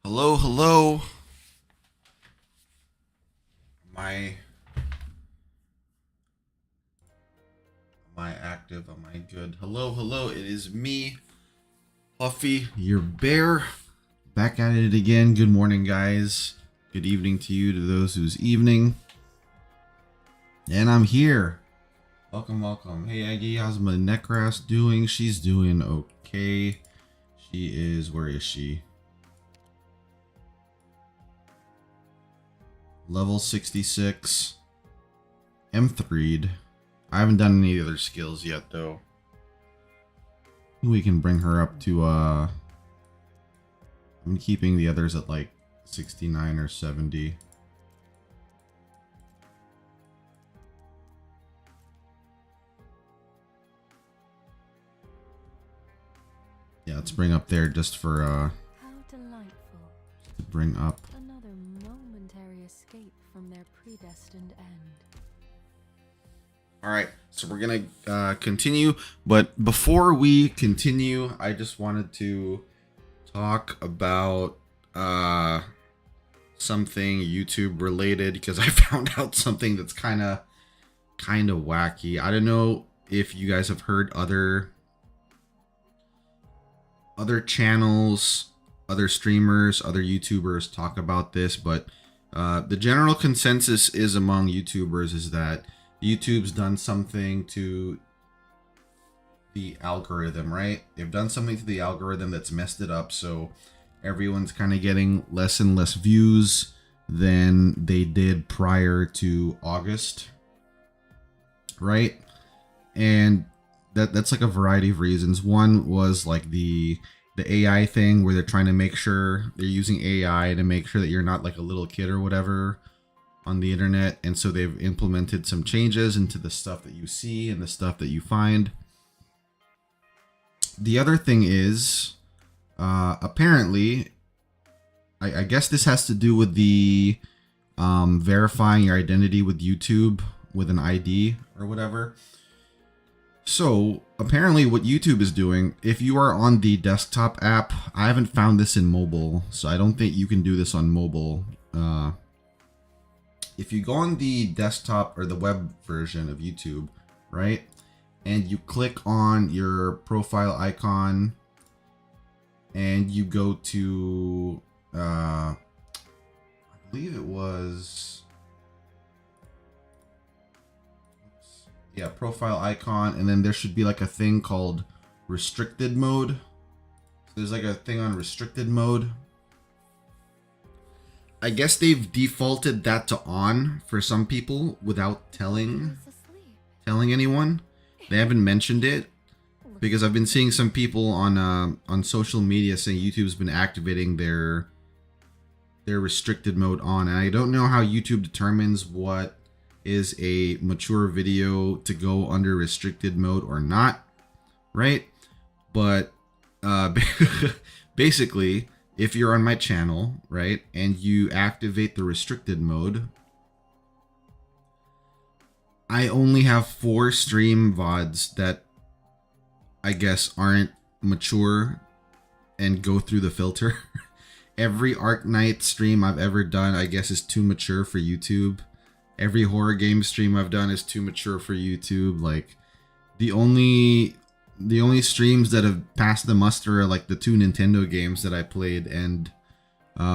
Hello, hello. Am I active? Am I good? Hello, hello. It is me, Huffy, your bear. Back at it again. Good morning, guys. Good evening to you, to those whose evening. And I'm here. Welcome, welcome. Hey, Aggie, how's my Necras doing? She's doing okay. She is, where is she? Level 66. M3'd. I haven't done any other skills yet, though. We can bring her up to, I'm keeping the others at like 69 or 70. Yeah, let's bring up there just for, How delightful. to bring up. Another momentary escape from their predestined end. Alright, so we're gonna continue, but before we continue, I just wanted to talk about something YouTube related, because I found out something that's kind of wacky. I don't know if you guys have heard other channels, other streamers, other YouTubers talk about this, but the general consensus is among YouTubers is that YouTube's done something to the algorithm, right? They've done something to the algorithm that's messed it up, so everyone's kind of getting less and less views than they did prior to August, right? And that's like a variety of reasons. One was like the AI thing, where they're trying to make sure they're using AI to make sure that you're not like a little kid or whatever on the internet, and so they've implemented some changes into the stuff that you see and the stuff that you find. The other thing is, apparently, I guess this has to do with the verifying your identity with YouTube with an ID or whatever. So apparently what YouTube is doing, if you are on the desktop app, I haven't found this in mobile, so I don't think you can do this on mobile. If you go on the desktop or the web version of YouTube, right, and you click on your profile icon and you go to, I believe it was, yeah, profile icon, and then there should be like a thing called restricted mode. So there's like a thing on restricted mode. I guess they've defaulted that to on for some people without telling anyone. They haven't mentioned it, because I've been seeing some people on social media saying YouTube's been activating their restricted mode on, and I don't know how YouTube determines what is a mature video to go under restricted mode or not, right? But basically, if you're on my channel, right, and you activate the restricted mode, I only have 4 stream VODs that I guess aren't mature and go through the filter. Every Arknights stream I've ever done, I guess, is too mature for YouTube. Every horror game stream I've done is too mature for YouTube. Like, the only streams that have passed the muster are like the 2 Nintendo games that I played and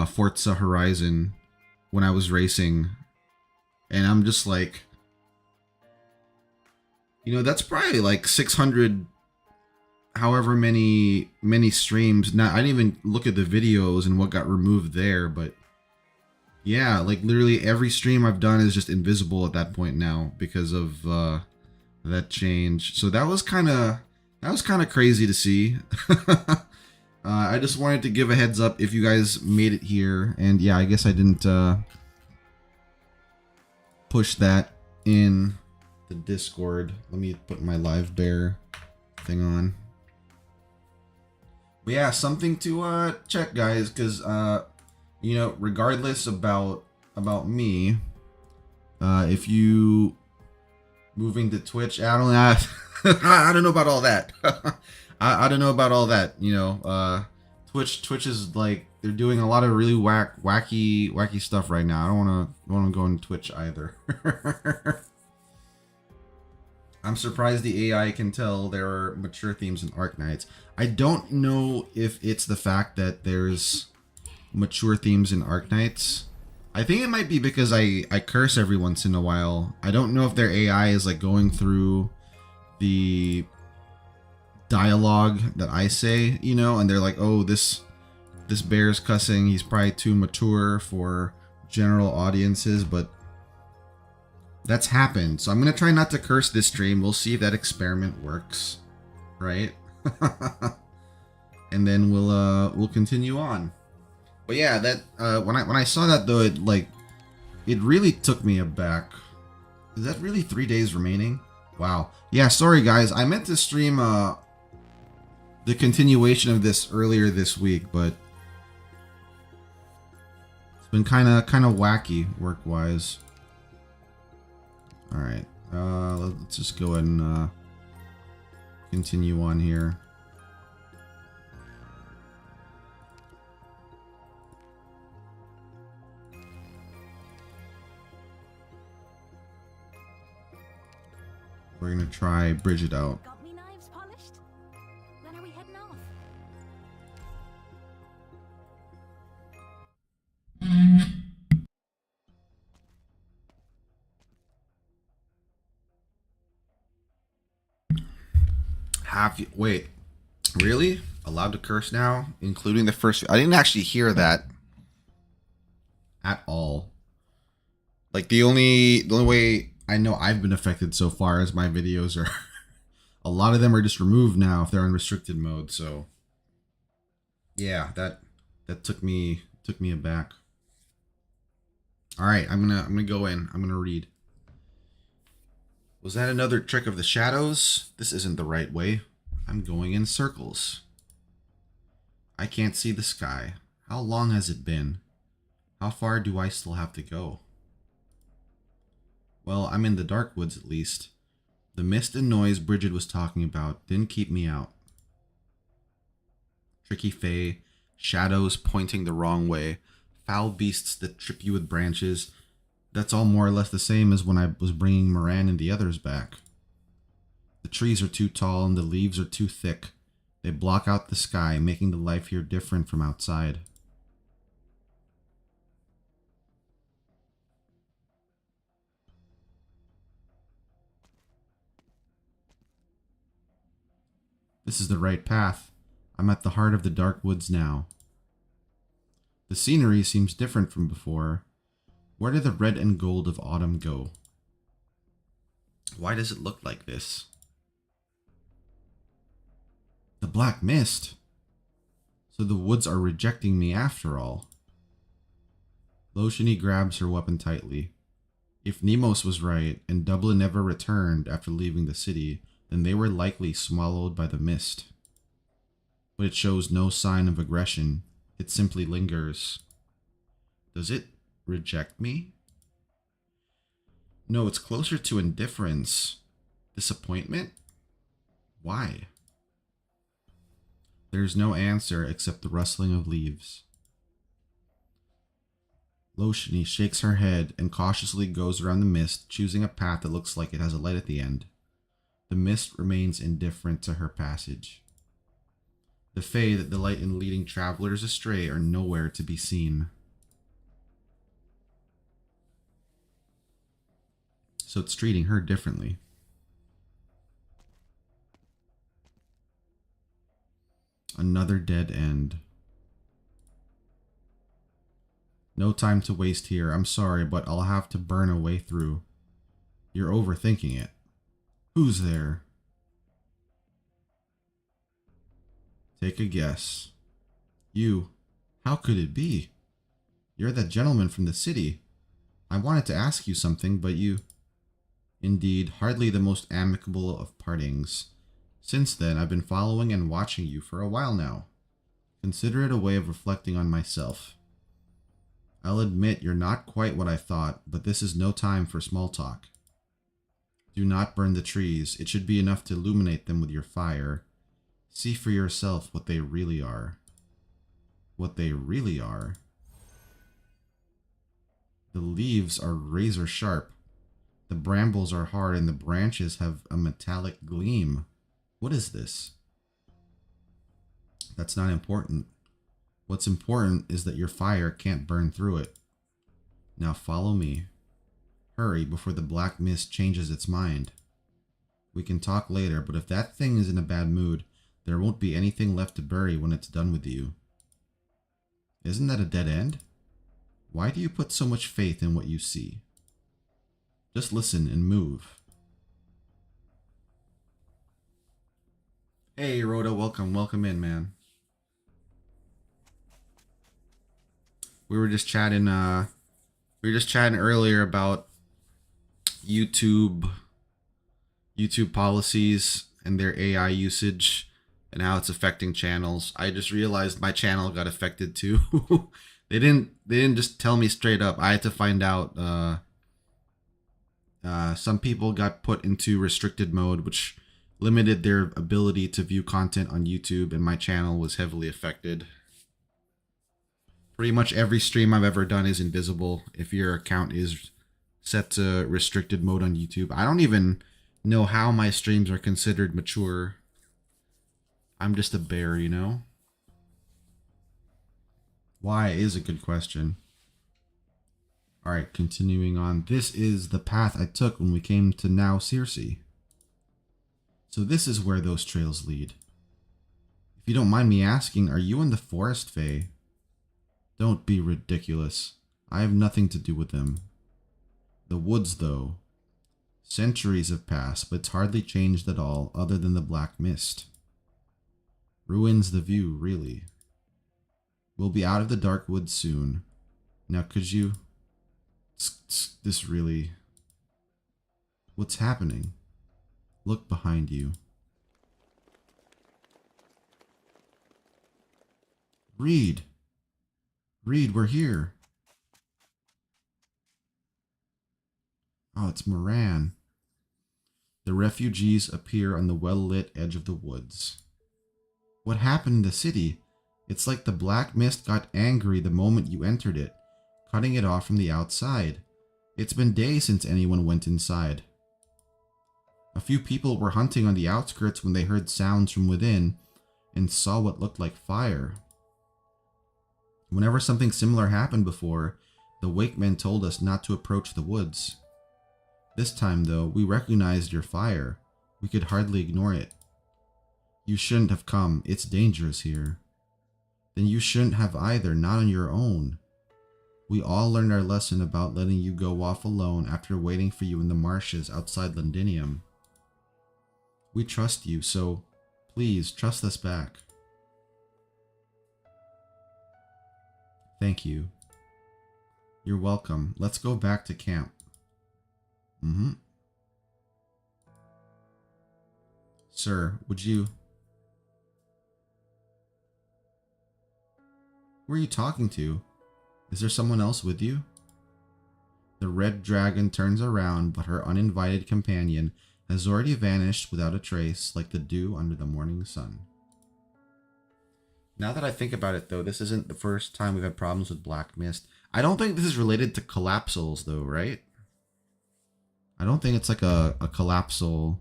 Forza Horizon when I was racing. And I'm just like, you know, that's probably like 600 however many streams. Now, I didn't even look at the videos and what got removed there, but yeah, like literally every stream I've done is just invisible at that point now because of that change. So that was kind of crazy to see. I just wanted to give a heads up if you guys made it here, and yeah, I guess I didn't push that in the Discord. Let me put my live bear thing on. But yeah, something to check, guys, because you know, regardless about me, if you moving to Twitch, I don't know about all that. I don't know about all that, you know. Twitch is like they're doing a lot of really wacky stuff right now. I don't want to go on Twitch either. I'm surprised the AI can tell there are mature themes in Arknights. I don't know if it's the fact that there's mature themes in Arknights. I think it might be because I curse every once in a while. I don't know if their AI is like going through the dialogue that I say, you know, and they're like, oh, this bear's cussing. He's probably too mature for general audiences, but that's happened. So I'm gonna try not to curse this stream. We'll see if that experiment works, right? And then we'll continue on. But yeah, that when I saw that though, it really took me aback. Is that really 3 days remaining? Wow. Yeah, sorry guys. I meant to stream the continuation of this earlier this week, but it's been kind of wacky work-wise. All right. Let's just go ahead and continue on here. We're gonna try Bridget out. Got me knives polished? When are we heading off? Wait, really? Allowed to curse now, including the first? I didn't actually hear that at all. Like the only way I know I've been affected so far is my videos are a lot of them are just removed now if they're in restricted mode. So yeah, that took me aback. All right, I'm gonna go in. I'm gonna read. Was that another trick of the shadows? This isn't the right way. I'm going in circles. I can't see the sky. How long has it been? How far do I still have to go? Well, I'm in the dark woods at least. The mist and noise Bridget was talking about didn't keep me out. Tricky fae, shadows pointing the wrong way, foul beasts that trip you with branches. That's all more or less the same as when I was bringing Moran and the others back. The trees are too tall and the leaves are too thick. They block out the sky, making the life here different from outside. This is the right path. I'm at the heart of the dark woods now. The scenery seems different from before. Where did the red and gold of autumn go? Why does it look like this? The black mist. So the woods are rejecting me after all. Loshini grabs her weapon tightly. If Nemos was right, and Dublin never returned after leaving the city, then they were likely swallowed by the mist. But it shows no sign of aggression. It simply lingers. Does it reject me? No, it's closer to indifference. Disappointment? Why? There's no answer except the rustling of leaves. Loshini shakes her head and cautiously goes around the mist, choosing a path that looks like it has a light at the end. The mist remains indifferent to her passage. The fae that delight in leading travelers astray are nowhere to be seen. So it's treating her differently. Another dead end. No time to waste here. I'm sorry, but I'll have to burn a way through. You're overthinking it. Who's there? Take a guess. You. How could it be? You're that gentleman from the city. I wanted to ask you something, but you... Indeed, hardly the most amicable of partings. Since then, I've been following and watching you for a while now. Consider it a way of reflecting on myself. I'll admit you're not quite what I thought, but this is no time for small talk. Do not burn the trees. It should be enough to illuminate them with your fire. See for yourself what they really are. what they really are. The leaves are razor sharp. The brambles are hard and the branches have a metallic gleam. What is this? That's not important. What's important is that your fire can't burn through it. Now follow me. Hurry before the black mist changes its mind. We can talk later, but if that thing is in a bad mood, there won't be anything left to bury when it's done with you. Isn't that a dead end? Why do you put so much faith in what you see? Just listen and move. Hey, Rhoda, welcome in, man. We were just chatting earlier about YouTube policies and their AI usage and how it's affecting channels. I just realized my channel got affected too. They didn't just tell me straight up. I had to find out. Some people got put into restricted mode, which limited their ability to view content on YouTube, and my channel was heavily affected. Pretty much every stream I've ever done is invisible if your account is set to restricted mode on YouTube. I don't even know how my streams are considered mature. I'm just a bear, you know? Why is a good question. Alright, continuing on. This is the path I took when we came to Now Circe. So this is where those trails lead. If you don't mind me asking, are you in the forest, Faye? Don't be ridiculous. I have nothing to do with them. The woods, though. Centuries have passed, but it's hardly changed at all, other than the black mist. Ruins the view, really. We'll be out of the dark woods soon. Now could you... This really... What's happening? Look behind you. Reed! Reed, we're here! Oh, it's Moran. The refugees appear on the well-lit edge of the woods. What happened in the city? It's like the black mist got angry the moment you entered it, cutting it off from the outside. It's been days since anyone went inside. A few people were hunting on the outskirts when they heard sounds from within and saw what looked like fire. Whenever something similar happened before, the Wakemen told us not to approach the woods. This time, though, we recognized your fire. We could hardly ignore it. You shouldn't have come. It's dangerous here. Then you shouldn't have either, not on your own. We all learned our lesson about letting you go off alone after waiting for you in the marshes outside Londinium. We trust you, so please trust us back. Thank you. You're welcome. Let's go back to camp. Sir, would you... Who are you talking to? Is there someone else with you? The red dragon turns around, but her uninvited companion has already vanished without a trace, like the dew under the morning sun. Now that I think about it, though, this isn't the first time we've had problems with black mist. I don't think this is related to collapsals, though, right? I don't think it's like a collapsal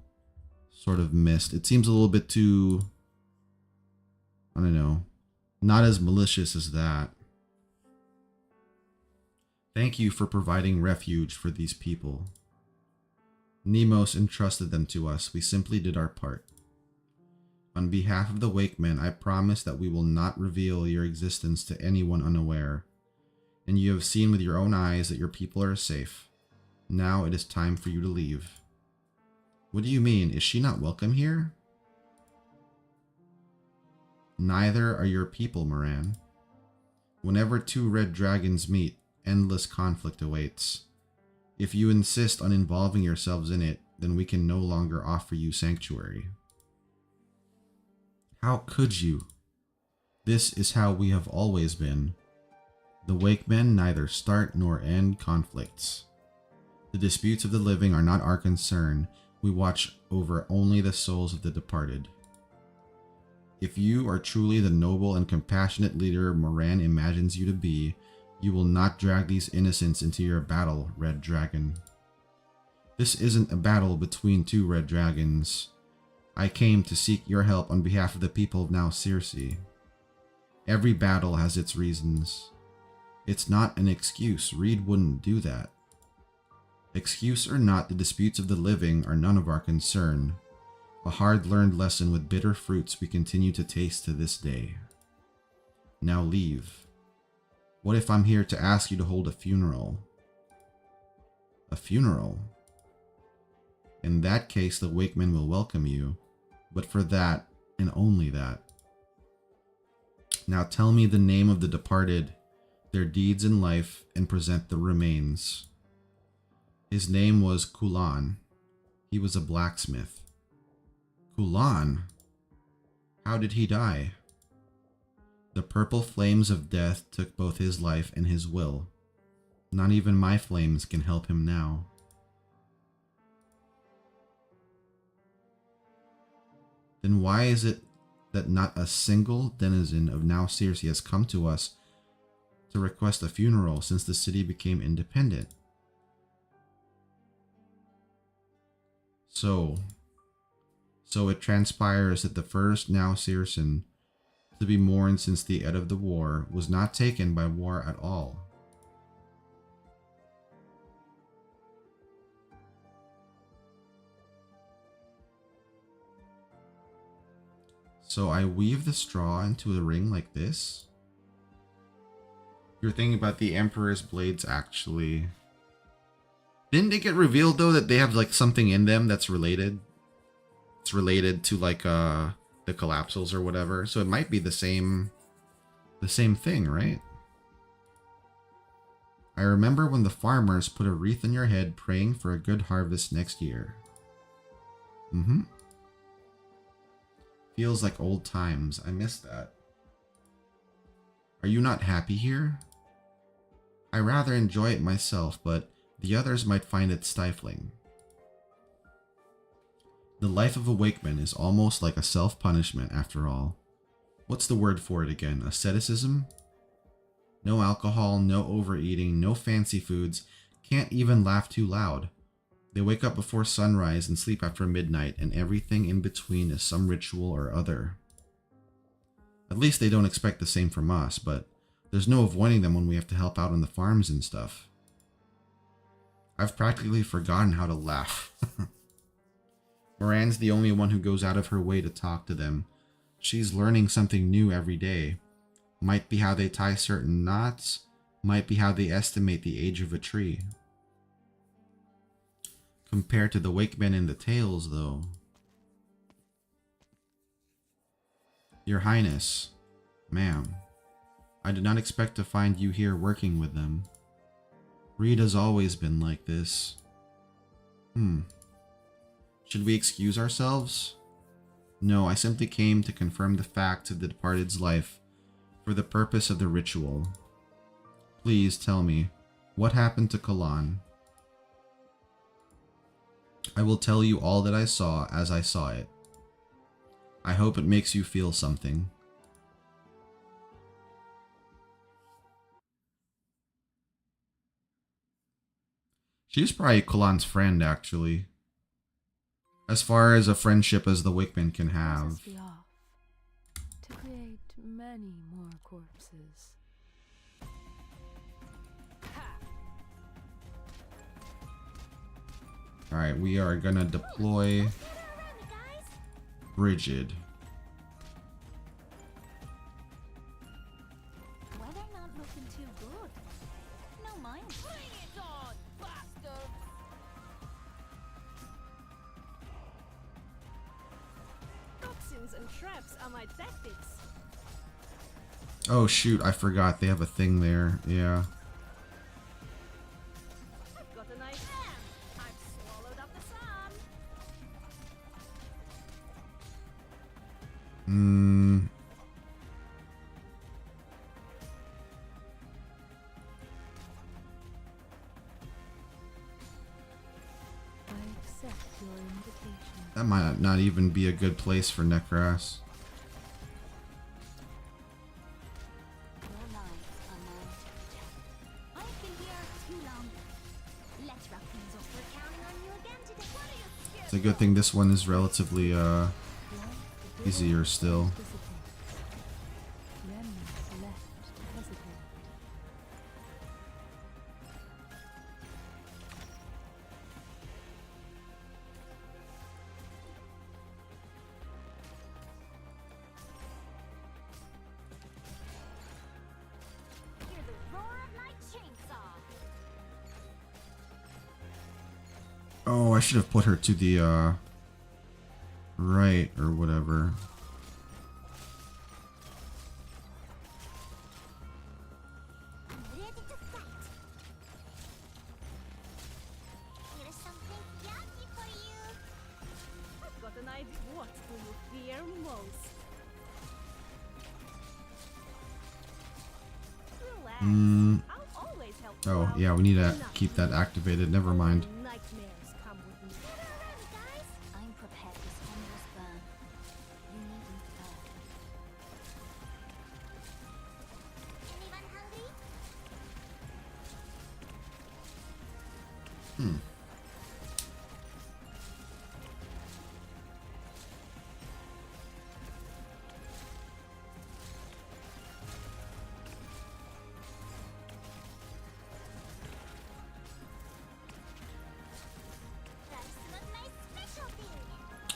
sort of mist. It seems a little bit too... I don't know. Not as malicious as that. Thank you for providing refuge for these people. Nemos entrusted them to us. We simply did our part. On behalf of the Wakemen, I promise that we will not reveal your existence to anyone unaware. And you have seen with your own eyes that your people are safe. Now it is time for you to leave. What do you mean? Is she not welcome here? Neither are your people, Moran. Whenever two red dragons meet, endless conflict awaits. If you insist on involving yourselves in it, then we can no longer offer you sanctuary. How could you? This is how we have always been. The Wakemen neither start nor end conflicts. The disputes of the living are not our concern. We watch over only the souls of the departed. If you are truly the noble and compassionate leader Moran imagines you to be, you will not drag these innocents into your battle, Red Dragon. This isn't a battle between two red dragons. I came to seek your help on behalf of the people of Now Circe. Every battle has its reasons. It's not an excuse. Reed wouldn't do that. Excuse or not, the disputes of the living are none of our concern. A hard-learned lesson with bitter fruits we continue to taste to this day. Now leave. What if I'm here to ask you to hold a funeral? A funeral? In that case, the Wakemen will welcome you, but for that, and only that. Now tell me the name of the departed, their deeds in life, and present the remains. His name was Kulan. He was a blacksmith. Kulan? How did he die? The purple flames of death took both his life and his will. Not even my flames can help him now. Then why is it that not a single denizen of Now Circe has come to us to request a funeral since the city became independent? So it transpires that the first Now Circean to be mourned since the end of the war was not taken by war at all. So I weave the straw into a ring like this? You're thinking about the Emperor's blades, actually. Didn't it get revealed, though, that they have, like, something in them that's related? It's related to, like, the collapsals or whatever. So it might be the same thing, right? I remember when the farmers put a wreath on your head praying for a good harvest next year. Mm-hmm. Feels like old times. I miss that. Are you not happy here? I rather enjoy it myself, but the others might find it stifling. The life of a Wakeman is almost like a self-punishment after all. What's the word for it again? Asceticism? No alcohol, no overeating, no fancy foods, can't even laugh too loud. They wake up before sunrise and sleep after midnight, and everything in between is some ritual or other. At least they don't expect the same from us, but there's no avoiding them when we have to help out on the farms and stuff. I've practically forgotten how to laugh. Moran's the only one who goes out of her way to talk to them. She's learning something new every day. Might be how they tie certain knots, might be how they estimate the age of a tree. Compared to the Wakemen in the tales, though. Your Highness, ma'am, I did not expect to find you here working with them. Reed has always been like this. Should we excuse ourselves? No, I simply came to confirm the facts of the departed's life for the purpose of the ritual. Please tell me, what happened to Kalan? I will tell you all that I saw as I saw it. I hope it makes you feel something. She's probably Kalan's friend, actually. As far as a friendship as the Wakemen can have. Be off to create many more corpses. Alright, we are gonna deploy Brigid. Weather not looking too good. No mind. Bring it on, bastards! Toxins and traps are my tactics. Oh shoot, I forgot they have a thing there. Yeah. I've got a nice hand. I've swallowed up the sun. I accept your invitation. That might not even be a good place for Necras. a good thing this one is relatively easier still. Hear the roar of my chainsaw. Oh, I should have put her to the right or whatever. I'm ready to fight. Here's something yummy for you. I've got an idea. What do you fear most? Relax. I'll always help you Oh, out. yeah, we need to keep that activated. Never mind. Nightmares come with me. Guys, I'm prepared this almost burn. You needn't fear. Anyone hungry? That's not my specialty.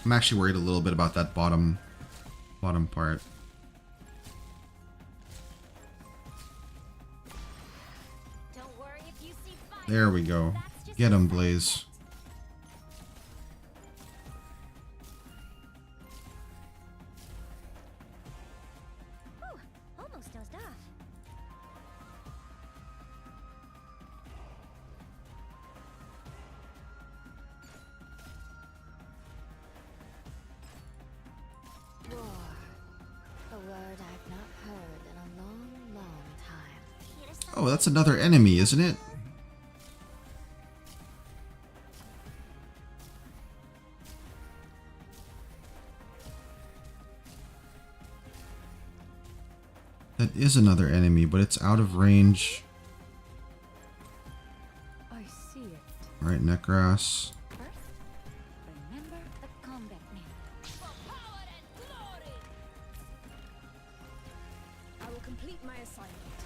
I'm actually worried a little bit about that bottom part. Don't worry if you see fire. There we go. That's just Get a him, side Blaze. effect. Whew, almost dozed off. War. A word I've not heard in a long, long time. Here's some Oh, that's another enemy, isn't it? That is another enemy, but it's out of range. I see it. Alright, Necras. First, remember the combat name. for power and glory. I will complete my assignment.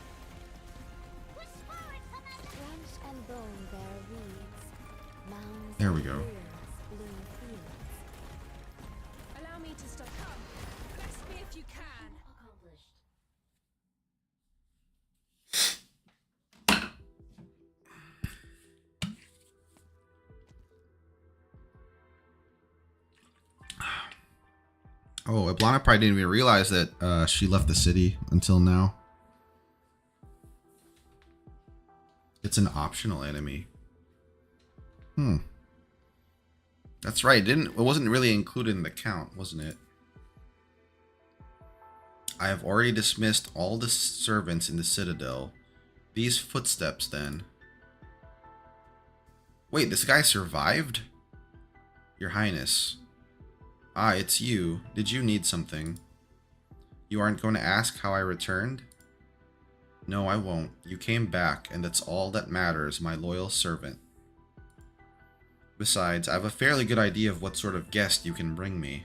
Push forward, Commander. Branch and bone bear reeds. Mounds There we and go. clears, blue fields. Allow me to stop. Come, bless me if you can. Accomplished. Oh, Iblana probably didn't even realize that she left the city until now. It's an optional enemy. That's right. It wasn't really included in the count, wasn't it? I have already dismissed all the servants in the citadel. These footsteps, then. Wait, this guy survived? Your Highness. Ah, it's you. Did you need something? You aren't going to ask how I returned? No, I won't. You came back, and that's all that matters, my loyal servant. Besides, I have a fairly good idea of what sort of guest you can bring me.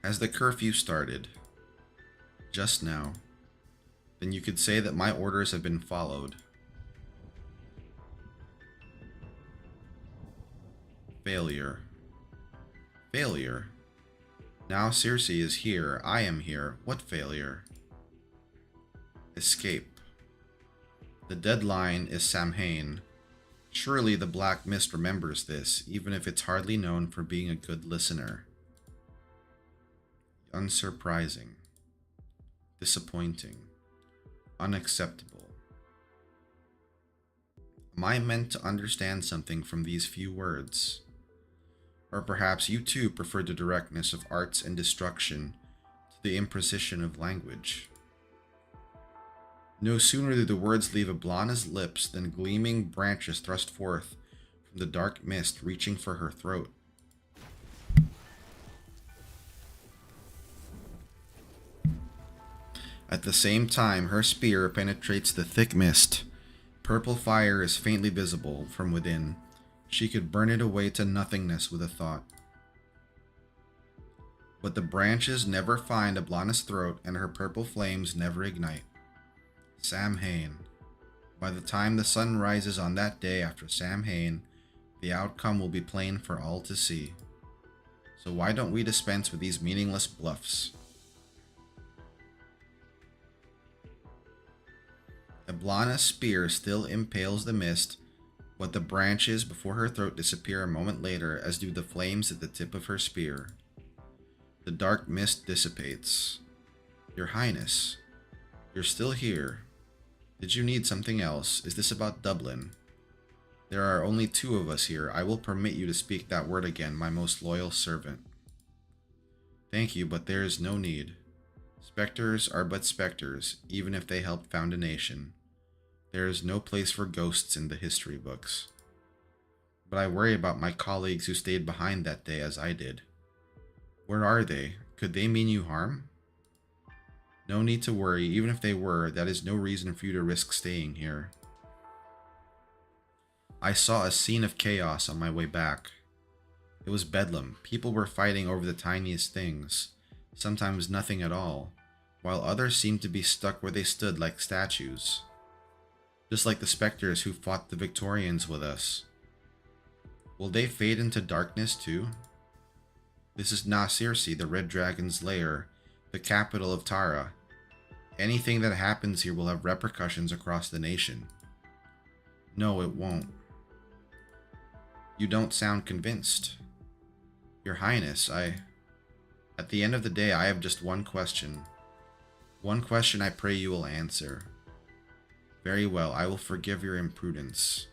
As the curfew started, just now, then you could say that my orders have been followed. Failure. Failure? Now Circe is here, I am here. What failure? Escape. The deadline is Samhain. Surely the Black Mist remembers this, even if it's hardly known for being a good listener. Unsurprising. Disappointing. Unacceptable. Am I meant to understand something from these few words? Or perhaps you too prefer the directness of arts and destruction to the imprecision of language. No sooner do the words leave Iblana's lips than gleaming branches thrust forth from the dark mist, reaching for her throat. At the same time, her spear penetrates the thick mist. Purple fire is faintly visible from within, She could burn it away to nothingness with a thought. But the branches never find Ablana's throat and her purple flames never ignite. Samhain. By the time the sun rises on that day after Samhain, the outcome will be plain for all to see. So why don't we dispense with these meaningless bluffs? Ablana's spear still impales the mist, but the branches before her throat disappear a moment later, as do the flames at the tip of her spear. The dark mist dissipates. Your Highness, you're still here. Did you need something else? Is this about Dublin? There are only 2 of us here. I will permit you to speak that word again, my most loyal servant. Thank you, but there is no need. Spectres are but spectres, even if they help found a nation. There is no place for ghosts in the history books. But I worry about my colleagues who stayed behind that day as I did. Where are they? Could they mean you harm? No need to worry, even if they were, that is no reason for you to risk staying here. I saw a scene of chaos on my way back. It was bedlam. People were fighting over the tiniest things, sometimes nothing at all, while others seemed to be stuck where they stood like statues. Just like the specters who fought the Victorians with us. Will they fade into darkness too? This is Nasirsi, the Red Dragon's lair, the capital of Tara. Anything that happens here will have repercussions across the nation. No, it won't. You don't sound convinced. Your Highness, at the end of the day, I have just one question. One question I pray you will answer. Very well, I will forgive your imprudence.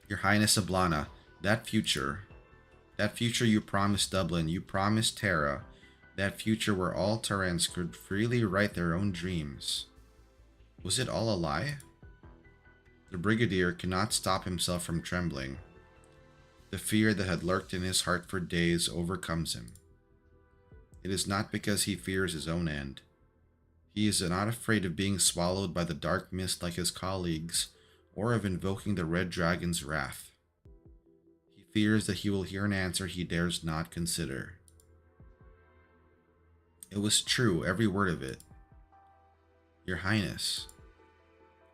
Your Highness Ablana, that future you promised Dublin, you promised Tara, that future where all Tarans could freely write their own dreams. Was it all a lie? The Brigadier could not stop himself from trembling. The fear that had lurked in his heart for days overcomes him. It is not because he fears his own end. He is not afraid of being swallowed by the dark mist like his colleagues, or of invoking the Red Dragon's wrath. He fears that he will hear an answer he dares not consider. It was true, every word of it. Your Highness,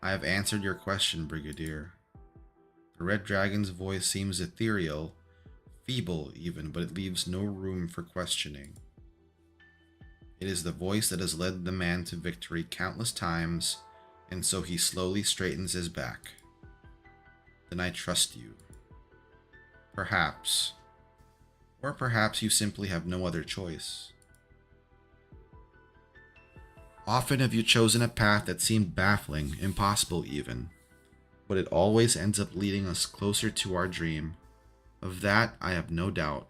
I have answered your question, Brigadier. The Red Dragon's voice seems ethereal, feeble even, but it leaves no room for questioning. It is the voice that has led the man to victory countless times, and so he slowly straightens his back. Then I trust you. Perhaps. Or perhaps you simply have no other choice. Often have you chosen a path that seemed baffling, impossible even, but it always ends up leading us closer to our dream. Of that I have no doubt.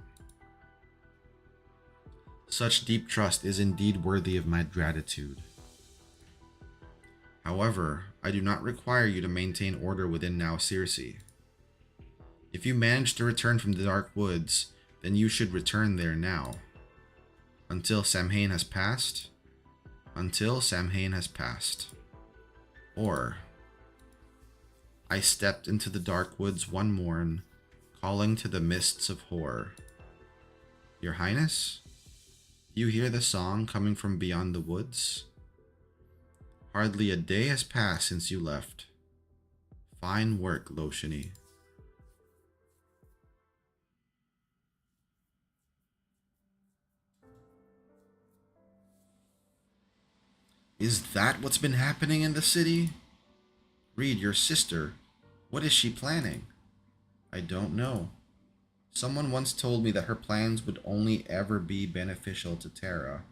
Such deep trust is indeed worthy of my gratitude. However, I do not require you to maintain order within Nasirsi. If you manage to return from the Dark Woods, then you should return there now. Until Samhain has passed? Until Samhain has passed. Or, I stepped into the Dark Woods one morn, calling to the mists of horror. Your Highness? Do you hear the song coming from beyond the woods? Hardly a day has passed since you left. Fine work, Loshini. Is that what's been happening in the city? Reed, your sister, what is she planning? I don't know. Someone once told me that her plans would only ever be beneficial to Tara.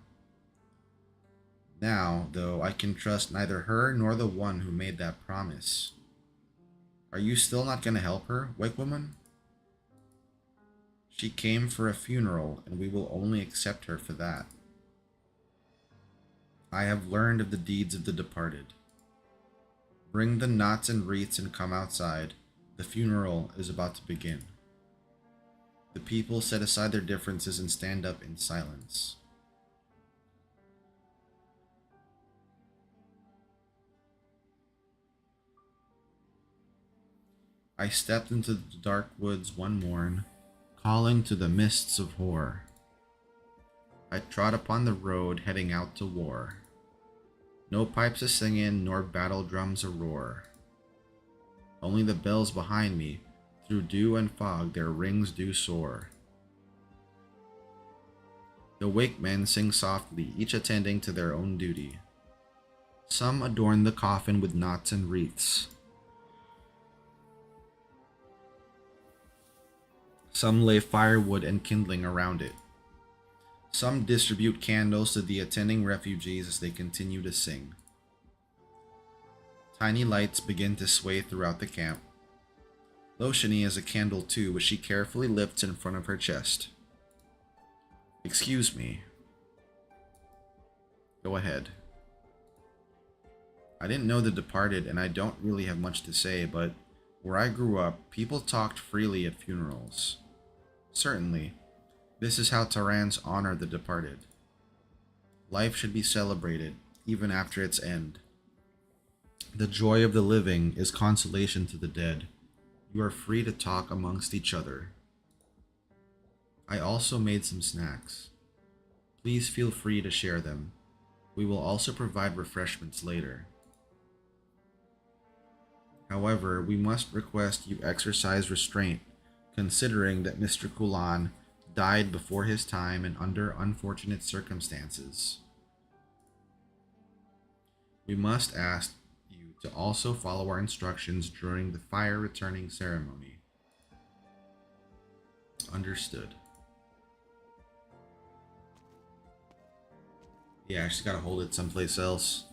Now, though, I can trust neither her nor the one who made that promise. Are you still not going to help her, white woman? She came for a funeral, and we will only accept her for that. I have learned of the deeds of the departed. Bring the knots and wreaths and come outside. The funeral is about to begin. The people set aside their differences and stand up in silence. I stepped into the dark woods one morn, calling to the mists of horror. I trod upon the road heading out to war. No pipes a singing, nor battle drums a roar. Only the bells behind me, through dew and fog their rings do soar. The wake men sing softly, each attending to their own duty. Some adorn the coffin with knots and wreaths. Some lay firewood and kindling around it. Some distribute candles to the attending refugees as they continue to sing. Tiny lights begin to sway throughout the camp. Loshini has a candle too, which she carefully lifts in front of her chest. Excuse me. Go ahead. I didn't know the departed, and I don't really have much to say, but where I grew up, people talked freely at funerals. Certainly, this is how Terrans honor the departed. Life should be celebrated, even after its end. The joy of the living is consolation to the dead. You are free to talk amongst each other. I also made some snacks. Please feel free to share them. We will also provide refreshments later. However, we must request you exercise restraint, considering that Mr. Kulan died before his time and under unfortunate circumstances. We must ask you to also follow our instructions during the fire returning ceremony. Understood. Yeah, I just gotta hold it someplace else.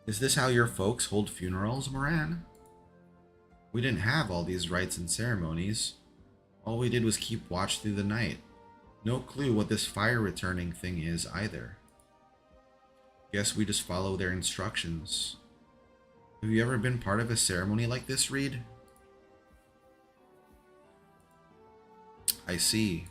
Is this how your folks hold funerals, Moran? We didn't have all these rites and ceremonies. All we did was keep watch through the night. No clue what this fire returning thing is either. Guess we just follow their instructions. Have you ever been part of a ceremony like this, Reed? I see.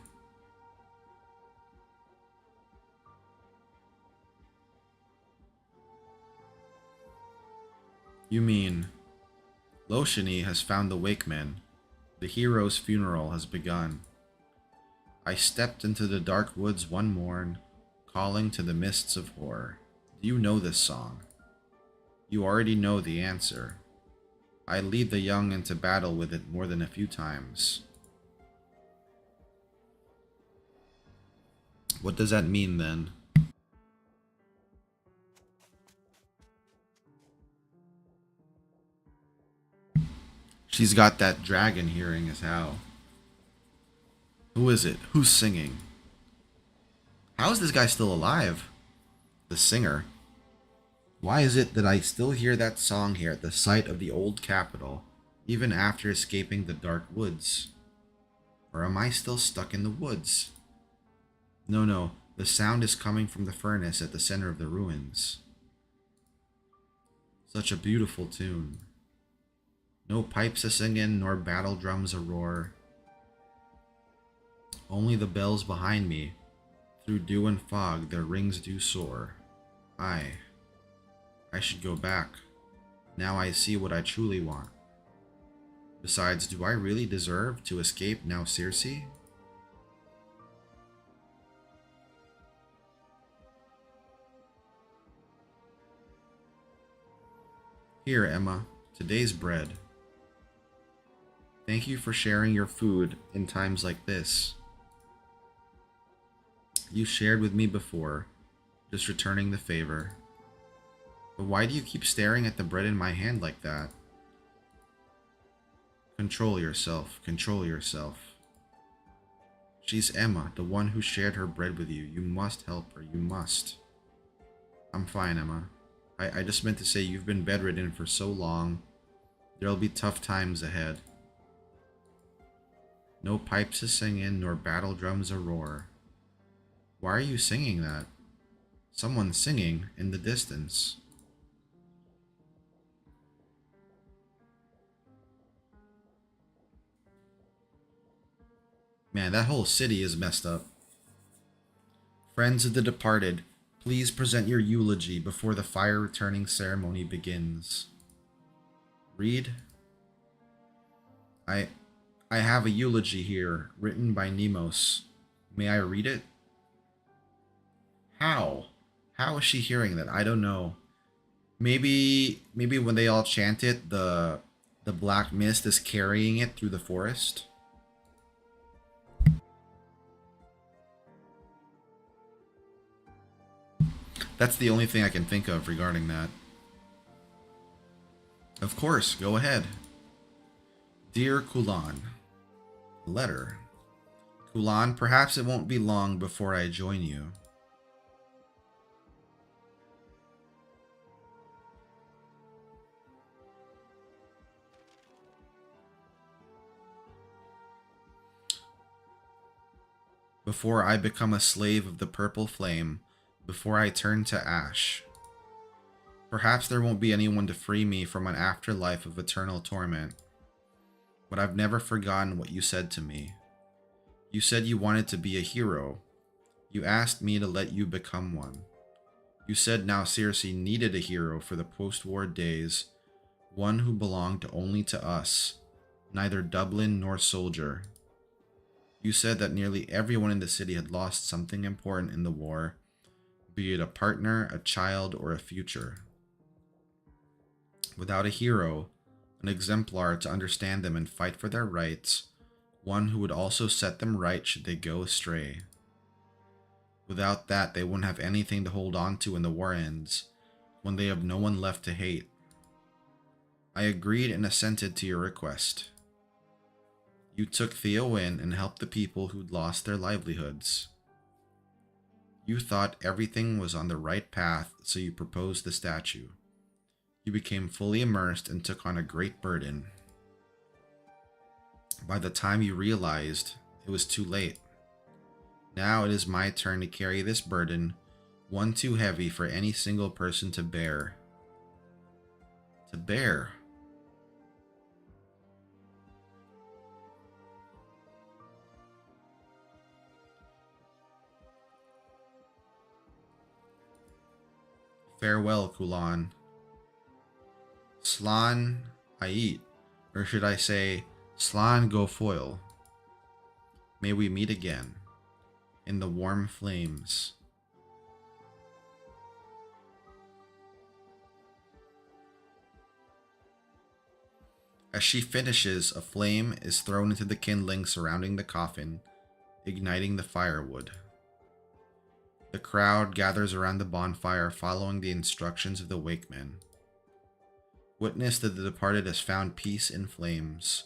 You mean, Loshini has found the Wakemen. The hero's funeral has begun. I stepped into the dark woods one morn, calling to the mists of horror. Do you know this song? You already know the answer. I lead the young into battle with it more than a few times. What does that mean then? She's got that dragon hearing as how. Who is it? Who's singing? How is this guy still alive? The singer. Why is it that I still hear that song here at the site of the old capital, even after escaping the dark woods? Or am I still stuck in the woods? No, the sound is coming from the furnace at the center of the ruins. Such a beautiful tune. No pipes a singing, nor battle drums a roar. Only the bells behind me, through dew and fog their rings do soar. I should go back. Now I see what I truly want. Besides, do I really deserve to escape now, Circe? Here, Emma, today's bread. Thank you for sharing your food in times like this. You shared with me before, just returning the favor. But why do you keep staring at the bread in my hand like that? Control yourself, control yourself. She's Emma, the one who shared her bread with you. You must help her, you must. I'm fine, Emma. I just meant to say you've been bedridden for so long. There'll be tough times ahead. No pipes a singing, nor battle drums a roar. Why are you singing that? Someone's singing in the distance. Man, that whole city is messed up. Friends of the departed, please present your eulogy before the fire returning ceremony begins. Reed? I I have a eulogy here written by Nemos. May I read it? How? How is she hearing that? I don't know. Maybe when they all chant it, the black mist is carrying it through the forest. That's the only thing I can think of regarding that. Of course, go ahead. Dear Kulan, letter. Kulan, perhaps it won't be long before I join you. Before I become a slave of the purple flame, before I turn to ash. Perhaps there won't be anyone to free me from an afterlife of eternal torment. But I've never forgotten what you said to me. You said you wanted to be a hero. You asked me to let you become one. You said now Circe needed a hero for the post-war days, one who belonged only to us, neither Dublin nor soldier. You said that nearly everyone in the city had lost something important in the war, be it a partner, a child, or a future. Without a hero, an exemplar to understand them and fight for their rights, one who would also set them right should they go astray. Without that, they wouldn't have anything to hold on to when the war ends, when they have no one left to hate. I agreed and assented to your request. You took Theo in and helped the people who'd lost their livelihoods. You thought everything was on the right path, so you proposed the statue. You became fully immersed and took on a great burden. By the time you realized, it was too late. Now it is my turn to carry this burden, one too heavy for any single person to bear. To bear. Farewell, Kulan. Slan Ait, or should I say, Slan Gofoil. May we meet again, in the warm flames. As she finishes, a flame is thrown into the kindling surrounding the coffin, igniting the firewood. The crowd gathers around the bonfire following the instructions of the wakeman. Witness that the departed has found peace in flames.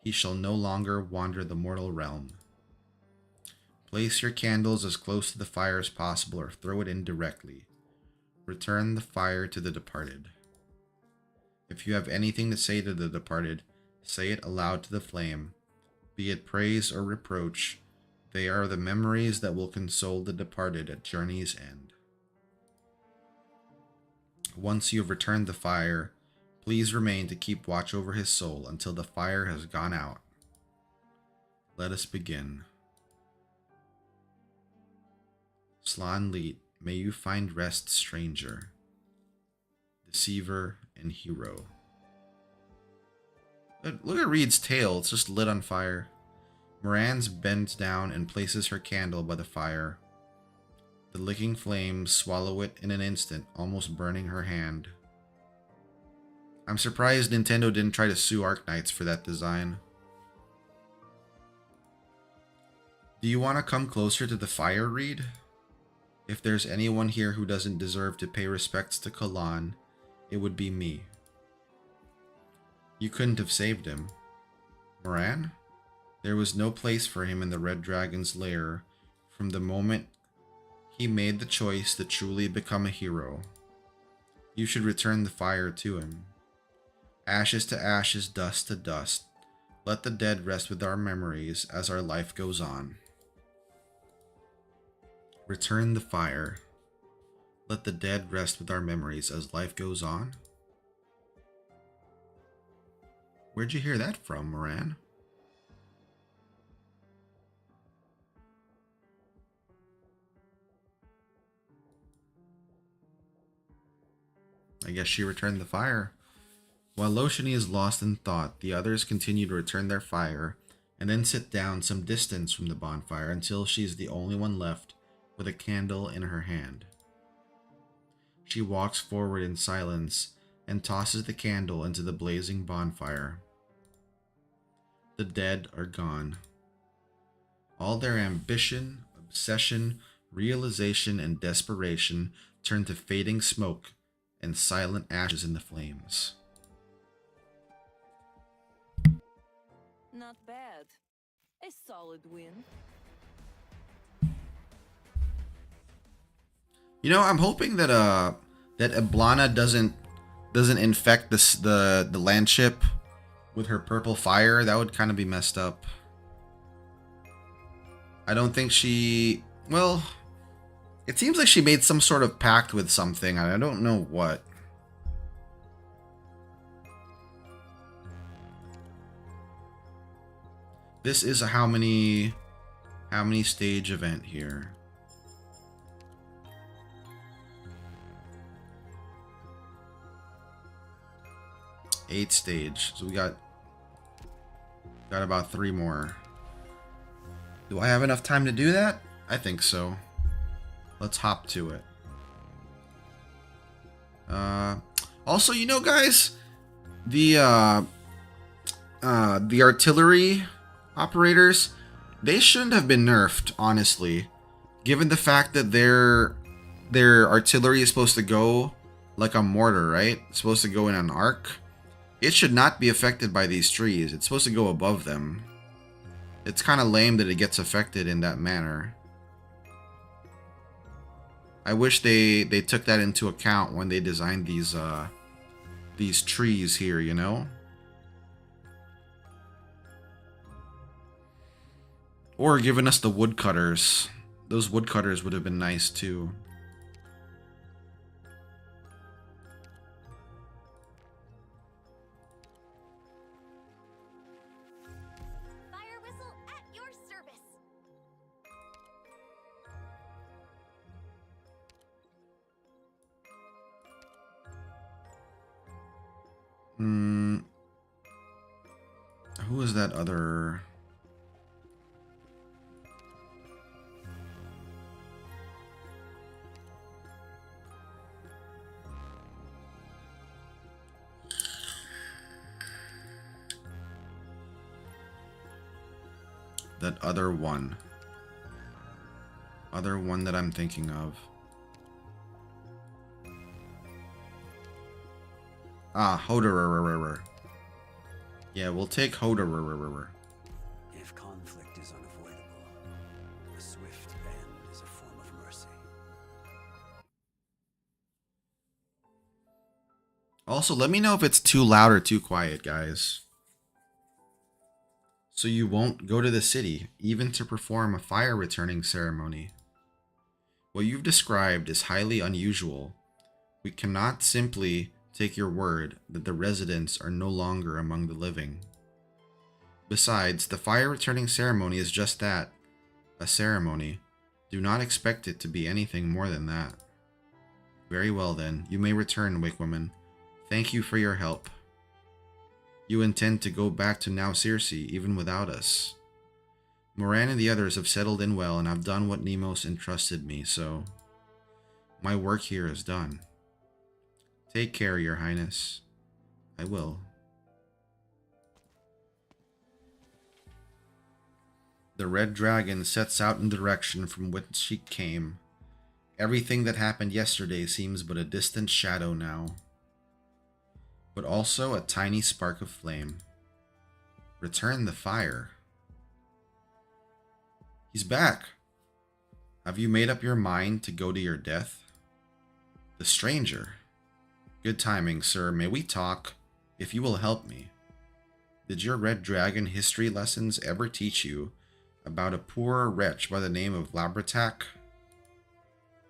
He shall no longer wander the mortal realm. Place your candles as close to the fire as possible or throw it in directly. Return the fire to the departed. If you have anything to say to the departed, say it aloud to the flame. Be it praise or reproach, they are the memories that will console the departed at journey's end. Once you have returned the fire, please remain to keep watch over his soul until the fire has gone out. Let us begin. Slan Leet, may you find rest, stranger, deceiver, and hero. Look at Reed's tail, it's just lit on fire. Moran's bends down and places her candle by the fire. The licking flames swallow it in an instant, almost burning her hand. I'm surprised Nintendo didn't try to sue Arknights for that design. Do you want to come closer to the fire, Reed? If there's anyone here who doesn't deserve to pay respects to Kalan, it would be me. You couldn't have saved him. Moran? There was no place for him in the Red Dragon's lair from the moment he made the choice to truly become a hero. You should return the fire to him. Ashes to ashes, dust to dust. Let the dead rest with our memories as our life goes on. Return the fire. Let the dead rest with our memories as life goes on. Where'd you hear that from, Moran? I guess she returned the fire. While Loshini is lost in thought, the others continue to return their fire and then sit down some distance from the bonfire until she is the only one left with a candle in her hand. She walks forward in silence and tosses the candle into the blazing bonfire. The dead are gone. All their ambition, obsession, realization, and desperation turn to fading smoke and silent ashes in the flames. Not bad. A solid win. You know, I'm hoping that that Iblana doesn't infect the landship with her purple fire. That would kind of be messed up. I don't think she... Well, it seems like she made some sort of pact with something. I don't know what. This is a how many stage event here? Eight stage. So we got about 3 more. Do I have enough time to do that? I think so. Let's hop to it. Also, you know, guys, the artillery operators, they shouldn't have been nerfed, honestly. Given the fact that their artillery is supposed to go like a mortar, right? It's supposed to go in an arc. It should not be affected by these trees. It's supposed to go above them. It's kind of lame that it gets affected in that manner. I wish they took that into account when they designed these trees here, you know? Or given us the woodcutters. Those woodcutters would have been nice too. Fire whistle at your service. Who is that other... That other one. Other one that I'm thinking of. Ah, Hoderer. Yeah, we'll take Hoderer. If conflict is unavoidable, a swift end is a form of mercy. Also, let me know if it's too loud or too quiet, guys. So you won't go to the city, even to perform a fire returning ceremony. What you've described is highly unusual. We cannot simply take your word that the residents are no longer among the living. Besides, the fire returning ceremony is just that, a ceremony. Do not expect it to be anything more than that. Very well then, you may return, Wakewoman. Thank you for your help. You intend to go back to Now Circe even without us. Moran and the others have settled in well and I've done what Nemos entrusted me, so my work here is done. Take care, Your Highness. I will. The Red Dragon sets out in the direction from which she came. Everything that happened yesterday seems but a distant shadow now, but also a tiny spark of flame. Return the fire. He's back. Have you made up your mind to go to your death? The stranger. Good timing, sir. May we talk, if you will help me? Did your Red Dragon history lessons ever teach you about a poor wretch by the name of Labratak?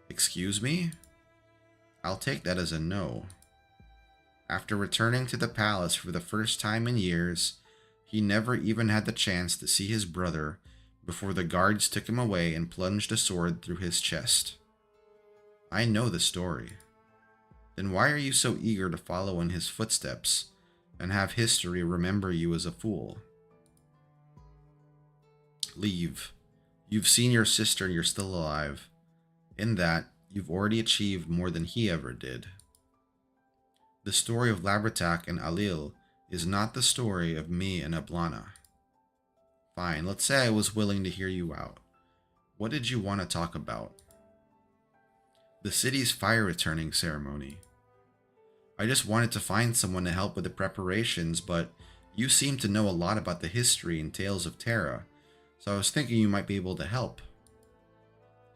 Excuse me? I'll take that as a no. After returning to the palace for the first time in years, he never even had the chance to see his brother before the guards took him away and plunged a sword through his chest. I know the story. Then why are you so eager to follow in his footsteps, and have history remember you as a fool. Leave. You've seen your sister and you're still alive. In that, you've already achieved more than he ever did. The story of Labratak and Alil is not the story of me and Ablana. Fine, let's say I was willing to hear you out. What did you want to talk about? The city's fire returning ceremony. I just wanted to find someone to help with the preparations, but you seem to know a lot about the history and tales of Terra, so I was thinking you might be able to help.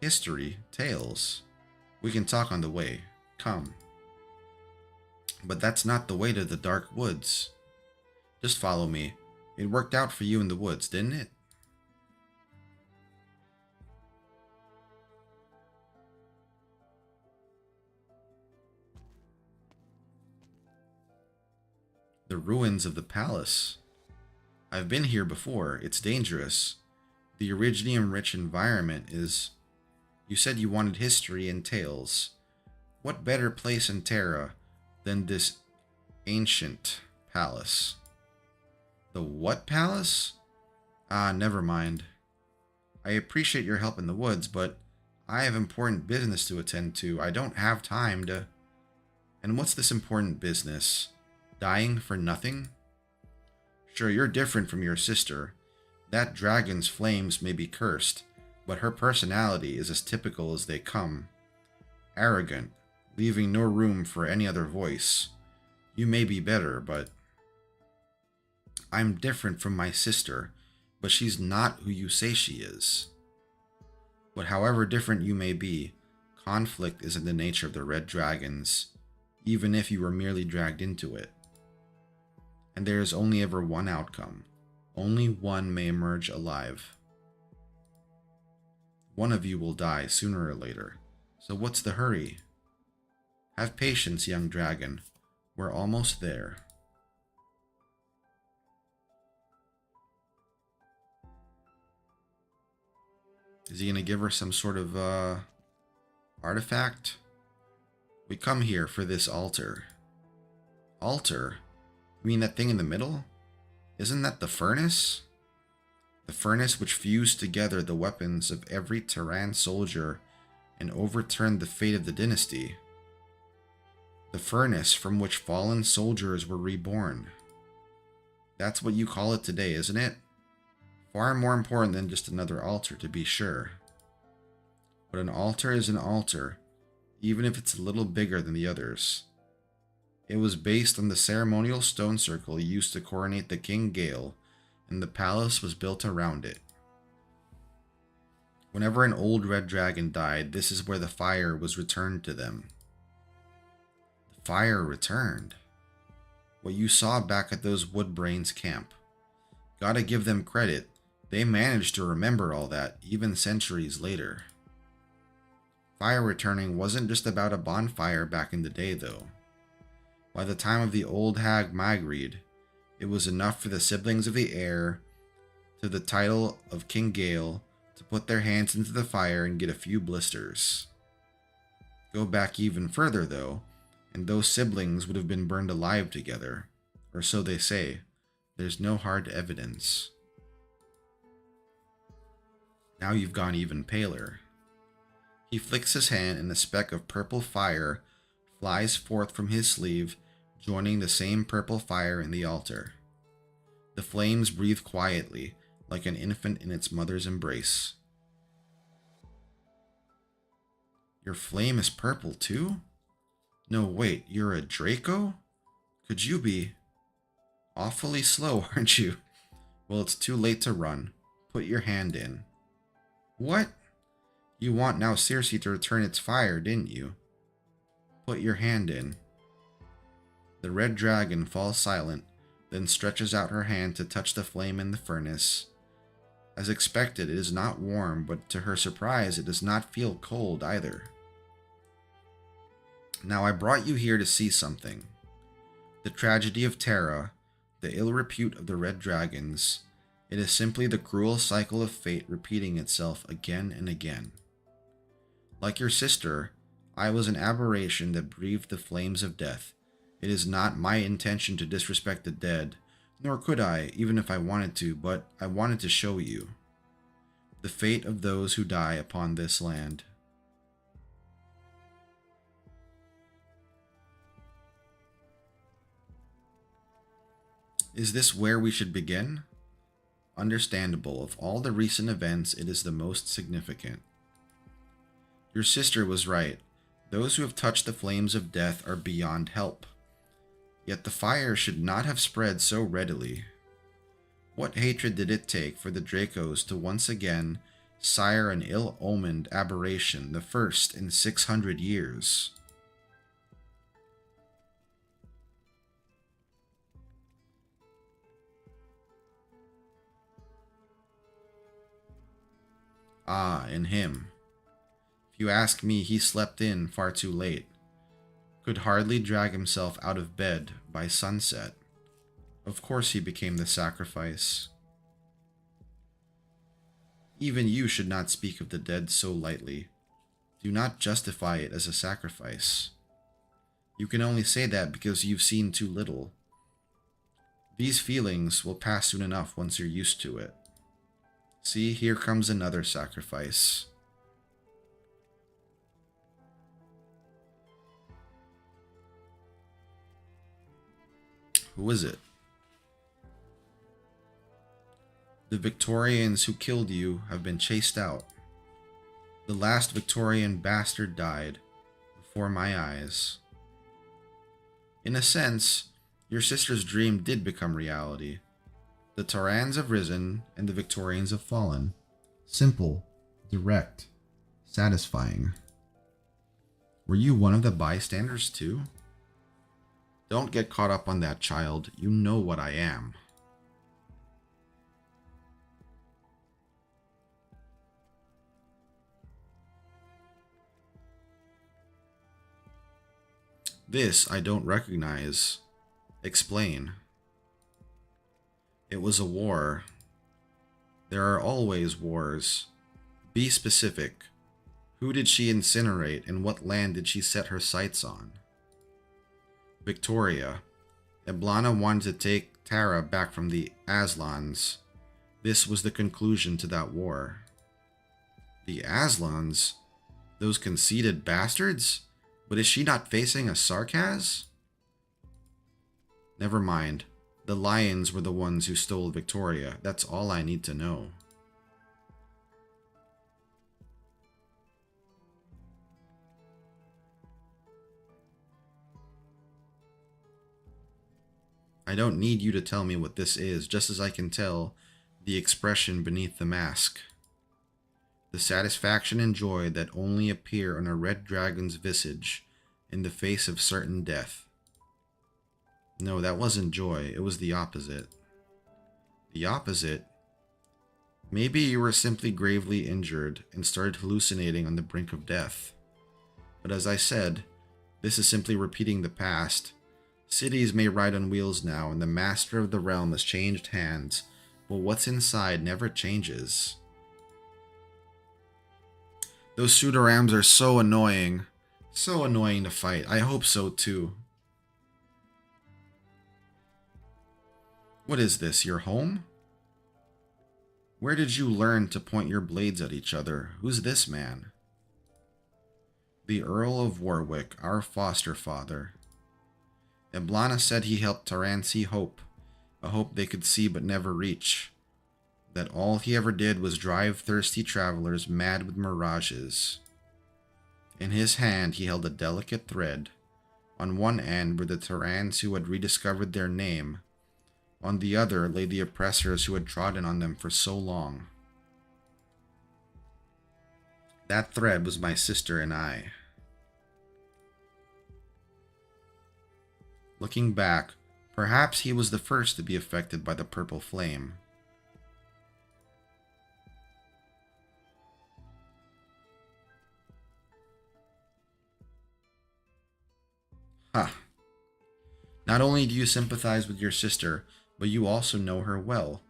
History, tales. We can talk on the way. Come. But that's not the way to the dark woods. Just follow me. It worked out for you in the woods, didn't it? The ruins of the palace. I've been here before. It's dangerous. The Originium-rich environment is... You said you wanted history and tales. What better place in Terra than this ancient palace? The what palace? Ah, never mind. I appreciate your help in the woods, but I have important business to attend to. I don't have time to... And what's this important business? Dying for nothing? Sure, you're different from your sister. That dragon's flames may be cursed, but her personality is as typical as they come. Arrogant, leaving no room for any other voice. You may be better, but... I'm different from my sister, but she's not who you say she is. But however different you may be, conflict is in the nature of the Red Dragons, even if you were merely dragged into it. And there is only ever one outcome. Only one may emerge alive. One of you will die sooner or later, so what's the hurry? Have patience, young dragon. We're almost there. Is he gonna give her some sort of artifact? We come here for this altar. Altar? You mean that thing in the middle? Isn't that the furnace? The furnace which fused together the weapons of every Terran soldier and overturned the fate of the dynasty. The furnace from which fallen soldiers were reborn. That's what you call it today, isn't it? Far more important than just another altar, to be sure. But an altar is an altar, even if it's a little bigger than the others. It was based on the ceremonial stone circle used to coronate the King Gale, and the palace was built around it. Whenever an old red dragon died, this is where the fire was returned to them. The fire returned. What you saw back at those Woodbrains camp. Gotta give them credit. They managed to remember all that, even centuries later. Fire returning wasn't just about a bonfire back in the day, though. By the time of the old hag Magried, it was enough for the siblings of the heir to the title of King Gale to put their hands into the fire and get a few blisters. Go back even further, though, and those siblings would have been burned alive together, or so they say. There's no hard evidence. Now you've gone even paler. He flicks his hand and a speck of purple fire flies forth from his sleeve, joining the same purple fire in the altar. The flames breathe quietly, like an infant in its mother's embrace. Your flame is purple too? No, wait, you're a Draco? Could you be... Awfully slow, aren't you? Well, it's too late to run. Put your hand in. What? You want now Circe to return its fire, didn't you? Put your hand in. The red dragon falls silent, then stretches out her hand to touch the flame in the furnace. As expected, it is not warm, but to her surprise, it does not feel cold either. Now I brought you here to see something. The tragedy of Terra, the ill repute of the red dragons. It is simply the cruel cycle of fate repeating itself again and again. Like your sister, I was an aberration that breathed the flames of death, It is not my intention to disrespect the dead, nor could I, even if I wanted to, but I wanted to show you the fate of those who die upon this land. Is this where we should begin? Understandable. Of all the recent events, it is the most significant. Your sister was right. Those who have touched the flames of death are beyond help. Yet the fire should not have spread so readily. What hatred did it take for the Dracos to once again sire an ill-omened aberration, the first in 600 years? Ah, in him. If you ask me, he slept in far too late. Could hardly drag himself out of bed by sunset. Of course he became the sacrifice. Even you should not speak of the dead so lightly. Do not justify it as a sacrifice. You can only say that because you've seen too little. These feelings will pass soon enough once you're used to it. See, here comes another sacrifice. Who is it? The Victorians who killed you have been chased out. The last Victorian bastard died before my eyes. In a sense, your sister's dream did become reality. The Terrans have risen and the Victorians have fallen. Simple, direct, satisfying. Were you one of the bystanders too? Don't get caught up on that, child. You know what I am. This I don't recognize. Explain. It was a war. There are always wars. Be specific. Who did she incinerate and what land did she set her sights on? Victoria. Eblana wanted to take Tara back from the Aslans. This was the conclusion to that war. The Aslans? Those conceited bastards? But is she not facing a Sarkaz? Never mind. The lions were the ones who stole Victoria. That's all I need to know. I don't need you to tell me what this is, just as I can tell the expression beneath the mask. The satisfaction and joy that only appear on a red dragon's visage in the face of certain death. No, that wasn't joy. It was the opposite. The opposite? Maybe you were simply gravely injured and started hallucinating on the brink of death. But as I said, this is simply repeating the past. Cities may ride on wheels now, and the master of the realm has changed hands, but what's inside never changes. Those pseudorams are so annoying. So annoying to fight. I hope so too. What is this, your home? Where did you learn to point your blades at each other? Who's this man? The Earl of Warwick, our foster father. Eblana said he helped Taran see hope, a hope they could see but never reach. That all he ever did was drive thirsty travelers mad with mirages. In his hand he held a delicate thread. On one end were the Terrans who had rediscovered their name. On the other lay the oppressors who had trodden on them for so long. That thread was my sister and I. Looking back, perhaps he was the first to be affected by the purple flame. Ha! Not only do you sympathize with your sister, but you also know her well.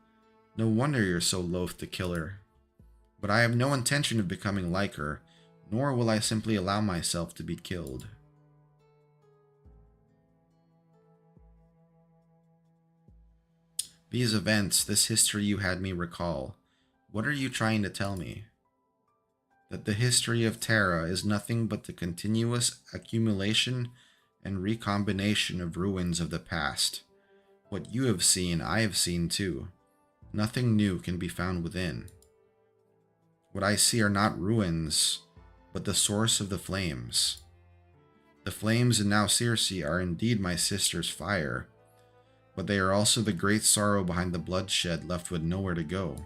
No wonder you're so loath to kill her. But I have no intention of becoming like her, nor will I simply allow myself to be killed. These events, this history you had me recall, what are you trying to tell me? That the history of Terra is nothing but the continuous accumulation and recombination of ruins of the past. What you have seen, I have seen too. Nothing new can be found within. What I see are not ruins, but the source of the flames. The flames in now Circe are indeed my sister's fire, but they are also the great sorrow behind the bloodshed left with nowhere to go.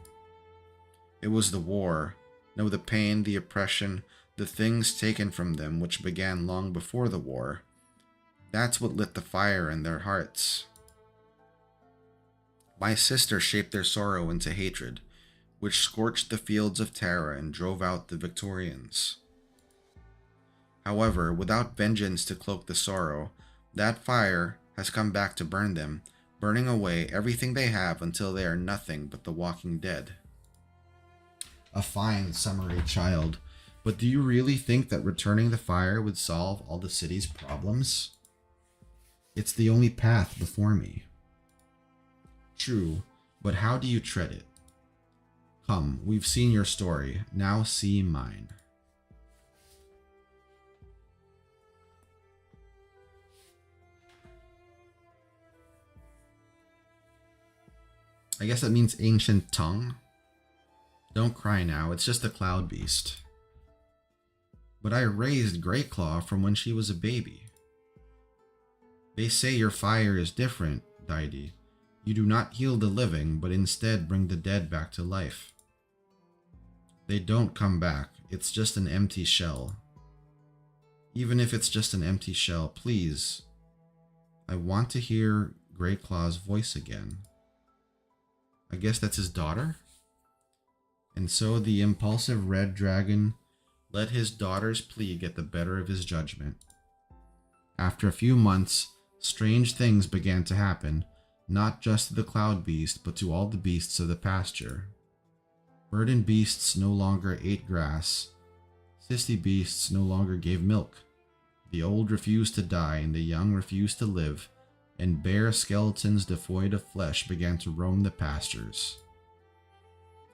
It was the war, no, the pain, the oppression, the things taken from them which began long before the war. That's what lit the fire in their hearts. My sister shaped their sorrow into hatred, which scorched the fields of Terra and drove out the Victorians. However, without vengeance to cloak the sorrow, that fire has come back to burn them, burning away everything they have until they are nothing but the walking dead. A fine summary, child, but do you really think that returning the fire would solve all the city's problems? It's the only path before me. True, but how do you tread it? Come, we've seen your story, now see mine. I guess that means ancient tongue. Don't cry now, it's just a cloud beast. But I raised Greyclaw from when she was a baby. They say your fire is different, deity. You do not heal the living, but instead bring the dead back to life. They don't come back, it's just an empty shell. Even if it's just an empty shell, please. I want to hear Greyclaw's voice again. I guess that's his daughter? And so the impulsive red dragon let his daughter's plea get the better of his judgment. After a few months, strange things began to happen, not just to the cloud beast, but to all the beasts of the pasture. Burdened beasts no longer ate grass. Sissy beasts no longer gave milk. The old refused to die, and the young refused to live, and bare skeletons devoid of flesh began to roam the pastures.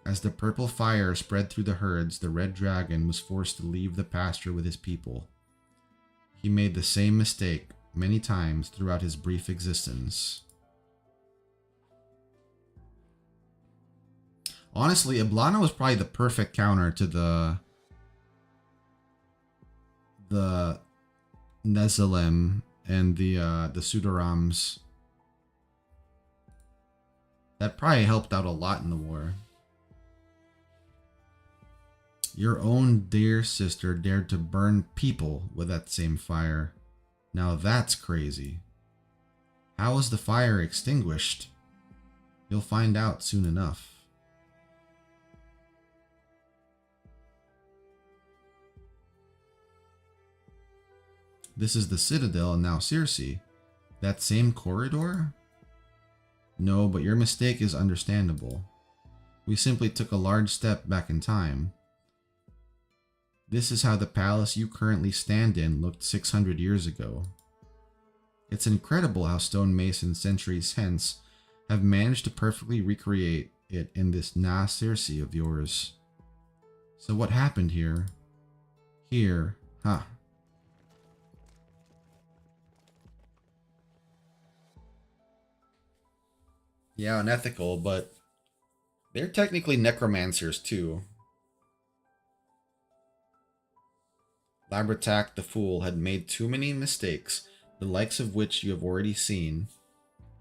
As the purple fire spread through the herds, the red dragon was forced to leave the pasture with his people. He made the same mistake many times throughout his brief existence. Honestly, Iblana was probably the perfect counter to the Nezalem and the Sudorams. That probably helped out a lot in the war. Your own dear sister dared to burn people with that same fire. Now that's crazy. How was the fire extinguished? You'll find out soon enough. This is the Citadel and now Circe. That same corridor? No, but your mistake is understandable. We simply took a large step back in time. This is how the palace you currently stand in looked 600 years ago. It's incredible how stonemasons centuries hence have managed to perfectly recreate it in this Na Circe of yours. So what happened here? Here, huh? Yeah, unethical, but they're technically necromancers too. Labratak the Fool had made too many mistakes, the likes of which you have already seen.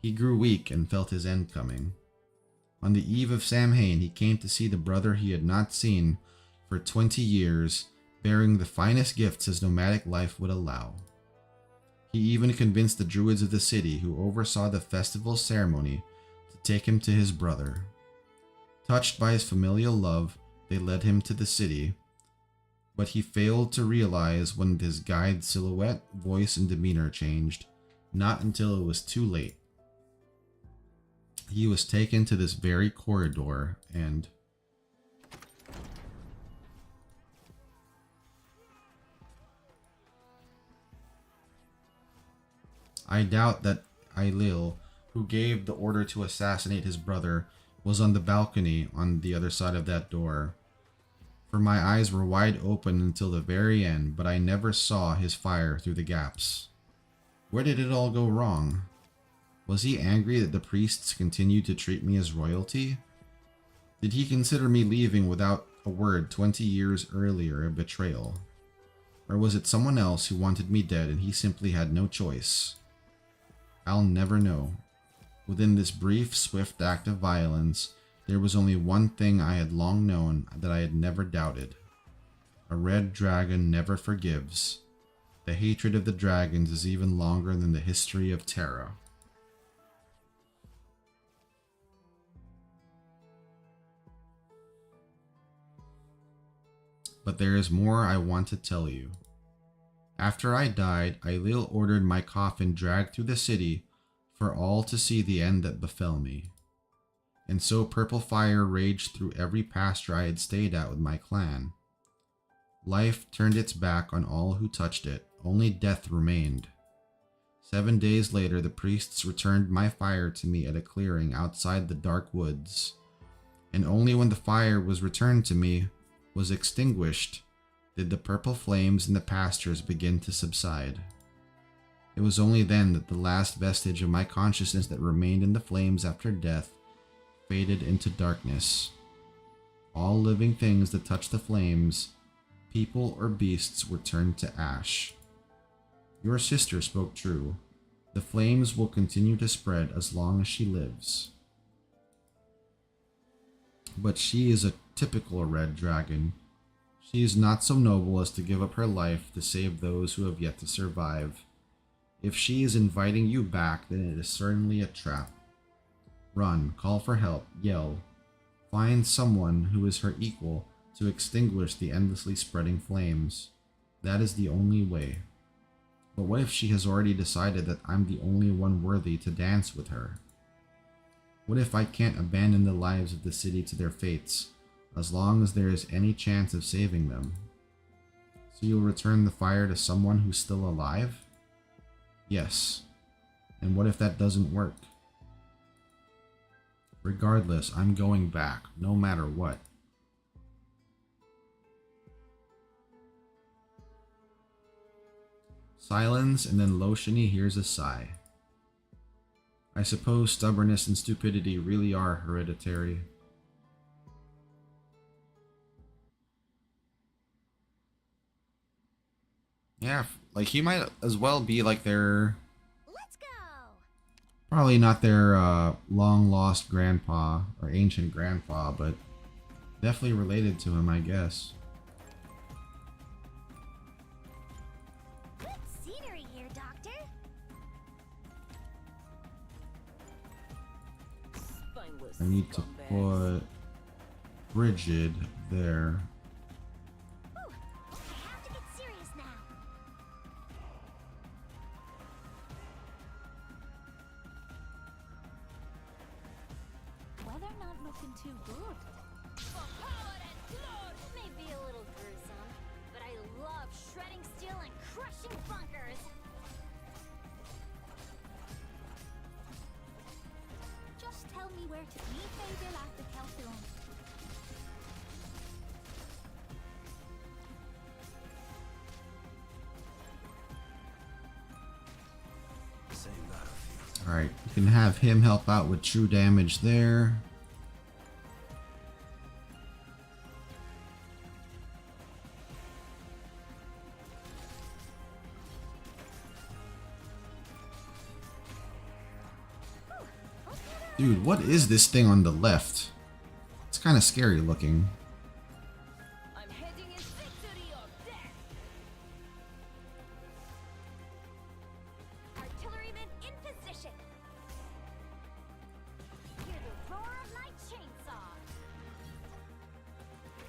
He grew weak and felt his end coming. On the eve of Samhain, he came to see the brother he had not seen for 20 years, bearing the finest gifts his nomadic life would allow. He even convinced the druids of the city who oversaw the festival ceremony to take him to his brother. Touched by his familial love, they led him to the city, but he failed to realize when his guide's silhouette, voice, and demeanor changed, not until it was too late. He was taken to this very corridor, and I doubt that Ailil who gave the order to assassinate his brother, was on the balcony on the other side of that door. For my eyes were wide open until the very end, but I never saw his fire through the gaps. Where did it all go wrong? Was he angry that the priests continued to treat me as royalty? Did he consider me leaving without a word 20 years earlier a betrayal? Or was it someone else who wanted me dead and he simply had no choice? I'll never know. Within this brief, swift act of violence, there was only one thing I had long known that I had never doubted. A red dragon never forgives. The hatred of the dragons is even longer than the history of Terra. But there is more I want to tell you. After I died, Ailil ordered my coffin dragged through the city for all to see the end that befell me. And so purple fire raged through every pasture I had stayed at with my clan. Life turned its back on all who touched it, only death remained. 7 days later, the priests returned my fire to me at a clearing outside the dark woods. And only when the fire was returned to me, was extinguished, did the purple flames in the pastures begin to subside. It was only then that the last vestige of my consciousness that remained in the flames after death faded into darkness. All living things that touched the flames, people or beasts, were turned to ash. Your sister spoke true. The flames will continue to spread as long as she lives. But she is a typical red dragon. She is not so noble as to give up her life to save those who have yet to survive. If she is inviting you back, then it is certainly a trap. Run, call for help, yell. Find someone who is her equal to extinguish the endlessly spreading flames. That is the only way. But what if she has already decided that I'm the only one worthy to dance with her? What if I can't abandon the lives of the city to their fates, as long as there is any chance of saving them? So you'll return the fire to someone who's still alive? Yes. And what if that doesn't work? Regardless, I'm going back, no matter what. Silence, and then Loshini hears a sigh. I suppose stubbornness and stupidity really are hereditary. Yeah, like he might as well be like their... Let's go! Probably not their long-lost grandpa or ancient grandpa, but definitely related to him, I guess. Good scenery here, Doctor. I need to put Brigid there. Ooh, I have to get serious now. Weather not looking too good. For power and glory! May be a little gruesome, but I love shredding steel and crushing bunkers. Just tell me where to meet Abel at the Caltheron. Same battlefield. Alright, you can have him help out with true damage there. Dude, what is this thing on the left? It's kind of scary looking. I'm heading in victory or death. Artillerymen in position. Hear the roar of my chainsaw.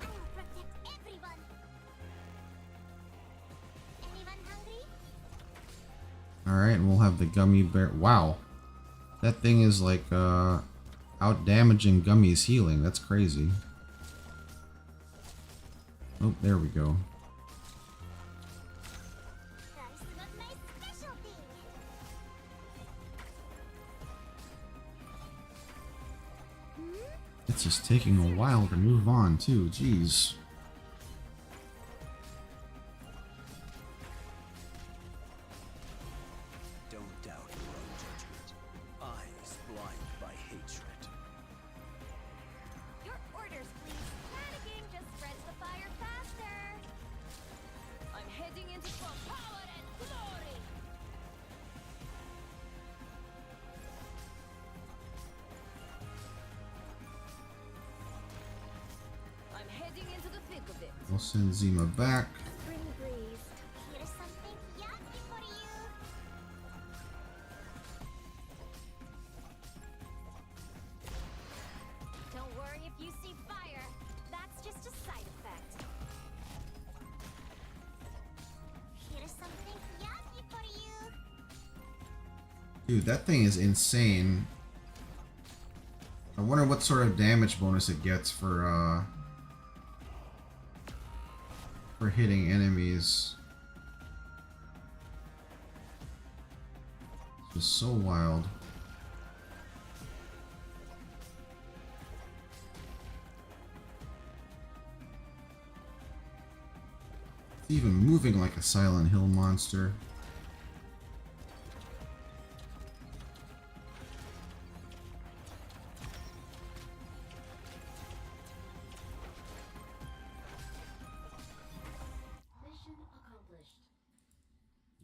I will protect everyone. Anyone hungry? Alright, and we'll have the gummy bear. Wow. That thing is like out damaging Gummy's healing. That's crazy. Oh, there we go. That's not my specialty. It's just taking a while to move on, too. Jeez. Don't doubt your own judgment. Eyes blind by hatred. Your orders, please. Panicking just spreads the fire faster. I'm heading into for power and glory. I'm heading into the thick of it. We'll send Zima back. Spring breeze. Here's something yummy for you. Don't worry if you see fire. That's just a side effect. Here's something yummy for you. Dude, that thing is insane. I wonder what sort of damage bonus it gets for hitting enemies. It's just so wild. It's even moving like a Silent Hill monster.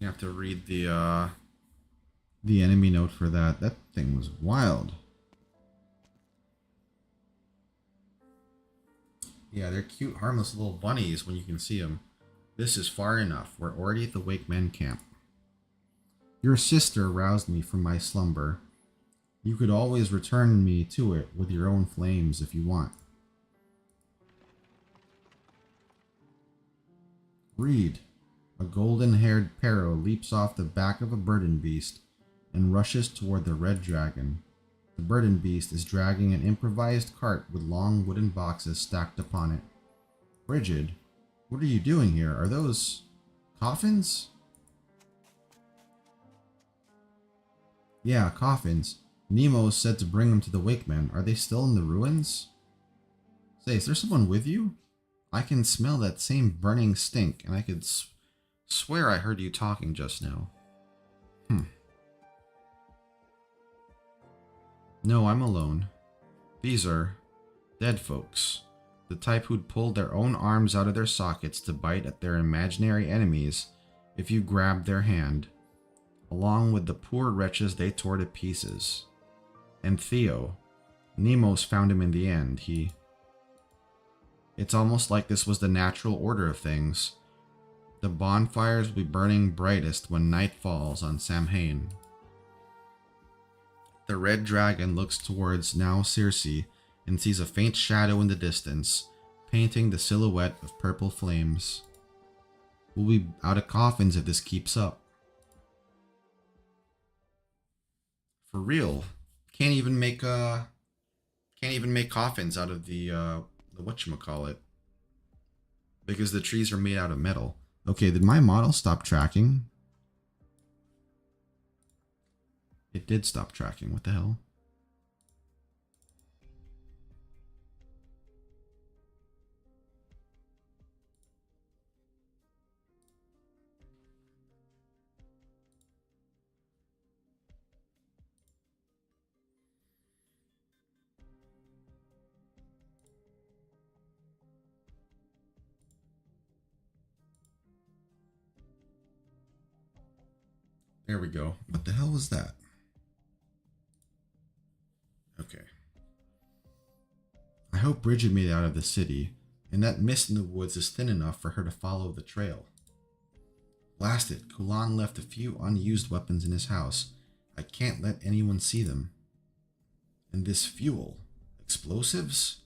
You have to read the enemy note for that. That thing was wild. Yeah, they're cute, harmless little bunnies when you can see them. This is far enough. We're already at the Wake Men camp. Your sister roused me from my slumber. You could always return me to it with your own flames if you want. Read. A golden-haired Pero leaps off the back of a burden beast and rushes toward the red dragon. The burden beast is dragging an improvised cart with long wooden boxes stacked upon it. Brigid, what are you doing here? Are those coffins? Yeah, coffins. Nemo said to bring them to the Wakemen. Are they still in the ruins? Say, is there someone with you? I can smell that same burning stink, and I could swear I heard you talking just now. No, I'm alone. These are dead folks. The type who'd pulled their own arms out of their sockets to bite at their imaginary enemies if you grabbed their hand, along with the poor wretches they tore to pieces. And Theo, Nemos found him in the end. It's almost like this was the natural order of things. The bonfires will be burning brightest when night falls on Samhain. The red dragon looks towards now Circe and sees a faint shadow in the distance, painting the silhouette of purple flames. We'll be out of coffins if this keeps up. For real. Can't even make coffins out of the whatchamacallit. Because the trees are made out of metal. Okay, did my model stop tracking? It did stop tracking. What the hell? There we go. What the hell was that? Okay. I hope Bridget made it out of the city, and that mist in the woods is thin enough for her to follow the trail. Blast it, Kulan left a few unused weapons in his house. I can't let anyone see them. And this fuel. Explosives?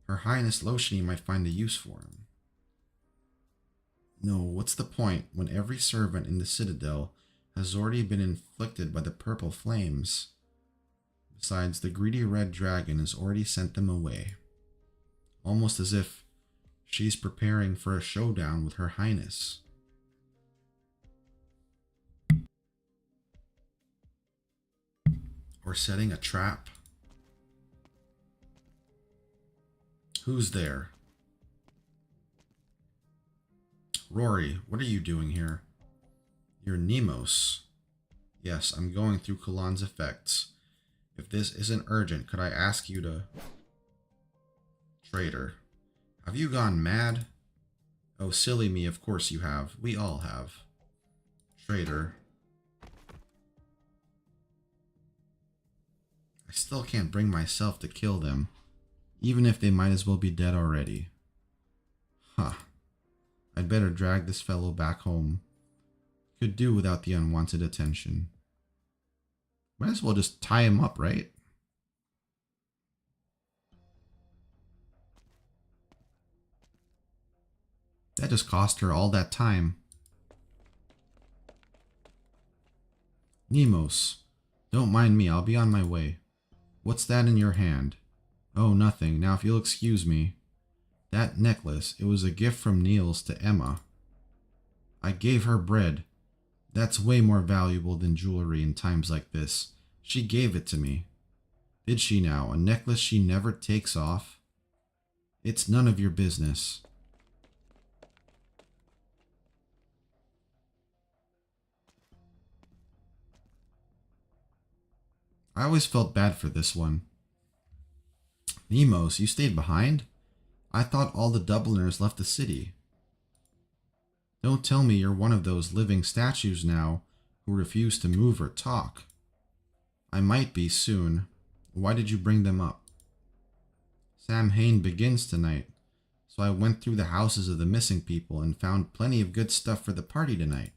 Her Highness Loshini might find a use for him. No, what's the point when every servant in the Citadel has already been inflicted by the purple flames? Besides, the greedy red dragon has already sent them away. Almost as if she's preparing for a showdown with Her Highness. Or setting a trap. Who's there? Rory, what are you doing here? You're Nemos. Yes, I'm going through Kulan's effects. If this isn't urgent, could I ask you to... Traitor. Have you gone mad? Oh, silly me, of course you have. We all have. Traitor. I still can't bring myself to kill them, even if they might as well be dead already. Huh. I'd better drag this fellow back home. Could do without the unwanted attention. Might as well just tie him up, right? That just cost her all that time. Nemos, don't mind me, I'll be on my way. What's that in your hand? Oh, nothing. Now if you'll excuse me. That necklace, it was a gift from Niels to Emma. I gave her bread. That's way more valuable than jewelry in times like this. She gave it to me. Did she now? A necklace she never takes off? It's none of your business. I always felt bad for this one. Nemos, you stayed behind? I thought all the Dubliners left the city. Don't tell me you're one of those living statues now who refuse to move or talk. I might be soon. Why did you bring them up? Sam Hain begins tonight, so I went through the houses of the missing people and found plenty of good stuff for the party tonight.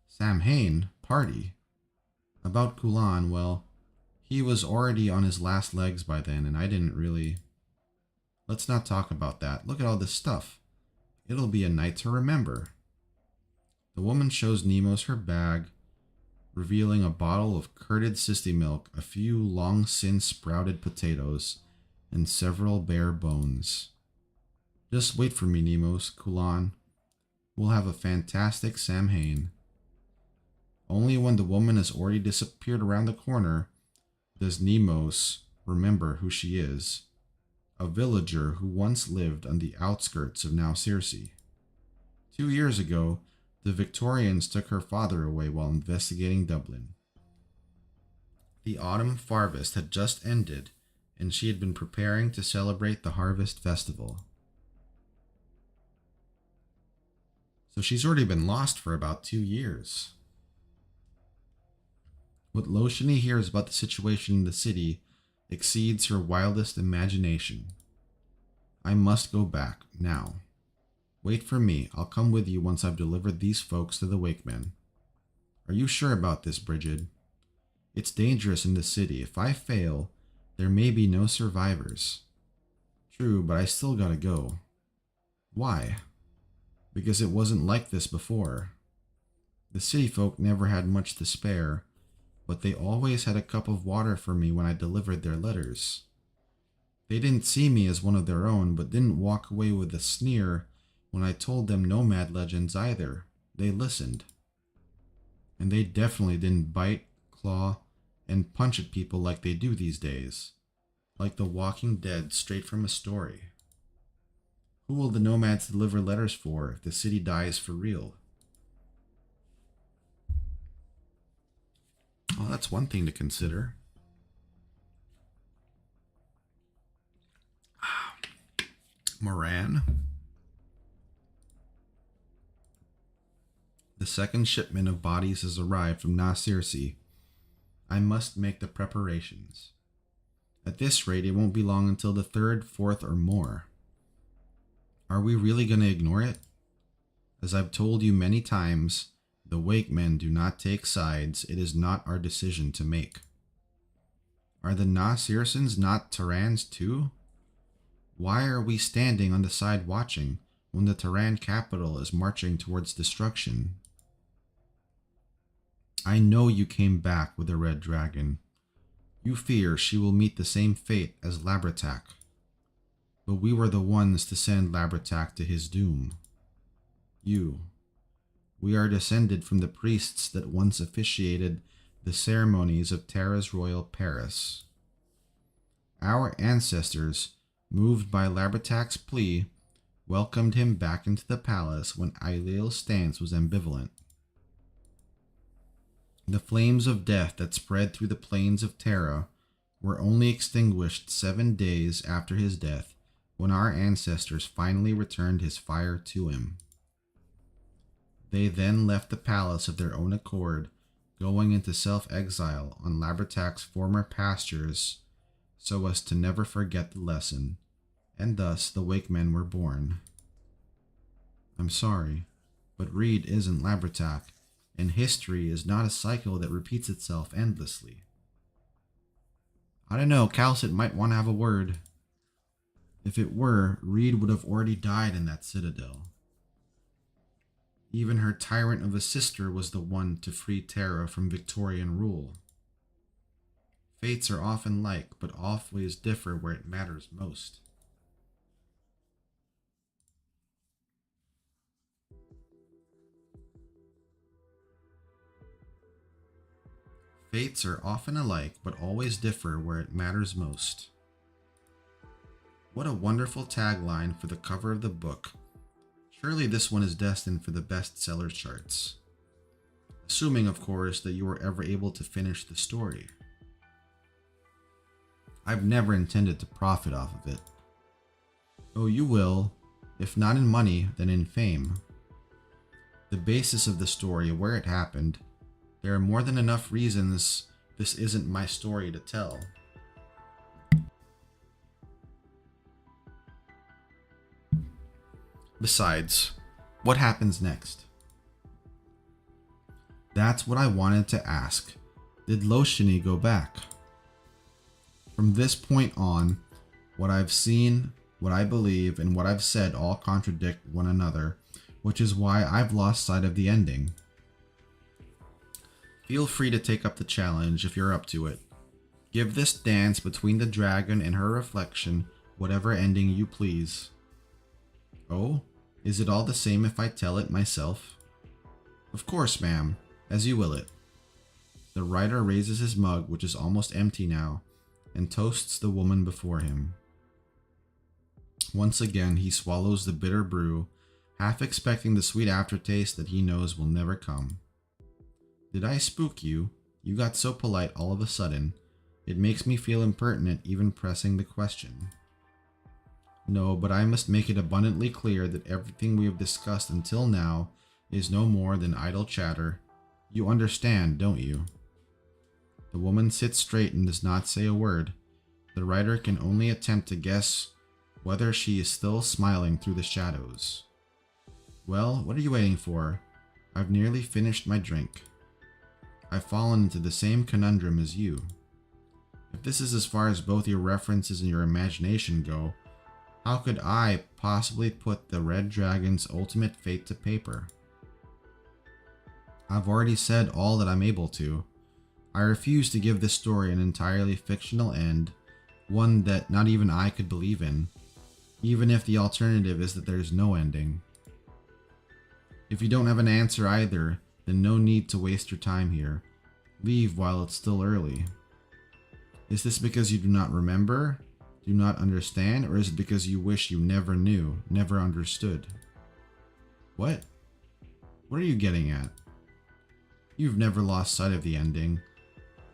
Sam Hain? Party? About Kulan, well, he was already on his last legs by then, and I didn't really... Let's not talk about that. Look at all this stuff. It'll be a night to remember. The woman shows Nemos her bag, revealing a bottle of curded sissy milk, a few long-since sprouted potatoes, and several bare bones. Just wait for me, Nemos, Kulan. We'll have a fantastic Sam Hain. Only when the woman has already disappeared around the corner does Nemos remember who she is. A villager who once lived on the outskirts of Now Circe. 2 years ago, the Victorians took her father away while investigating Dublin. The autumn harvest had just ended, and she had been preparing to celebrate the harvest festival. So she's already been lost for about 2 years. What Loshini hears about the situation in the city exceeds her wildest imagination. I must go back, now. Wait for me, I'll come with you once I've delivered these folks to the Wakemen. Are you sure about this, Brigid? It's dangerous in the city. If I fail, there may be no survivors. True, but I still gotta go. Why? Because it wasn't like this before. The city folk never had much to spare, but they always had a cup of water for me when I delivered their letters. They didn't see me as one of their own, but didn't walk away with a sneer when I told them nomad legends either. They listened. And they definitely didn't bite, claw, and punch at people like they do these days. Like the Walking Dead straight from a story. Who will the nomads deliver letters for if the city dies for real? Well, that's one thing to consider. Moran. The second shipment of bodies has arrived from Na Circe. I must make the preparations. At this rate, it won't be long until the 3rd, 4th, or more. Are we really going to ignore it? As I've told you many times, the Wakemen do not take sides. It is not our decision to make. Are the Na Circans not Terrans too? Why are we standing on the side watching when the Terran capital is marching towards destruction? I know you came back with a red dragon. You fear she will meet the same fate as Labratak. But we were the ones to send Labratak to his doom. We are descended from the priests that once officiated the ceremonies of Terra's royal Paris. Our ancestors moved by Labratak's plea, welcomed him back into the palace when Ailil's stance was ambivalent. The flames of death that spread through the plains of Terra were only extinguished 7 days after his death, when our ancestors finally returned his fire to him. They then left the palace of their own accord, going into self-exile on Labratak's former pastures so as to never forget the lesson, and thus the Wakemen were born. I'm sorry, but Reed isn't Labratak, and history is not a cycle that repeats itself endlessly. I don't know, Calcit might want to have a word. If it were, Reed would have already died in that citadel. Even her tyrant of a sister was the one to free Terra from Victorian rule. Fates are often like, but always differ where it matters most. Fates are often alike, but always differ where it matters most. What a wonderful tagline for the cover of the book. Surely this one is destined for the bestseller charts. Assuming, of course, that you were ever able to finish the story. I've never intended to profit off of it. Oh, you will, if not in money, then in fame. The basis of the story, where it happened, there are more than enough reasons this isn't my story to tell. Besides, what happens next? That's what I wanted to ask. Did Loshini go back? From this point on, what I've seen, what I believe, and what I've said all contradict one another, which is why I've lost sight of the ending. Feel free to take up the challenge if you're up to it. Give this dance between the dragon and her reflection whatever ending you please. Oh, is it all the same if I tell it myself? Of course, ma'am, as you will it. The writer raises his mug, which is almost empty now, and toasts the woman before him. Once again, he swallows the bitter brew, half expecting the sweet aftertaste that he knows will never come. Did I spook you? You got so polite all of a sudden. It makes me feel impertinent even pressing the question. No, but I must make it abundantly clear that everything we have discussed until now is no more than idle chatter. You understand, don't you? The woman sits straight and does not say a word. The writer can only attempt to guess whether she is still smiling through the shadows. Well, what are you waiting for? I've nearly finished my drink. I've fallen into the same conundrum as you. If this is as far as both your references and your imagination go, how could I possibly put the Red Dragon's ultimate fate to paper? I've already said all that I'm able to. I refuse to give this story an entirely fictional end, one that not even I could believe in, even if the alternative is that there's no ending. If you don't have an answer either, then no need to waste your time here. Leave while it's still early. Is this because you do not remember, do not understand, or is it because you wish you never knew, never understood? What? What are you getting at? You've never lost sight of the ending.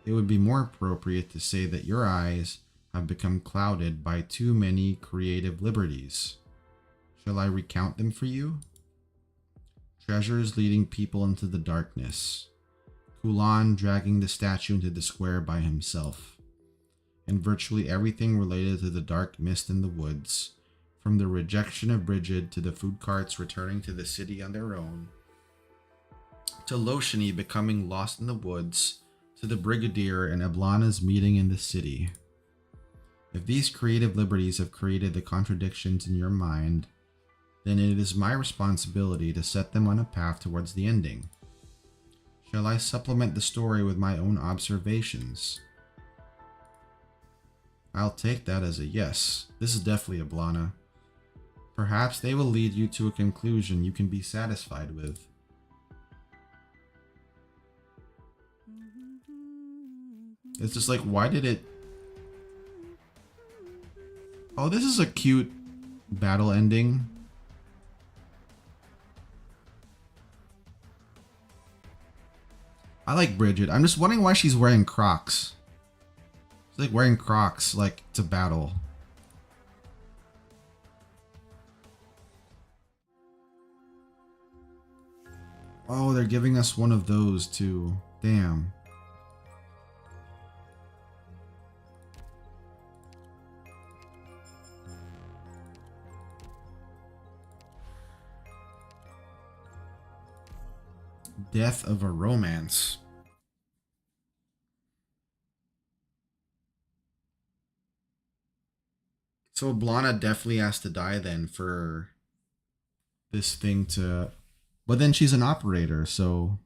It would be more appropriate to say that your eyes have become clouded by too many creative liberties. Shall I recount them for you? Treasures leading people into the darkness. Kulan dragging the statue into the square by himself. And virtually everything related to the dark mist in the woods, from the rejection of Brigid to the food carts returning to the city on their own, to Loshini becoming lost in the woods, to the Brigadier and Eblana's meeting in the city. If these creative liberties have created the contradictions in your mind, then it is my responsibility to set them on a path towards the ending. Shall I supplement the story with my own observations? I'll take that as a yes. This is definitely Eblana. Perhaps they will lead you to a conclusion you can be satisfied with. It's just like, why did it... Oh, this is a cute battle ending. I like Bridget. I'm just wondering why she's wearing Crocs. She's like wearing Crocs like to battle. Oh, they're giving us one of those too. Damn. Death of a romance. So Blana definitely has to die then for this thing to... But then she's an operator, so...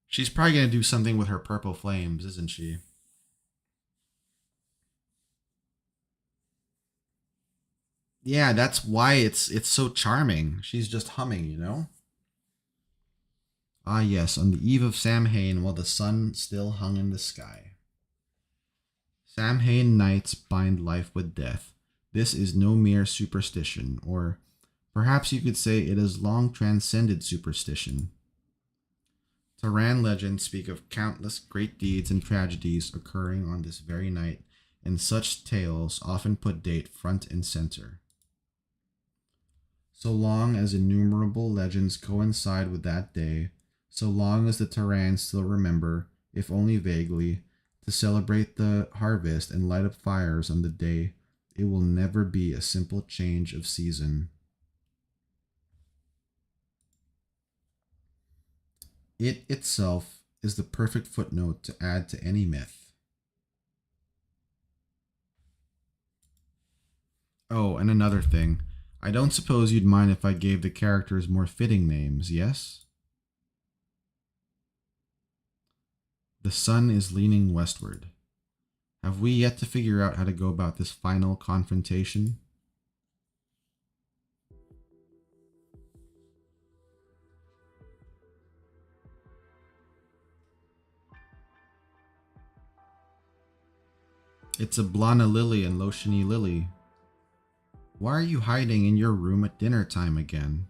She's probably going to do something with her purple flames, isn't she? Yeah, that's why it's so charming. She's just humming, you know? Ah yes, on the eve of Samhain while the sun still hung in the sky. Samhain nights bind life with death. This is no mere superstition, or perhaps you could say it has long transcended superstition. Taran legends speak of countless great deeds and tragedies occurring on this very night, and such tales often put date front and center. So long as innumerable legends coincide with that day, so long as the Terrans still remember, if only vaguely, to celebrate the harvest and light up fires on the day, it will never be a simple change of season. It itself is the perfect footnote to add to any myth. Oh, and another thing. I don't suppose you'd mind if I gave the characters more fitting names, yes? The sun is leaning westward. Have we yet to figure out how to go about this final confrontation? It's a Blana Lily and Lotiony Lily. Why are you hiding in your room at dinner time again?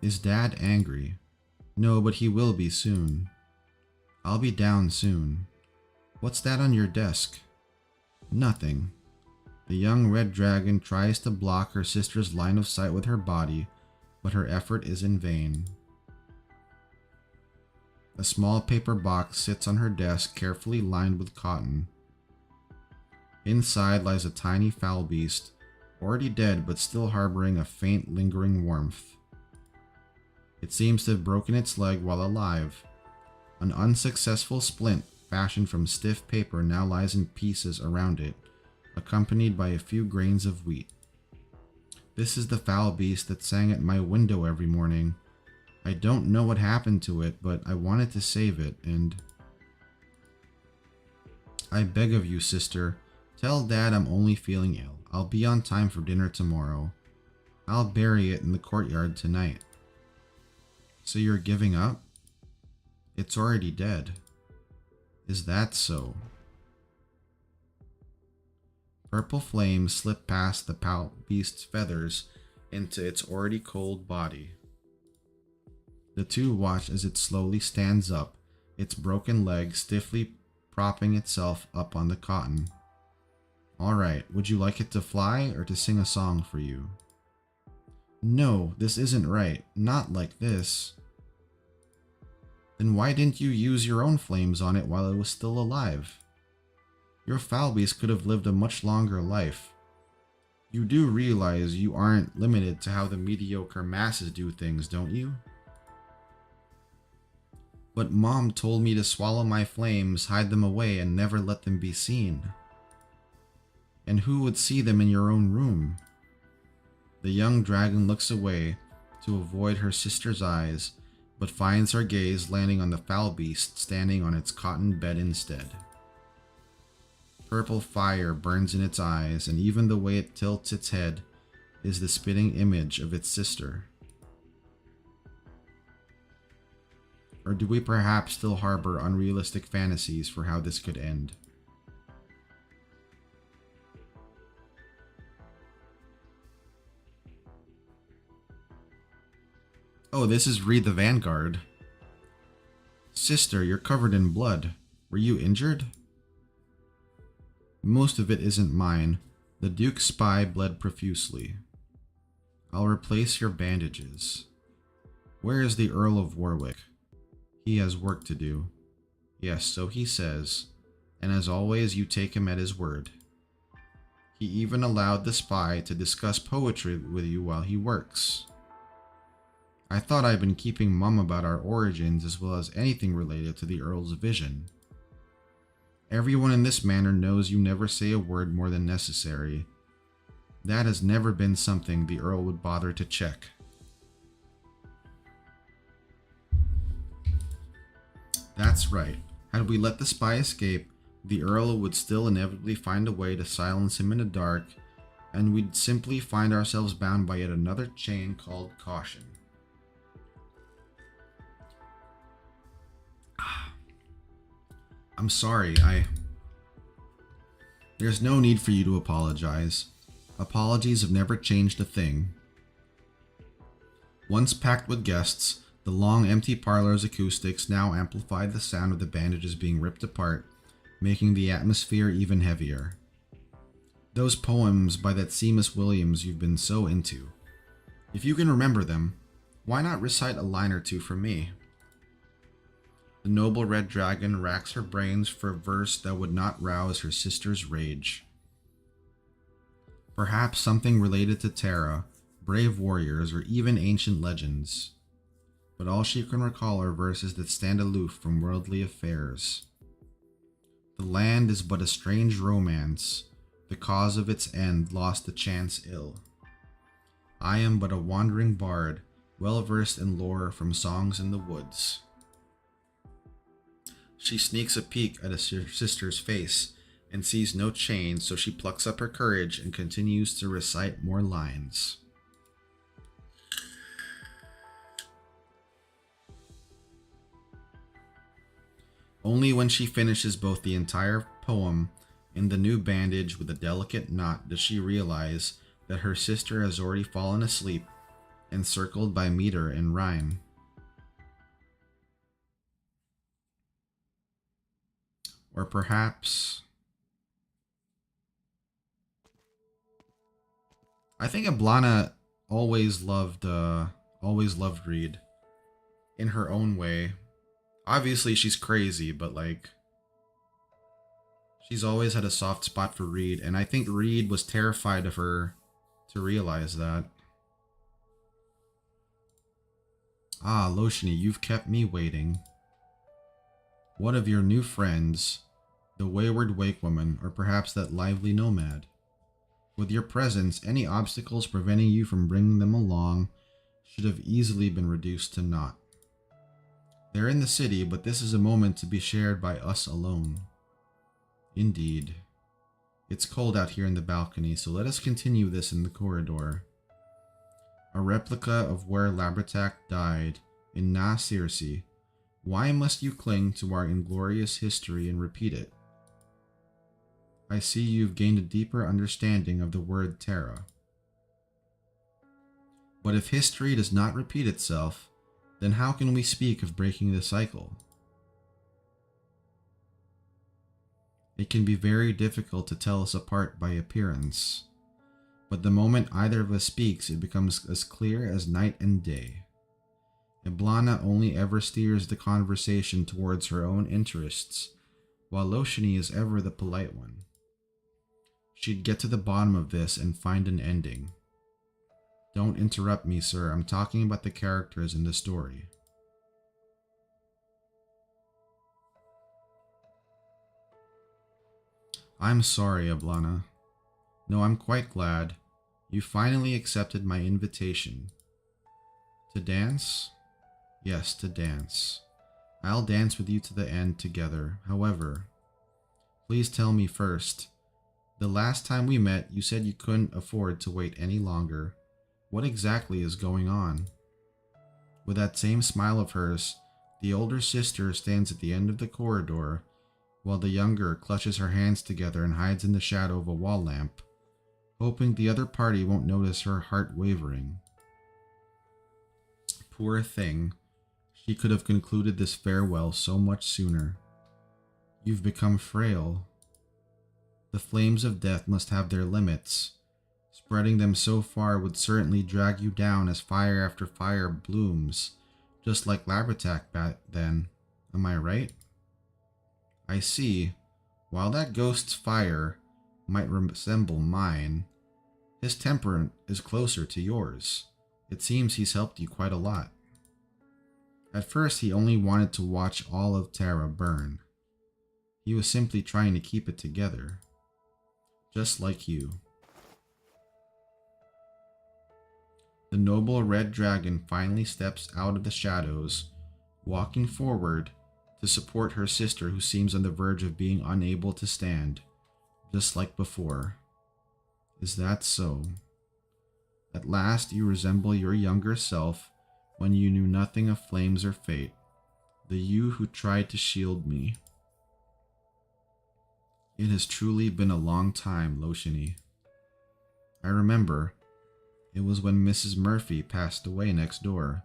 Is Dad angry? No, but he will be soon. I'll be down soon. What's that on your desk? Nothing. The young red dragon tries to block her sister's line of sight with her body, but her effort is in vain. A small paper box sits on her desk, carefully lined with cotton. Inside lies a tiny foul beast, already dead but still harboring a faint, lingering warmth. It seems to have broken its leg while alive. An unsuccessful splint, fashioned from stiff paper, now lies in pieces around it, accompanied by a few grains of wheat. This is the foul beast that sang at my window every morning. I don't know what happened to it, but I wanted to save it, and... I beg of you, sister, tell Dad I'm only feeling ill. I'll be on time for dinner tomorrow. I'll bury it in the courtyard tonight. So you're giving up? It's already dead. Is that so? Purple flames slip past the foul beast's feathers into its already cold body. The two watch as it slowly stands up, its broken leg stiffly propping itself up on the cotton. Alright, would you like it to fly or to sing a song for you? No, this isn't right. Not like this. Then why didn't you use your own flames on it while it was still alive? Your foul beast could have lived a much longer life. You do realize you aren't limited to how the mediocre masses do things, don't you? But Mom told me to swallow my flames, hide them away, and never let them be seen. And who would see them in your own room? The young dragon looks away to avoid her sister's eyes, but finds her gaze landing on the foul beast standing on its cotton bed instead. Purple fire burns in its eyes, and even the way it tilts its head is the spitting image of its sister. Or do we perhaps still harbor unrealistic fantasies for how this could end? Oh, this is Reed the Vanguard. Sister, you're covered in blood. Were you injured? Most of it isn't mine. The Duke's spy bled profusely. I'll replace your bandages. Where is the Earl of Warwick? He has work to do. Yes, so he says. And as always, you take him at his word. He even allowed the spy to discuss poetry with you while he works. I thought I'd been keeping mum about our origins as well as anything related to the Earl's vision. Everyone in this manor knows you never say a word more than necessary. That has never been something the Earl would bother to check. That's right. Had we let the spy escape, the Earl would still inevitably find a way to silence him in the dark, and we'd simply find ourselves bound by yet another chain called caution. I'm sorry, There's no need for you to apologize. Apologies have never changed a thing. Once packed with guests, the long empty parlor's acoustics now amplified the sound of the bandages being ripped apart, making the atmosphere even heavier. Those poems by that Seamus Williams you've been so into. If you can remember them, why not recite a line or two for me? The noble red dragon racks her brains for a verse that would not rouse her sister's rage. Perhaps something related to Terra, brave warriors, or even ancient legends. But all she can recall are verses that stand aloof from worldly affairs. The land is but a strange romance, the cause of its end lost to chance ill. I am but a wandering bard, well versed in lore from songs in the woods. She sneaks a peek at her sister's face and sees no chain, so she plucks up her courage and continues to recite more lines. Only when she finishes both the entire poem and the new bandage with a delicate knot does she realize that her sister has already fallen asleep, encircled by meter and rhyme. Or perhaps... I think Ablana always loved Reed in her own way. Obviously she's crazy, but like she's always had a soft spot for Reed, and I think Reed was terrified of her to realize that. Ah, Loshini, you've kept me waiting. What of your new friends, the wayward wake woman, or perhaps that lively nomad? With your presence, any obstacles preventing you from bringing them along should have easily been reduced to naught. They're in the city, but this is a moment to be shared by us alone. Indeed. It's cold out here in the balcony, so let us continue this in the corridor. A replica of where Labratak died, in Na Circe. Why must you cling to our inglorious history and repeat it? I see you've gained a deeper understanding of the word Terra. But if history does not repeat itself, then how can we speak of breaking the cycle? It can be very difficult to tell us apart by appearance, but the moment either of us speaks, it becomes as clear as night and day. Iblana only ever steers the conversation towards her own interests, while Loshini is ever the polite one. She'd get to the bottom of this and find an ending. Don't interrupt me, sir. I'm talking about the characters in the story. I'm sorry, Ablana. No, I'm quite glad. You finally accepted my invitation. To dance? Yes, to dance. I'll dance with you to the end together. However, please tell me first. The last time we met, you said you couldn't afford to wait any longer. What exactly is going on? With that same smile of hers, the older sister stands at the end of the corridor, while the younger clutches her hands together and hides in the shadow of a wall lamp, hoping the other party won't notice her heart wavering. Poor thing. She could have concluded this farewell so much sooner. You've become frail. The flames of death must have their limits. Spreading them so far would certainly drag you down as fire after fire blooms, just like Labratak back then. Am I right? I see. While that ghost's fire might resemble mine, his temper is closer to yours. It seems he's helped you quite a lot. At first, he only wanted to watch all of Terra burn. He was simply trying to keep it together. Just like you. The noble red dragon finally steps out of the shadows, walking forward to support her sister who seems on the verge of being unable to stand, just like before. Is that so? At last you resemble your younger self when you knew nothing of flames or fate, the you who tried to shield me. It has truly been a long time, Loshini. I remember. It was when Mrs. Murphy passed away next door.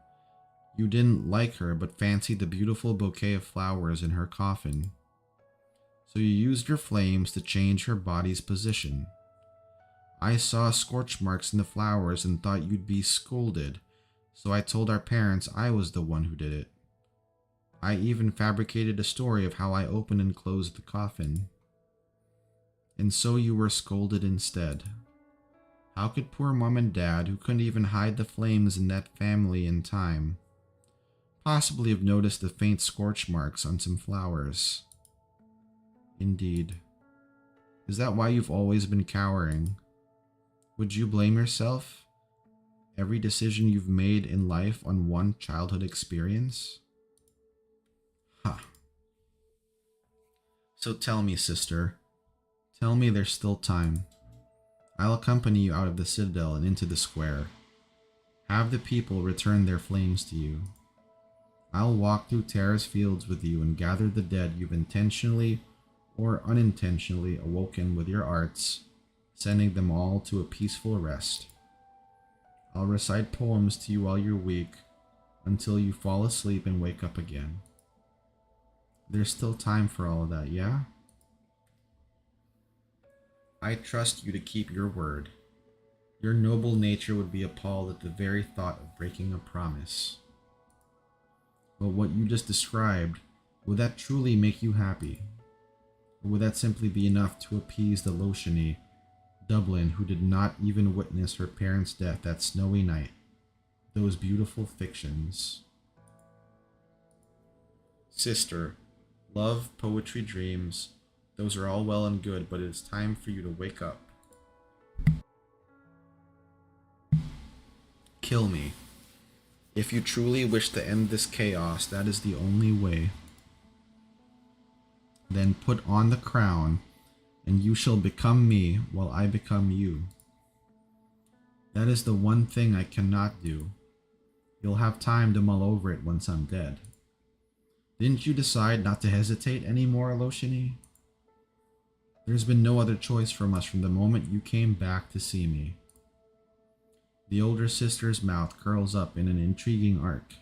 You didn't like her but fancied the beautiful bouquet of flowers in her coffin. So you used your flames to change her body's position. I saw scorch marks in the flowers and thought you'd be scolded, so I told our parents I was the one who did it. I even fabricated a story of how I opened and closed the coffin. And so you were scolded instead. How could poor Mom and Dad, who couldn't even hide the flames in that family in time, possibly have noticed the faint scorch marks on some flowers? Indeed. Is that why you've always been cowering? Would you blame yourself? Every decision you've made in life on one childhood experience? Ha. So tell me, sister. Tell me there's still time. I'll accompany you out of the citadel and into the square. Have the people return their flames to you. I'll walk through Terra's fields with you and gather the dead you've intentionally or unintentionally awoken with your arts, sending them all to a peaceful rest. I'll recite poems to you while you're weak, until you fall asleep and wake up again. There's still time for all of that, yeah? I trust you to keep your word. Your noble nature would be appalled at the very thought of breaking a promise. But what you just described, would that truly make you happy? Or would that simply be enough to appease the Loshini, Dublin, who did not even witness her parents' death that snowy night? Those beautiful fictions. Sister, love, poetry, dreams, those are all well and good, but it is time for you to wake up. Kill me. If you truly wish to end this chaos, that is the only way. Then put on the crown, and you shall become me while I become you. That is the one thing I cannot do. You'll have time to mull over it once I'm dead. Didn't you decide not to hesitate anymore, Loshini? There's been no other choice from us from the moment you came back to see me. The older sister's mouth curls up in an intriguing arc.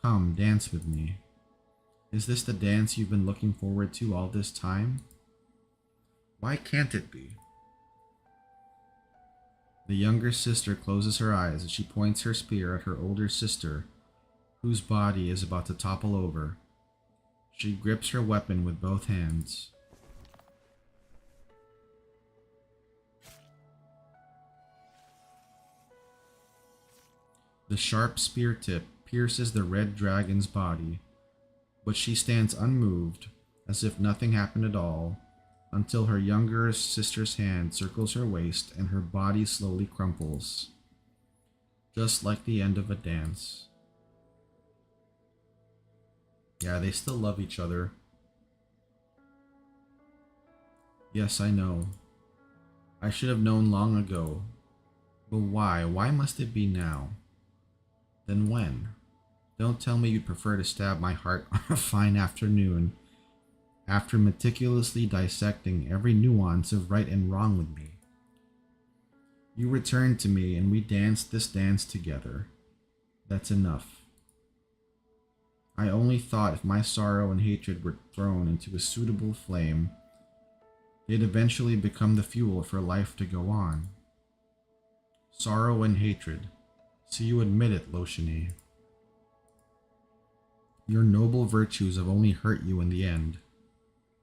Come, dance with me. Is this the dance you've been looking forward to all this time? Why can't it be? The younger sister closes her eyes as she points her spear at her older sister, whose body is about to topple over. She grips her weapon with both hands. The sharp spear tip pierces the red dragon's body, but she stands unmoved, as if nothing happened at all, until her younger sister's hand circles her waist and her body slowly crumples, just like the end of a dance. Yeah, they still love each other. Yes, I know. I should have known long ago. But why? Why must it be now? Then when? Don't tell me you'd prefer to stab my heart on a fine afternoon, after meticulously dissecting every nuance of right and wrong with me. You returned to me and we danced this dance together. That's enough. I only thought if my sorrow and hatred were thrown into a suitable flame, they'd eventually become the fuel for life to go on. Sorrow and hatred. So you admit it, Loshini. Your noble virtues have only hurt you in the end.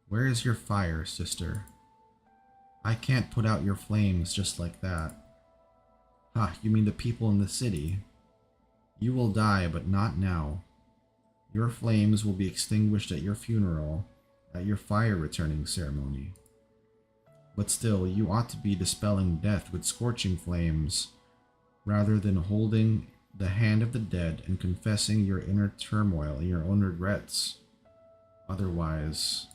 Where is your fire, sister? I can't put out your flames just like that. Ha, you mean the people in the city? You will die, but not now. Your flames will be extinguished at your funeral, at your fire returning ceremony. But still, you ought to be dispelling death with scorching flames, rather than holding the hand of the dead and confessing your inner turmoil and your own regrets. Otherwise,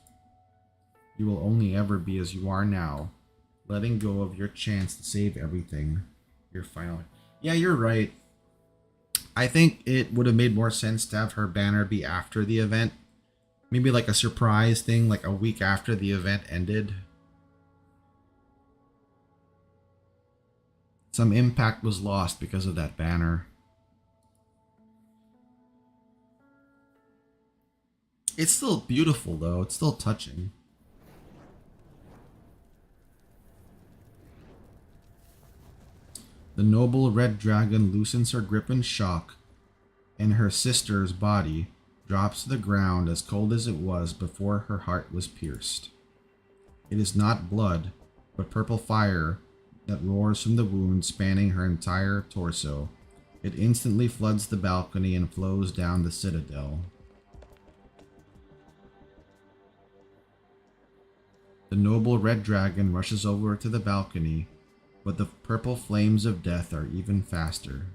you will only ever be as you are now, letting go of your chance to save everything. Your final... Yeah, you're right. I think it would have made more sense to have her banner be after the event. Maybe like a surprise thing, like a week after the event ended. Some impact was lost because of that banner. It's still beautiful though, it's still touching. The noble red dragon loosens her grip in shock, and her sister's body drops to the ground as cold as it was before her heart was pierced. It is not blood, but purple fire that roars from the wound spanning her entire torso. It instantly floods the balcony and flows down the citadel. The noble red dragon rushes over to the balcony, but the purple flames of death are even faster.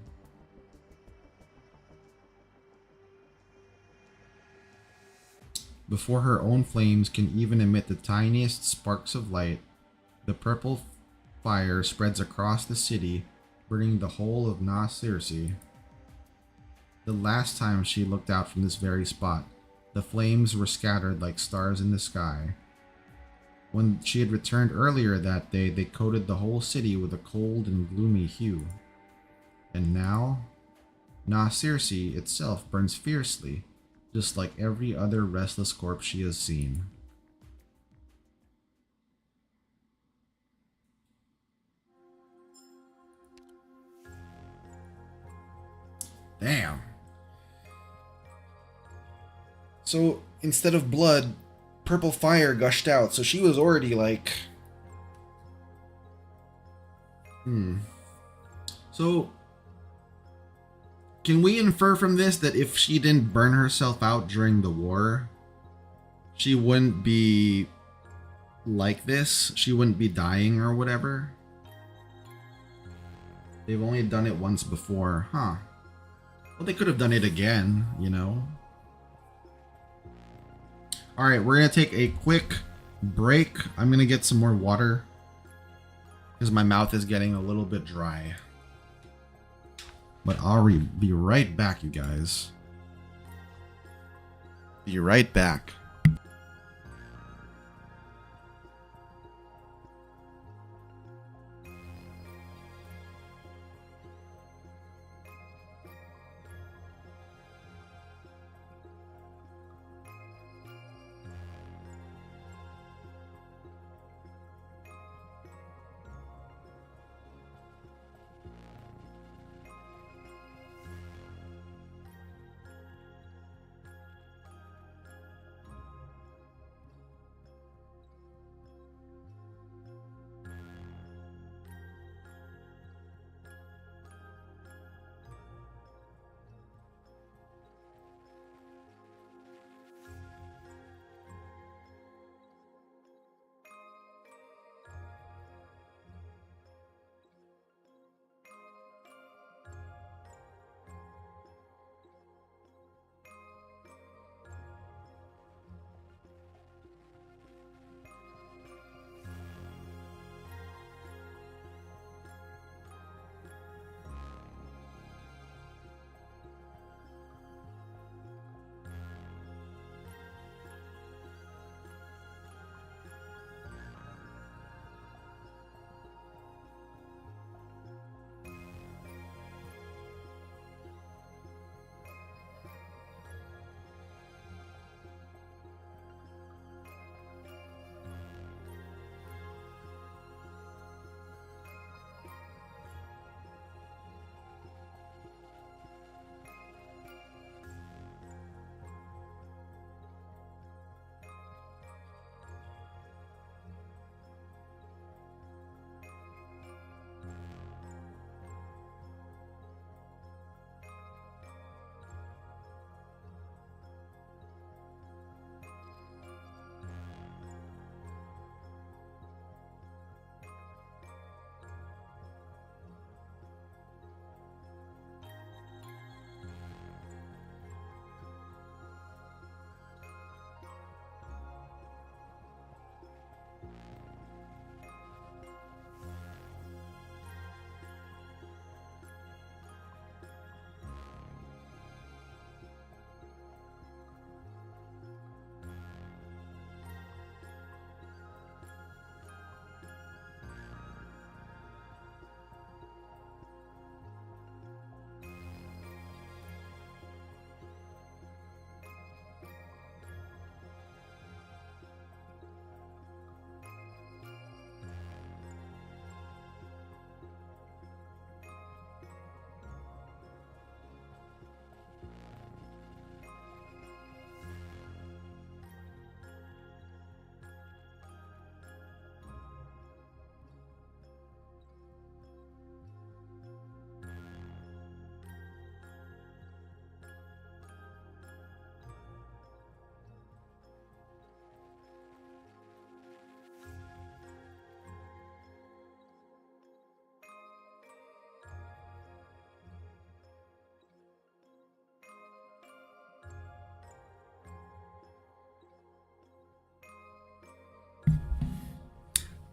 Before her own flames can even emit the tiniest sparks of light, the purple fire spreads across the city, burning the whole of Na Circe. The last time she looked out from this very spot, the flames were scattered like stars in the sky. When she had returned earlier that day, they coated the whole city with a cold and gloomy hue. And now, Na Circe itself burns fiercely, just like every other restless corpse she has seen. Damn. So, instead of blood, purple fire gushed out, so she was already like... So, can we infer from this that if she didn't burn herself out during the war, she wouldn't be like this? She wouldn't be dying or whatever? They've only done it once before, huh? Well, they could have done it again, you know? Alright, we're going to take a quick break. I'm going to get some more water because my mouth is getting a little bit dry. But I'll be right back, you guys. Be right back.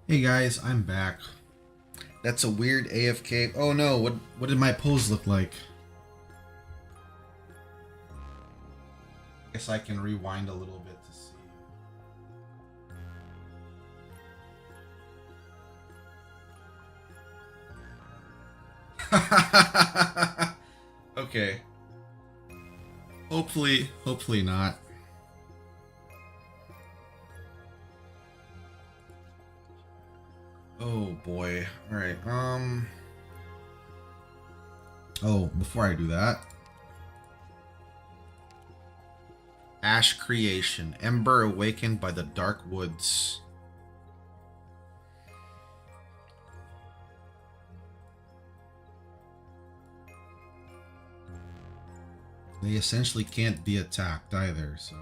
Hey guys, I'm back. That's a weird AFK. Oh no, what did my pose look like? Guess I can rewind a little bit to see. Okay. Hopefully not. Oh boy. Alright, oh, before I do that. Ash creation. Ember awakened by the dark woods. They essentially can't be attacked either, so.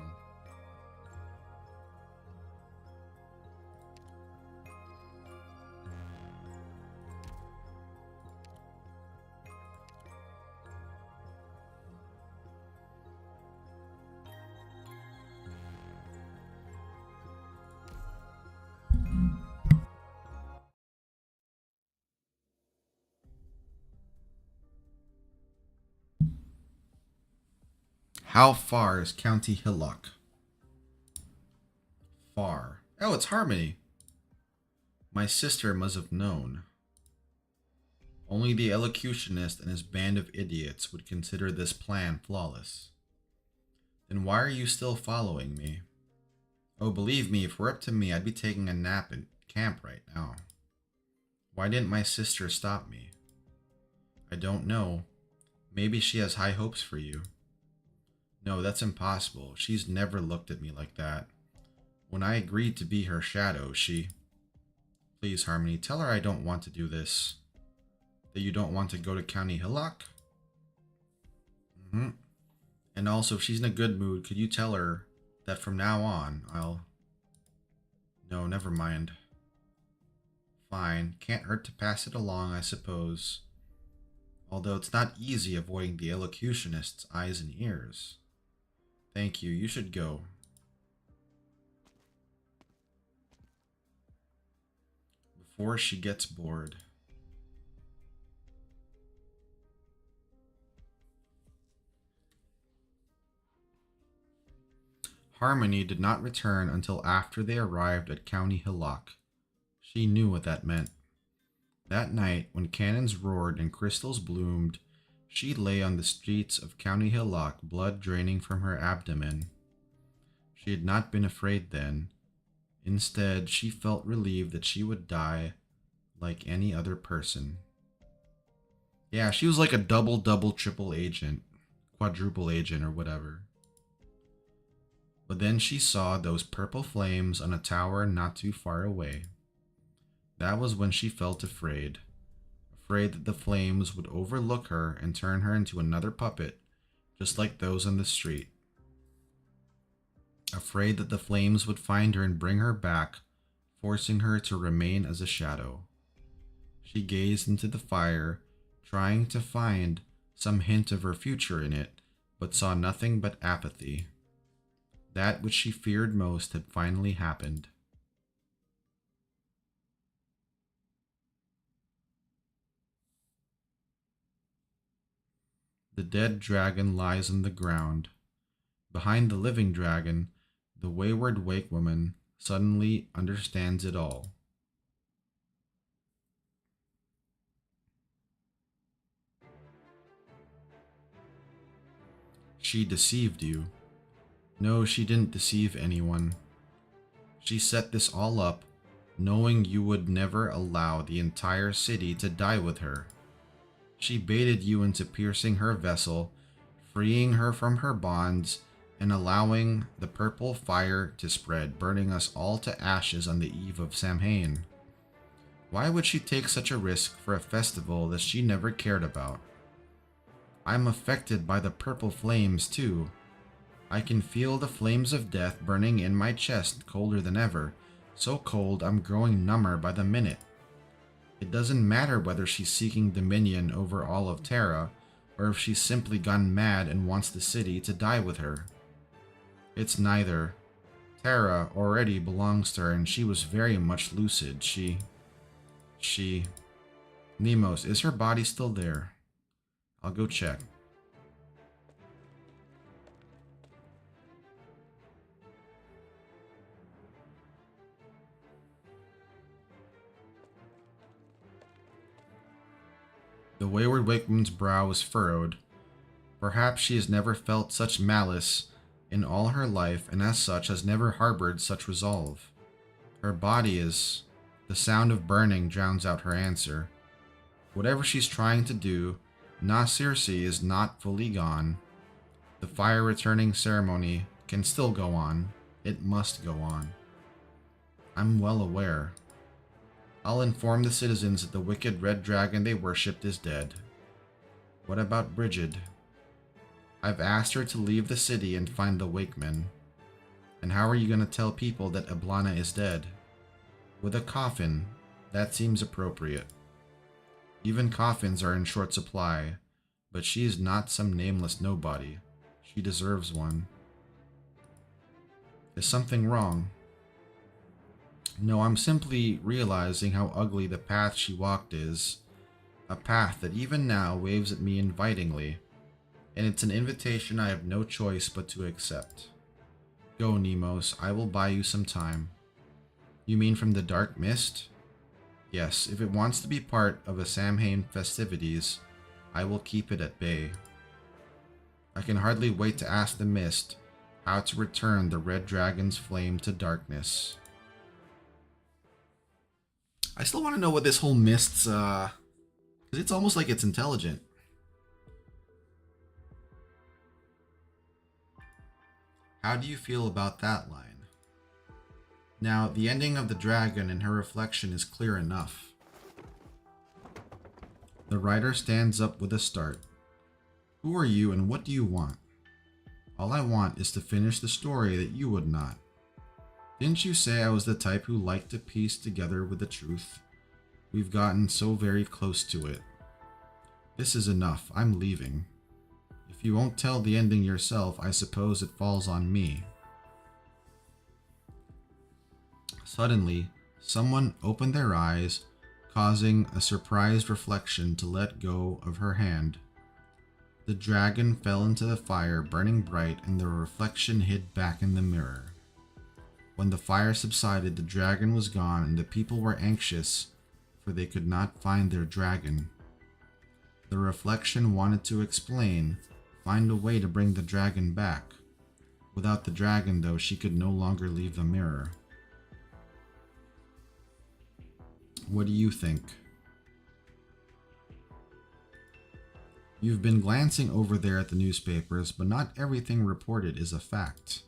How far is County Hillock? Far. Oh, it's Harmony. My sister must have known. Only the elocutionist and his band of idiots would consider this plan flawless. Then why are you still following me? Oh, believe me, if it were up to me, I'd be taking a nap in camp right now. Why didn't my sister stop me? I don't know. Maybe she has high hopes for you. No, that's impossible. She's never looked at me like that. When I agreed to be her shadow, she... Please, Harmony, tell her I don't want to do this. That you don't want to go to County Hillock? And also, if she's in a good mood, could you tell her that from now on, I'll... No, never mind. Fine, can't hurt to pass it along, I suppose. Although it's not easy avoiding the elocutionist's eyes and ears. Thank you, you should go. Before she gets bored. Harmony did not return until after they arrived at County Hillock. She knew what that meant. That night, when cannons roared and crystals bloomed, she lay on the streets of County Hillock, blood draining from her abdomen. She had not been afraid then. Instead, she felt relieved that she would die like any other person. Yeah, she was like a double, triple agent. Quadruple agent or whatever. But then she saw those purple flames on a tower not too far away. That was when she felt afraid. Afraid that the flames would overlook her and turn her into another puppet, just like those on the street. Afraid that the flames would find her and bring her back, forcing her to remain as a shadow. She gazed into the fire, trying to find some hint of her future in it, but saw nothing but apathy. That which she feared most had finally happened. The dead dragon lies on the ground. Behind the living dragon, the wayward wake woman suddenly understands it all. She deceived you. No, she didn't deceive anyone. She set this all up, knowing you would never allow the entire city to die with her. She baited you into piercing her vessel, freeing her from her bonds, and allowing the purple fire to spread, burning us all to ashes on the eve of Samhain. Why would she take such a risk for a festival that she never cared about? I'm affected by the purple flames too. I can feel the flames of death burning in my chest colder than ever, so cold I'm growing number by the minute. It doesn't matter whether she's seeking dominion over all of Terra, or if she's simply gone mad and wants the city to die with her. It's neither. Terra already belongs to her, and she was very much lucid. Nemos, is her body still there? I'll go check. The wayward Wakeman's brow is furrowed. Perhaps she has never felt such malice in all her life, and as such has never harbored such resolve. Her body is... The sound of burning drowns out her answer. Whatever she's trying to do, Na Circe is not fully gone. The fire returning ceremony can still go on. It must go on. I'm well aware. I'll inform the citizens that the wicked red dragon they worshipped is dead. What about Brigid? I've asked her to leave the city and find the Wakeman. And how are you going to tell people that Ablana is dead? With a coffin, that seems appropriate. Even coffins are in short supply, but she is not some nameless nobody. She deserves one. Is something wrong? No, I'm simply realizing how ugly the path she walked is. A path that even now waves at me invitingly, and it's an invitation I have no choice but to accept. Go, Nemos, I will buy you some time. You mean from the dark mist? Yes, if it wants to be part of a Samhain festivities, I will keep it at bay. I can hardly wait to ask the mist how to return the red dragon's flame to darkness. I still want to know what this whole mist's, because it's almost like it's intelligent. How do you feel about that line? Now, the ending of the dragon and her reflection is clear enough. The writer stands up with a start. Who are you and what do you want? All I want is to finish the story that you would not. Didn't you say I was the type who liked to piece together with the truth? We've gotten so very close to it. This is enough. I'm leaving. If you won't tell the ending yourself, I suppose it falls on me. Suddenly, someone opened their eyes, causing a surprised reflection to let go of her hand. The dragon fell into the fire, burning bright, and the reflection hid back in the mirror. When the fire subsided, the dragon was gone, and the people were anxious, for they could not find their dragon. The reflection wanted to explain, find a way to bring the dragon back. Without the dragon, though, she could no longer leave the mirror. What do you think? You've been glancing over there at the newspapers, but not everything reported is a fact.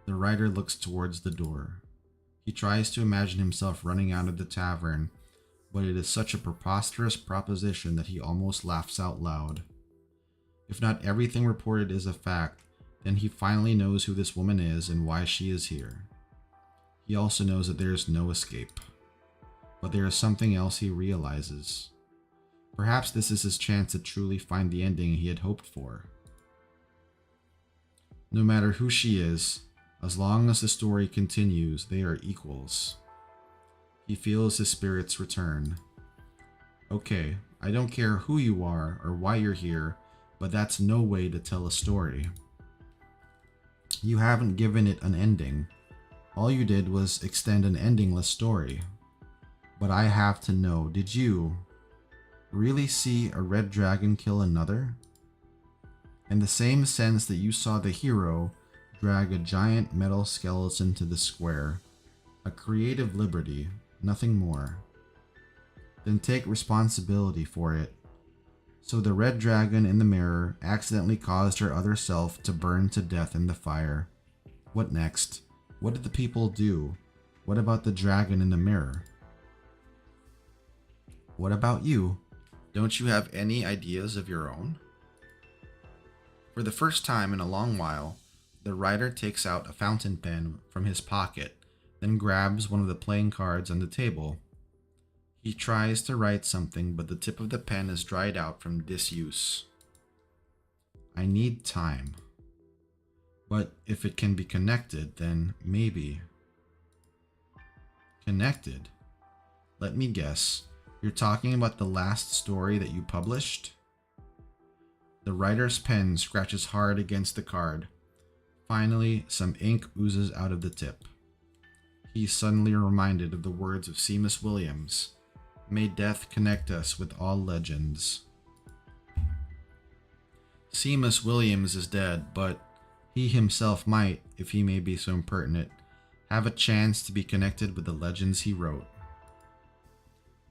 The writer looks towards the door. He tries to imagine himself running out of the tavern, but it is such a preposterous proposition that he almost laughs out loud. If not everything reported is a fact, then he finally knows who this woman is and why she is here. He also knows that there is no escape. But there is something else he realizes. Perhaps this is his chance to truly find the ending he had hoped for. No matter who she is, as long as the story continues, they are equals. He feels his spirits return. Okay, I don't care who you are or why you're here, but that's no way to tell a story. You haven't given it an ending. All you did was extend an endingless story. But I have to know, did you really see a red dragon kill another? In the same sense that you saw the hero drag a giant metal skeleton to the square. A creative liberty, nothing more. Then take responsibility for it. So the red dragon in the mirror accidentally caused her other self to burn to death in the fire. What next? What did the people do? What about the dragon in the mirror? What about you? Don't you have any ideas of your own? For the first time in a long while, the writer takes out a fountain pen from his pocket, then grabs one of the playing cards on the table. He tries to write something, but the tip of the pen is dried out from disuse. I need time. But if it can be connected, then maybe. Connected? Let me guess. You're talking about the last story that you published? The writer's pen scratches hard against the card. Finally, some ink oozes out of the tip. He's suddenly reminded of the words of Seamus Williams. May death connect us with all legends. Seamus Williams is dead, but he himself might, if he may be so impertinent, have a chance to be connected with the legends he wrote.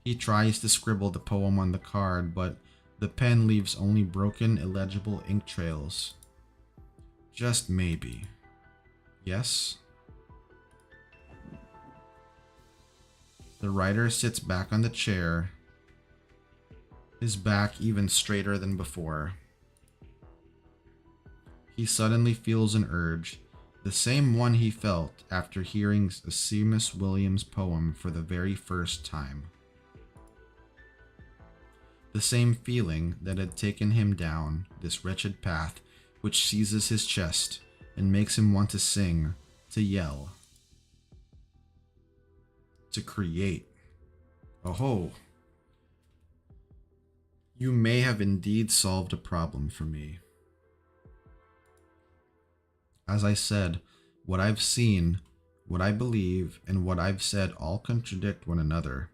He tries to scribble the poem on the card, but the pen leaves only broken, illegible ink trails. Just maybe. Yes? The writer sits back on the chair, his back even straighter than before. He suddenly feels an urge, the same one he felt after hearing a Seamus Williams poem for the very first time. The same feeling that had taken him down this wretched path which seizes his chest and makes him want to sing, to yell, to create. Oh, you may have indeed solved a problem for me. As I said, what I've seen, what I believe, and what I've said all contradict one another.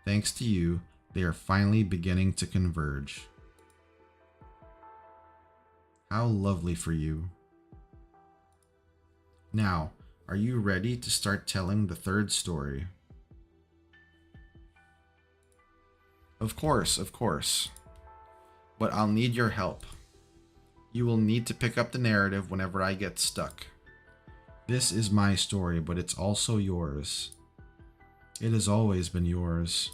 Thanks to you, they are finally beginning to converge. How lovely for you. Now, are you ready to start telling the third story? Of course. But I'll need your help. You will need to pick up the narrative whenever I get stuck. This is my story, but it's also yours. It has always been yours.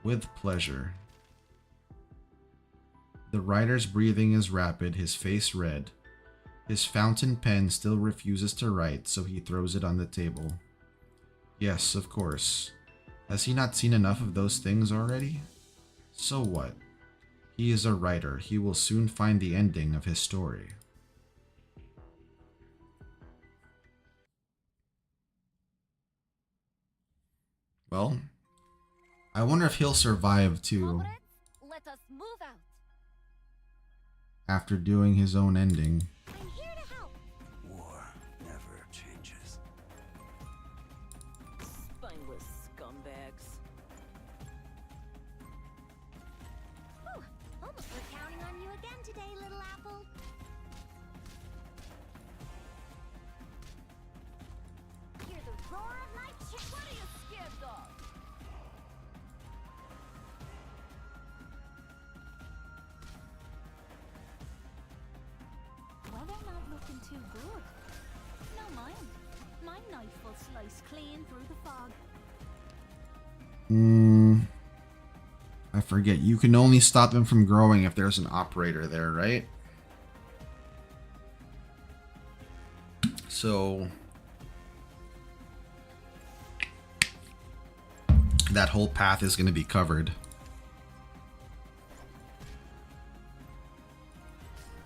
With pleasure. The writer's breathing is rapid, his face red. His fountain pen still refuses to write, so he throws it on the table. Yes, of course. Has he not seen enough of those things already? So what? He is a writer. He will soon find the ending of his story. Well, I wonder if he'll survive too, Comrades, let us move out. after doing his own ending. I'm here to help. War never changes. Spineless scumbags. Whew, almost was counting on you again today, little apple. Hear the roar of my chest. What are you scared of? Well, they're not looking too good. No mind. My knife will slice clean through the fog. I forget. You can only stop them from growing if there's an operator there, right? So that whole path is going to be covered.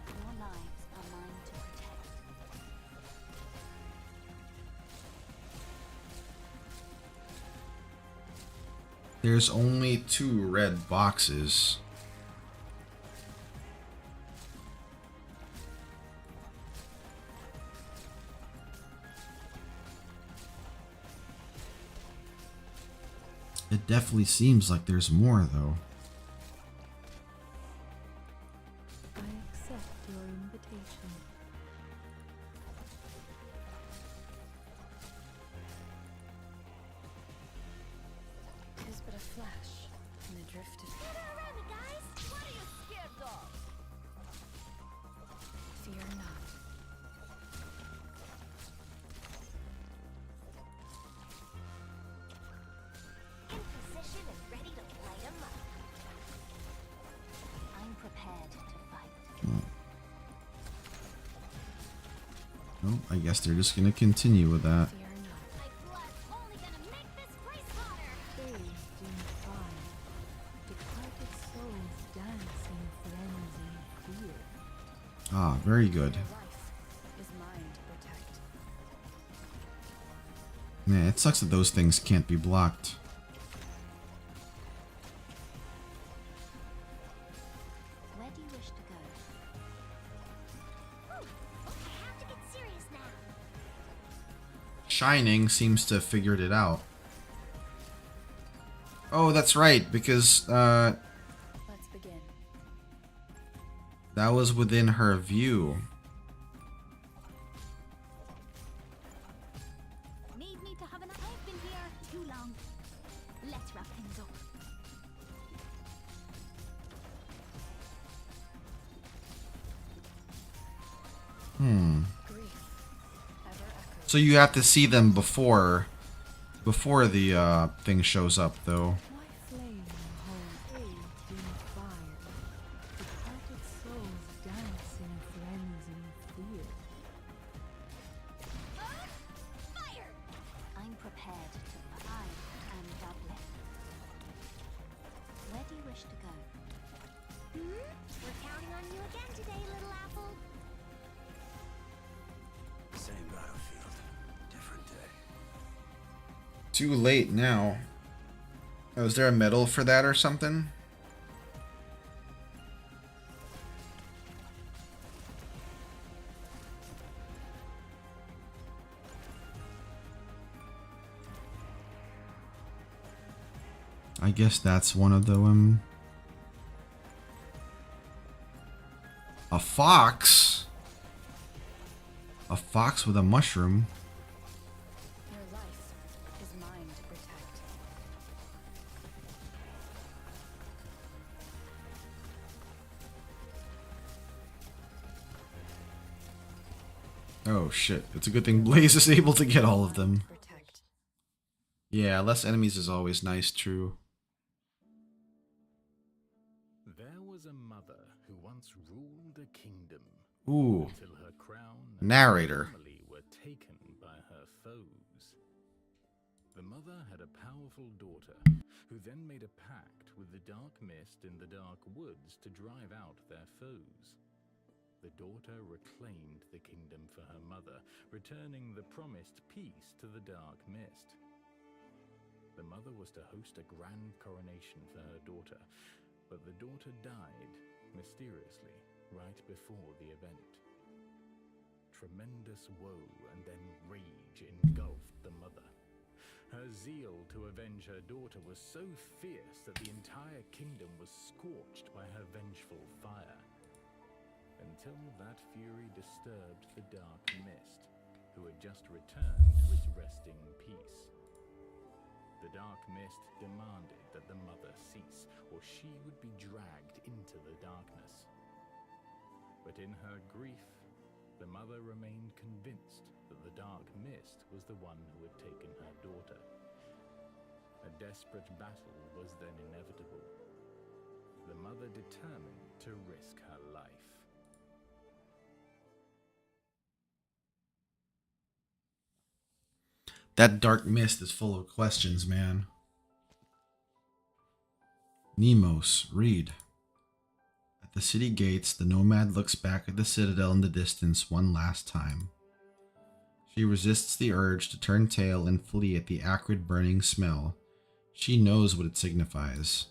Your lives are mine to protect. There's only 2 red boxes. It definitely seems like there's more, though. I accept your invitation. Tis but a flash in the drift of Gather around me, guys. What are you scared of? Fear not. In position and ready to light 'em up. I'm prepared to fight. Oh, I guess they're just going to continue with that. Fear not. My blood's only gonna make this place hotter. Bathed in fire, departed souls dance in frenzy of fear. Ah, very good. Your life Yeah, it sucks that those things can't be blocked. Where do you wish to go? Ooh, okay, I have to get serious now. Shining seems to have figured it out. Oh, that's right, because Let's begin. that was within her view. Need me to have an... I've been here too long. Let's wrap things up. Grief. Ever echoes. So you have to see them before the thing shows up, though. My flame hold aged in fire, departed souls dance in frenzy fear. Fire! I'm prepared to fight and double. Where do you wish to go? We're counting on you again today, little apple. Same battlefield, different day. Too late now. Oh, is there a medal for that or something? I guess that's one of the a fox. A fox with a mushroom. Your life is mine to protect. Oh shit. It's a good thing Blaze is able to get all of them. Protect. Yeah, less enemies is always nice, true. There was a mother who once ruled a kingdom Ooh. until her crown and Narrator. family were taken by her foes. The mother had a powerful daughter who then made a pact with the dark mist in the dark woods to drive out their foes. The daughter reclaimed the kingdom for her mother, returning the promised peace to the dark mist. The mother was to host a grand coronation for her daughter, but the daughter died mysteriously right before the event. Tremendous woe and then rage engulfed the mother. Her zeal to avenge her daughter was so fierce that the entire kingdom was scorched by her vengeful fire. Until that fury disturbed the dark mist, who had just returned to its resting peace. The dark mist demanded that the mother cease, or she would be dragged into the darkness. But in her grief, the mother remained convinced that the dark mist was the one who had taken her daughter. A desperate battle was then inevitable. The mother determined to risk her life. That dark mist is full of questions, man. Nemos, read. At the city gates, the nomad looks back at the citadel in the distance one last time. She resists the urge to turn tail and flee at the acrid burning smell. She knows what it signifies.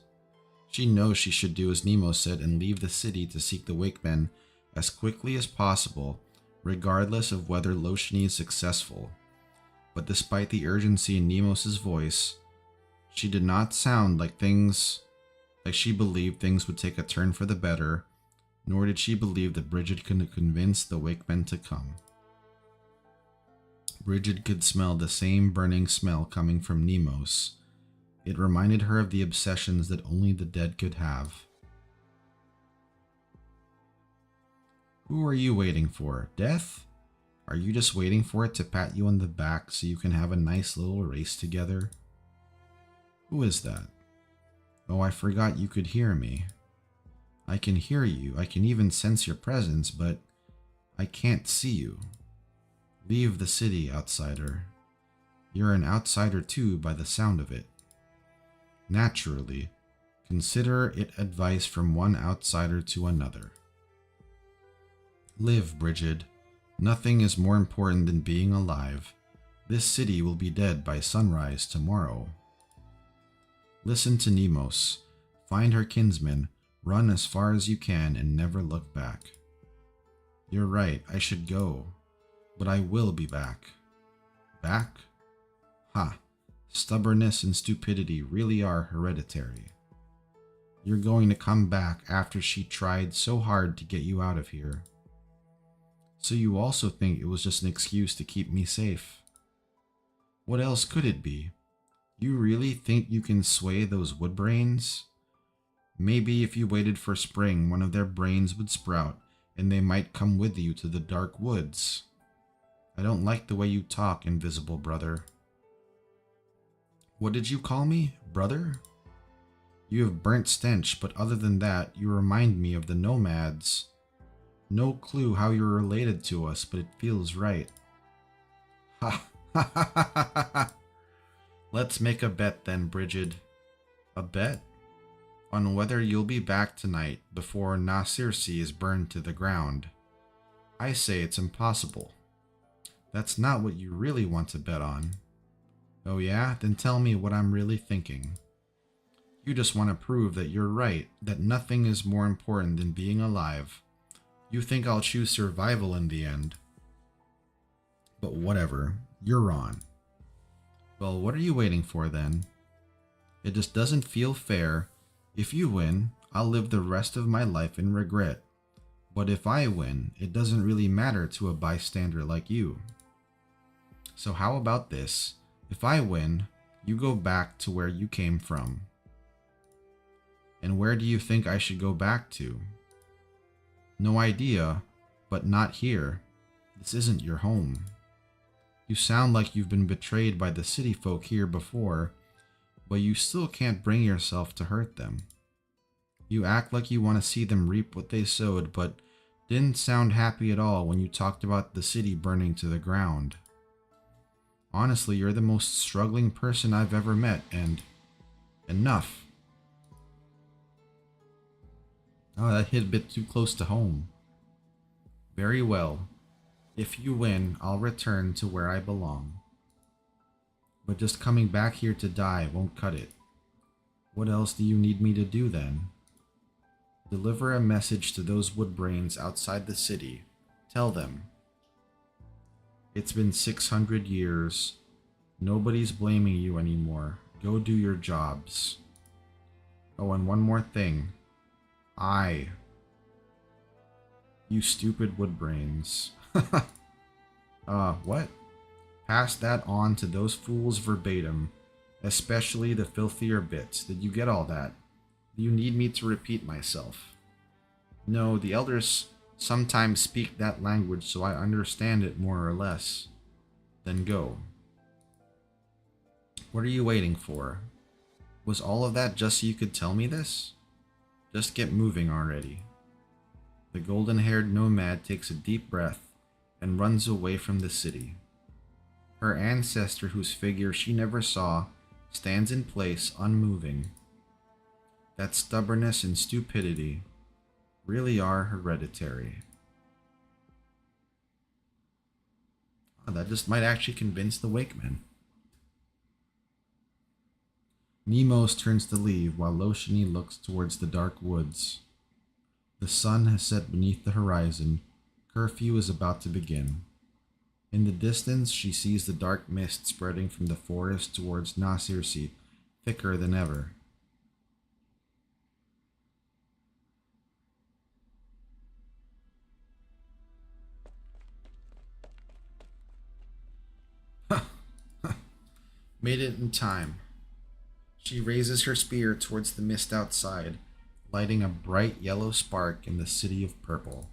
She knows she should do as Nemo said and leave the city to seek the Wakemen as quickly as possible, regardless of whether Loshini is successful. But despite the urgency in Nemos's voice, she did not sound like she believed things would take a turn for the better, nor did she believe that Bridget could convince the Wakemen to come. Bridget could smell the same burning smell coming from Nemos. It reminded her of the obsessions that only the dead could have. Who are you waiting for? Death? Are you just waiting for it to pat you on the back so you can have a nice little race together? Who is that? Oh, I forgot you could hear me. I can hear you. I can even sense your presence, but I can't see you. Leave the city, outsider. You're an outsider too by the sound of it. Naturally, consider it advice from one outsider to another. Live, Bridget. Nothing is more important than being alive. This city will be dead by sunrise tomorrow. Listen to Nemos. Find her kinsman, run as far as you can, and never look back. You're right, I should go, but I will be back. Back? Ha! Stubbornness and stupidity really are hereditary. You're going to come back after she tried so hard to get you out of here. So you also think it was just an excuse to keep me safe? What else could it be? You really think you can sway those wood brains? Maybe if you waited for spring, one of their brains would sprout, and they might come with you to the dark woods. I don't like the way you talk, invisible brother. What did you call me, brother? You have burnt stench, but other than that, you remind me of the nomads. No clue how you're related to us, but it feels right. Ha ha ha ha ha ha! Let's make a bet then, Brigid. A bet? On whether you'll be back tonight before Nasirsi is burned to the ground. I say it's impossible. That's not what you really want to bet on. Oh yeah? Then tell me what I'm really thinking. You just want to prove that you're right, that nothing is more important than being alive. You think I'll choose survival in the end. But whatever, you're on. Well, what are you waiting for then? It just doesn't feel fair. If you win, I'll live the rest of my life in regret. But if I win, it doesn't really matter to a bystander like you. So how about this? If I win, you go back to where you came from. And where do you think I should go back to? No idea, but not here. This isn't your home. You sound like you've been betrayed by the city folk here before, but you still can't bring yourself to hurt them. You act like you want to see them reap what they sowed, but didn't sound happy at all when you talked about the city burning to the ground. Honestly, you're the most struggling person I've ever met, and enough. Oh, that hit a bit too close to home. Very well. If you win, I'll return to where I belong. But just coming back here to die won't cut it. What else do you need me to do then? Deliver a message to those woodbrains outside the city. Tell them. It's been 600 years. Nobody's blaming you anymore. Go do your jobs. Oh, and one more thing. You stupid woodbrains. What? Pass that on to those fools verbatim, especially the filthier bits. Did you get all that? Do you need me to repeat myself? No, the elders sometimes speak that language, so I understand it more or less. Then go. What are you waiting for? Was all of that just so you could tell me this? Just get moving already. The golden-haired nomad takes a deep breath and runs away from the city. Her ancestor, whose figure she never saw, stands in place, unmoving. That stubbornness and stupidity really are hereditary. Oh, that just might actually convince the Wakeman. Nemos turns to leave while Loshini looks towards the dark woods. The sun has set beneath the horizon. Curfew is about to begin. In the distance, she sees the dark mist spreading from the forest towards Nasirsi, thicker than ever. Made it in time. She raises her spear towards the mist outside, lighting a bright yellow spark in the city of purple.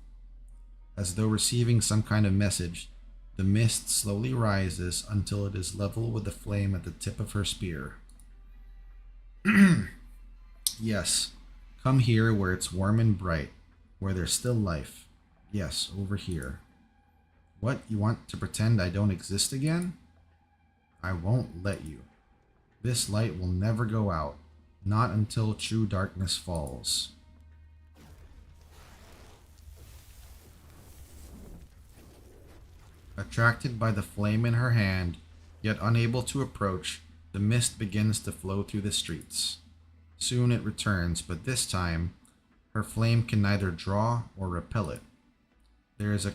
As though receiving some kind of message, the mist slowly rises until it is level with the flame at the tip of her spear. Yes, come here where it's warm and bright, where there's still life. Yes, over here. What, you want to pretend I don't exist again? I won't let you. This light will never go out, not until true darkness falls. Attracted by the flame in her hand, Yet unable to approach, the mist begins to flow through the streets. Soon it returns, but this time, her flame can neither draw or repel it. There is a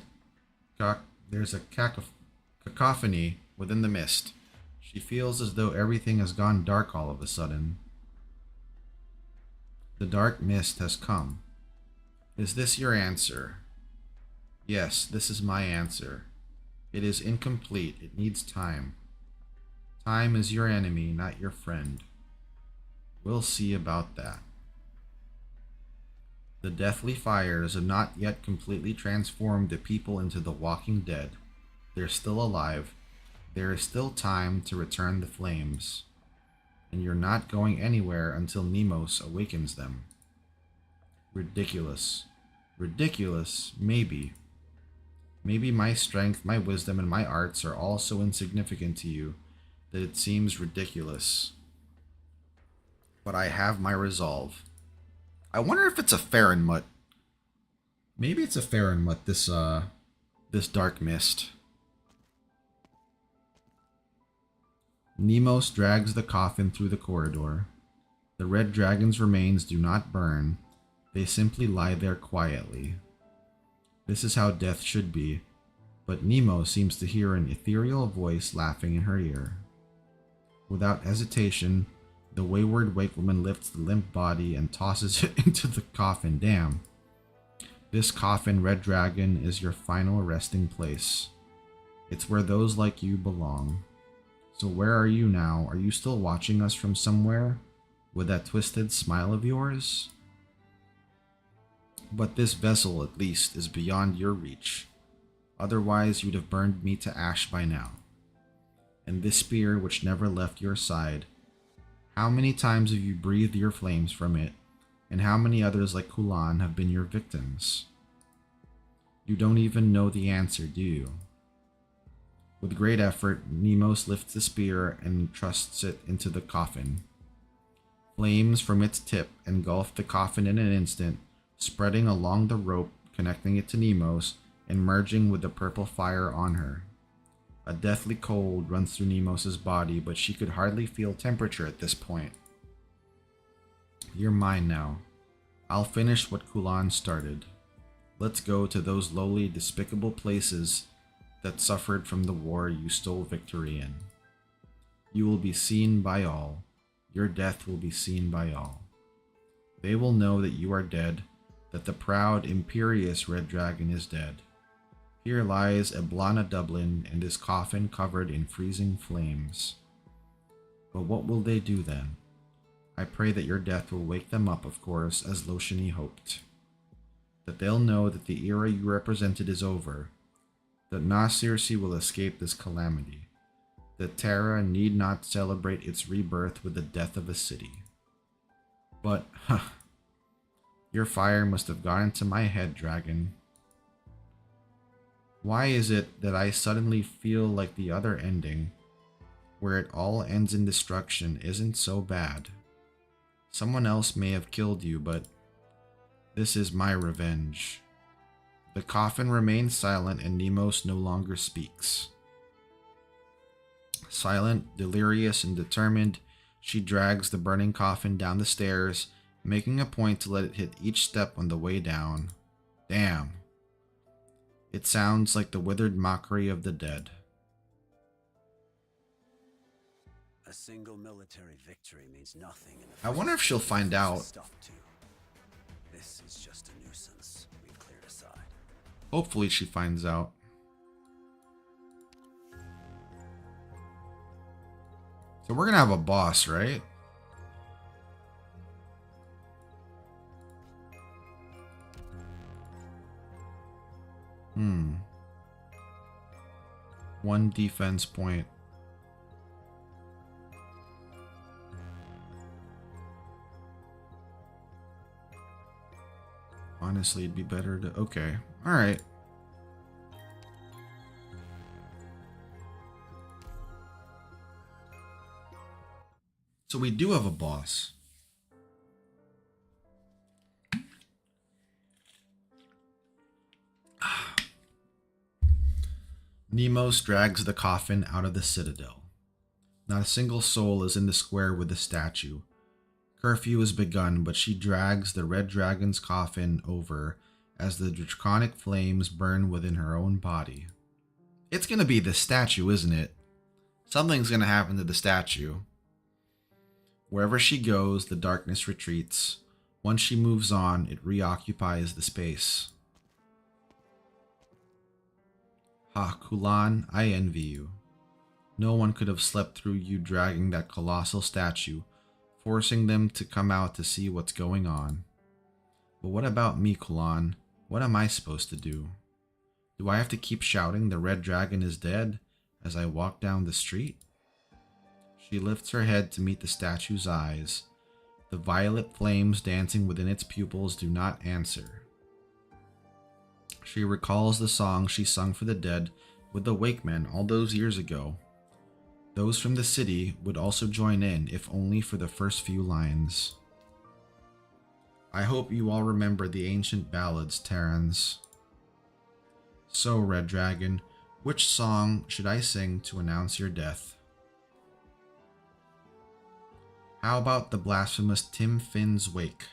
cacophony within the mist. She feels as though everything has gone dark all of a sudden. The dark mist has come. Is this your answer? Yes, this is my answer. It is incomplete. It needs time. Time is your enemy, not your friend. We'll see about that. The deathly fires have not yet completely transformed the people into the walking dead. They're still alive. There is still time to return the flames. And you're not going anywhere until Nemos awakens them. Ridiculous. Ridiculous, maybe. Maybe my strength, my wisdom, and my arts are all so insignificant to you that it seems ridiculous. But I have my resolve. I wonder if it's a Farinmut. Maybe it's a Farinmut, this dark mist. Nemos drags the coffin through the corridor. The red dragon's remains do not burn. They simply lie there quietly. This is how death should be, but Nemo seems to hear an ethereal voice laughing in her ear. Without hesitation, the wayward wake woman lifts the limp body and tosses it into the coffin. Damn. This coffin, Red Dragon, is your final resting place. It's where those like you belong. So where are you now? Are you still watching us from somewhere? With that twisted smile of yours? But this vessel, at least, is beyond your reach. Otherwise, you'd have burned me to ash by now. And this spear, which never left your side, how many times have you breathed your flames from it, and how many others like Kulan have been your victims? You don't even know the answer, do you? With great effort, Nemos lifts the spear and thrusts it into the coffin. Flames from its tip engulf the coffin in an instant, spreading along the rope connecting it to Nemos and merging with the purple fire on her. A deathly cold runs through Nemos's body, but she could hardly feel temperature at this point. You're mine now. I'll finish what Kulan started. Let's go to those lowly, despicable places that suffered from the war you stole victory in. You will be seen by all. Your death will be seen by all. They will know that you are dead, that the proud, imperious Red Dragon is dead. Here lies Eblana Dublin and his coffin covered in freezing flames. But what will they do then? I pray that your death will wake them up, of course, as Loshini hoped. That they'll know that the era you represented is over, that Nasirsi will escape this calamity, that Terra need not celebrate its rebirth with the death of a city. But, your fire must have gotten to my head, Dragon. Why is it that I suddenly feel like the other ending, where it all ends in destruction, isn't so bad? Someone else may have killed you, but this is my revenge. The coffin remains silent and Nemos no longer speaks. Silent, delirious, and determined, she drags the burning coffin down the stairs, making a point to let it hit each step on the way down. Damn. It sounds like the withered mockery of the dead. A single military victory means nothing in the I wonder if she'll find out. Stuff too. This is just a nuisance we've cleared aside. Hopefully she finds out. So we're gonna have a boss, right? One defense point. Honestly, it'd be better to... Okay. Alright. So we do have a boss. Nemos drags the coffin out of the citadel. Not a single soul is in the square with the statue. Curfew has begun, but she drags the red dragon's coffin over as the draconic flames burn within her own body. It's gonna be the statue, isn't it? Something's gonna happen to the statue. Wherever she goes, the darkness retreats. Once she moves on, it reoccupies the space. Ha, Kulan, I envy you. No one could have slept through you dragging that colossal statue, forcing them to come out to see what's going on. But what about me, Kulan? What am I supposed to do? Do I have to keep shouting the red dragon is dead as I walk down the street? She lifts her head to meet the statue's eyes. The violet flames dancing within its pupils do not answer. She recalls the song she sung for the dead with the Wakemen all those years ago. Those from the city would also join in, if only for the first few lines. I hope you all remember the ancient ballads, Terrans. So, Red Dragon, which song should I sing to announce your death? How about the blasphemous Tim Finn's wake?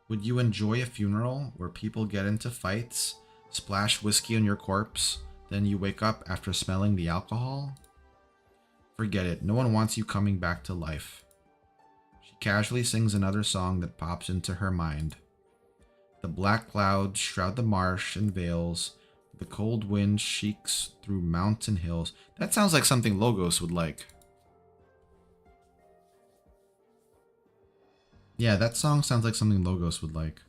Would you enjoy a funeral where people get into fights, splash whiskey on your corpse, then you wake up after smelling the alcohol? Forget it, no one wants you coming back to life. She casually sings another song that pops into her mind. The black clouds shroud the marsh and vales. The cold wind shakes through mountain hills. That sounds like something Logos would like. Yeah, that song sounds like something Logos would like.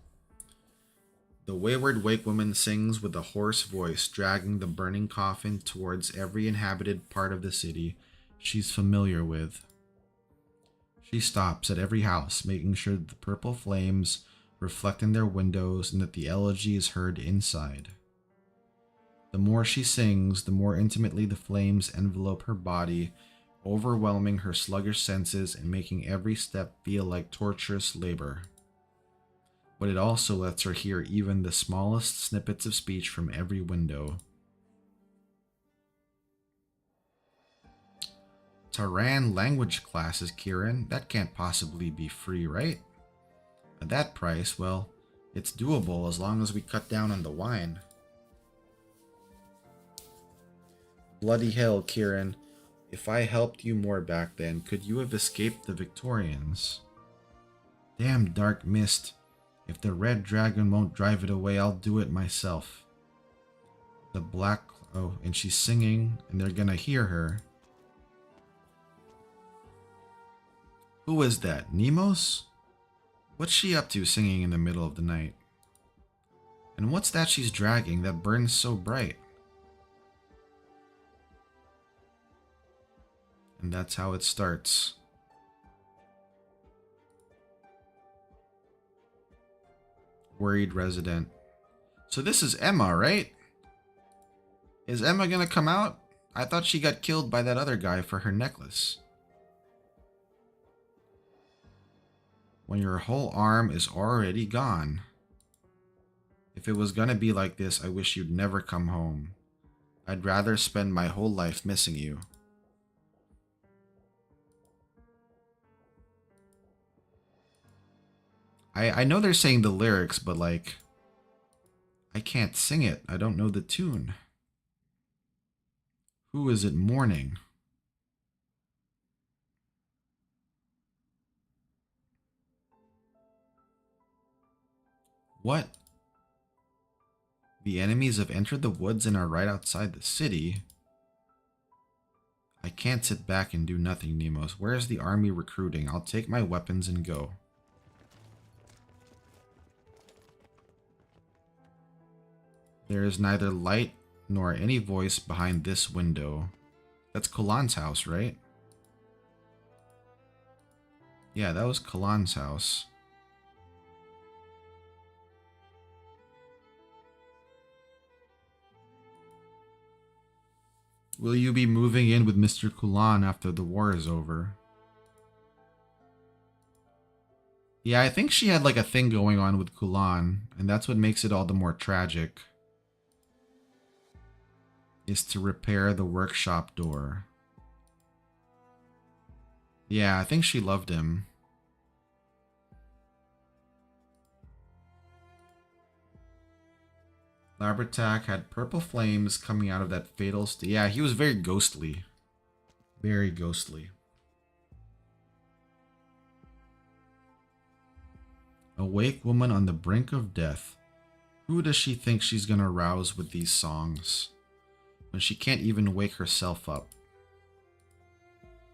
The wayward wake woman sings with a hoarse voice, dragging the burning coffin towards every inhabited part of the city she's familiar with. She stops at every house, making sure that the purple flames reflect in their windows and that the elegy is heard inside. The more she sings, the more intimately the flames envelope her body, overwhelming her sluggish senses and making every step feel like torturous labor. But it also lets her hear even the smallest snippets of speech from every window. Taran language classes, Kieran. That can't possibly be free, right? At that price, well, it's doable as long as we cut down on the wine. Bloody hell, Kieran. If I helped you more back then, could you have escaped the Victorians? Damn dark mist. If the red dragon won't drive it away, I'll do it myself. The black... Oh, and she's singing, and they're gonna hear her. Who is that? Nemos? What's she up to singing in the middle of the night? And what's that she's dragging that burns so bright? And that's how it starts. Worried resident. So this is Emma, right? Is Emma gonna come out? I thought she got killed by that other guy for her necklace. When your whole arm is already gone. If it was gonna be like this, I wish you'd never come home. I'd rather spend my whole life missing you. I know they're saying the lyrics, but like, I can't sing it. I don't know the tune. Who is it mourning? What? The enemies have entered the woods and are right outside the city. I can't sit back and do nothing, Nemos. Where's the army recruiting? I'll take my weapons and go. There is neither light nor any voice behind this window. That's Kalan's house, right? Yeah, that was Kalan's house. Will you be moving in with Mr. Kulan after the war is over? Yeah, I think she had like a thing going on with Kulan, and that's what makes it all the more tragic. Is to repair the workshop door. Yeah, I think she loved him. Labratak had purple flames coming out of that fatal yeah, he was very ghostly. Very ghostly. Awake woman on the brink of death. Who does she think she's gonna rouse with these songs? When she can't even wake herself up.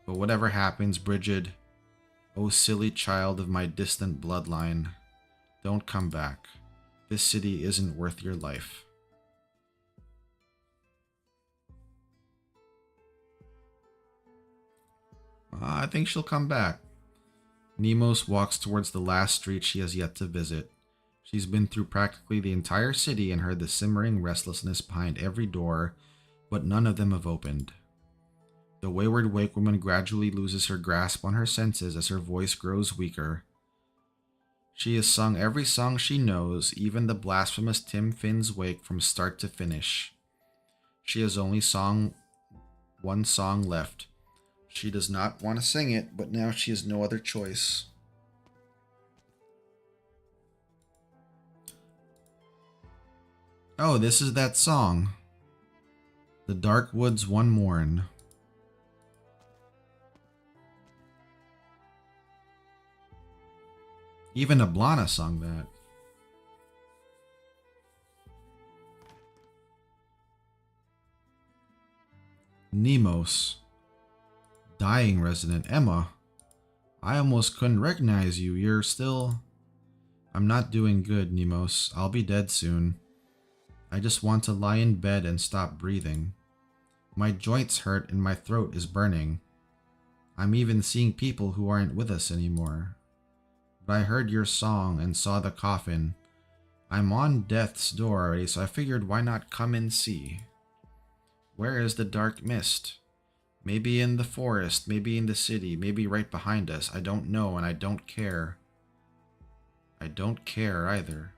But whatever happens, Brigid, oh silly child of my distant bloodline, don't come back. This city isn't worth your life. I think she'll come back. Nemos walks towards the last street she has yet to visit. She's been through practically the entire city and heard the simmering restlessness behind every door, but none of them have opened. The wayward wake woman gradually loses her grasp on her senses as her voice grows weaker. She has sung every song she knows, even the blasphemous Tim Finn's Wake from start to finish. She has only one song left. She does not want to sing it, but now she has no other choice. Oh, this is that song. The Dark Woods One Morn. Even Ablana sung that. Nemos. Dying resident Emma. I almost couldn't recognize you. You're still... I'm not doing good, Nemos. I'll be dead soon. I just want to lie in bed and stop breathing. My joints hurt and my throat is burning. I'm even seeing people who aren't with us anymore. But I heard your song and saw the coffin. I'm on death's door already, so I figured why not come and see. Where is the dark mist? Maybe in the forest, maybe in the city, maybe right behind us. I don't know and I don't care. I don't care either.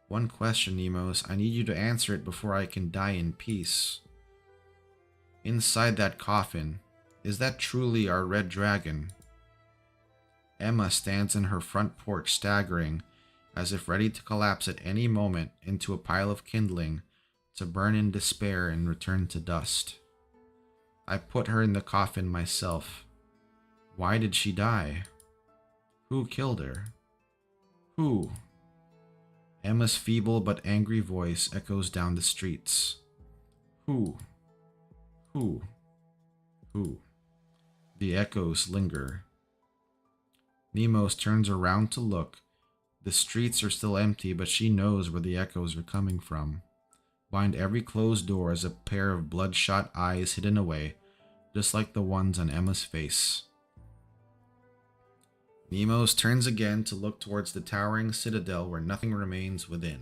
One question, Nemos. I need you to answer it before I can die in peace. Inside that coffin, is that truly our red dragon? Emma stands in her front porch staggering, as if ready to collapse at any moment into a pile of kindling, to burn in despair and return to dust. I put her in the coffin myself. Why did she die? Who killed her? Who? Emma's feeble but angry voice echoes down the streets. Who? Who? Who? The echoes linger. Nemos turns around to look. The streets are still empty, but she knows where the echoes are coming from. Behind every closed door is a pair of bloodshot eyes hidden away, just like the ones on Emma's face. Nemos turns again to look towards the towering citadel where nothing remains within.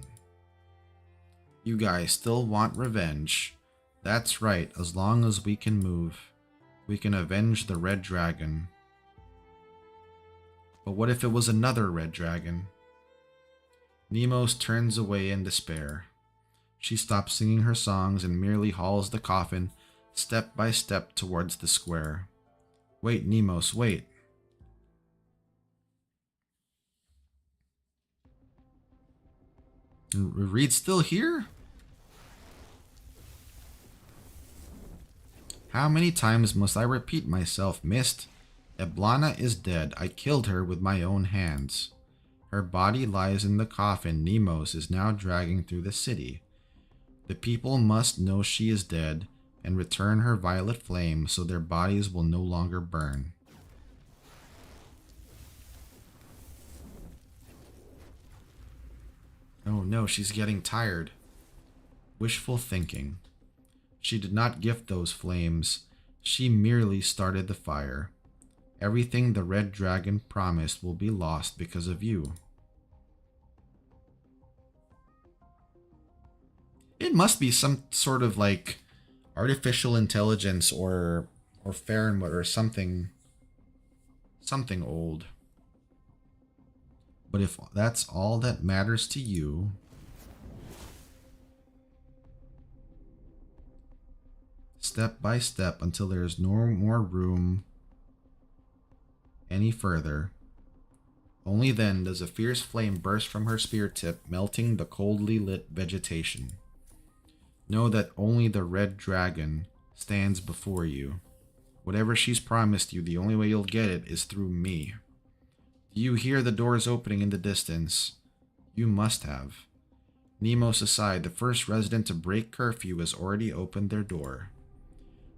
You guys still want revenge. That's right, as long as we can move. We can avenge the red dragon. But what if it was another red dragon? Nemos turns away in despair. She stops singing her songs and merely hauls the coffin step by step towards the square. Wait, Nemos, wait. Reed's still here? How many times must I repeat myself, Mist? Eblana is dead. I killed her with my own hands. Her body lies in the coffin Nemos is now dragging through the city. The people must know she is dead and return her violet flame so their bodies will no longer burn. Oh no, she's getting tired. Wishful thinking. She did not gift those flames. She merely started the fire. Everything the red dragon promised will be lost because of you. It must be some sort of like artificial intelligence or Fahrenheit or something old. But if that's all that matters to you, step by step until there is no more room any further. Only then does a fierce flame burst from her spear tip, melting the coldly lit vegetation. Know that only the red dragon stands before you. Whatever she's promised you, the only way you'll get it is through me. Do you hear the doors opening in the distance? You must have. Nemos aside, the first resident to break curfew has already opened their door.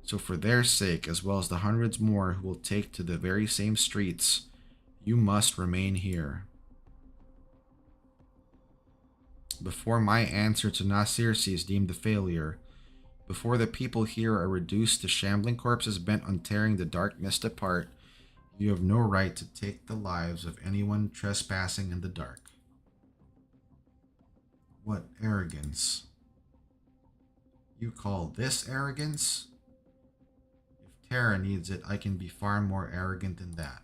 So for their sake, as well as the hundreds more who will take to the very same streets, you must remain here. Before my answer to Nasirsi is deemed a failure, before the people here are reduced to shambling corpses bent on tearing the dark mist apart, you have no right to take the lives of anyone trespassing in the dark. What arrogance? You call this arrogance? If Terra needs it, I can be far more arrogant than that.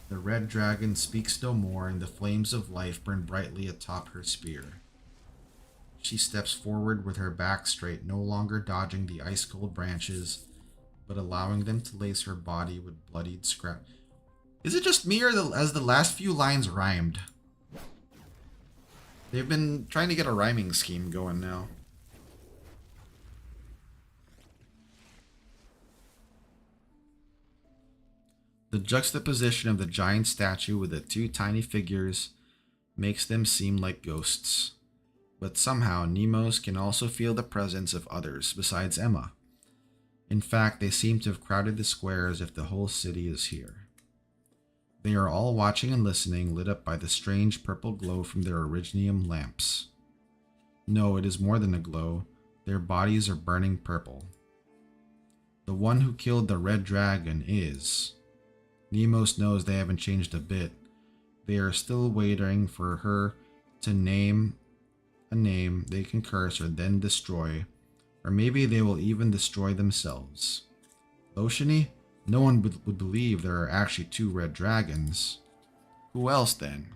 The red dragon speaks no more, and the flames of life burn brightly atop her spear. She steps forward with her back straight, no longer dodging the ice-cold branches, but allowing them to lace her body with bloodied scrap. Is it just me, or as the last few lines rhymed? They've been trying to get a rhyming scheme going now. The juxtaposition of the giant statue with the two tiny figures makes them seem like ghosts. But somehow, Nemos can also feel the presence of others besides Emma. In fact, they seem to have crowded the square as if the whole city is here. They are all watching and listening, lit up by the strange purple glow from their originium lamps. No, it is more than a glow. Their bodies are burning purple. The one who killed the red dragon is... Nemos knows they haven't changed a bit. They are still waiting for her to name a name they can curse or then destroy, or maybe they will even destroy themselves. Oceany? No one would believe there are actually two red dragons. Who else then?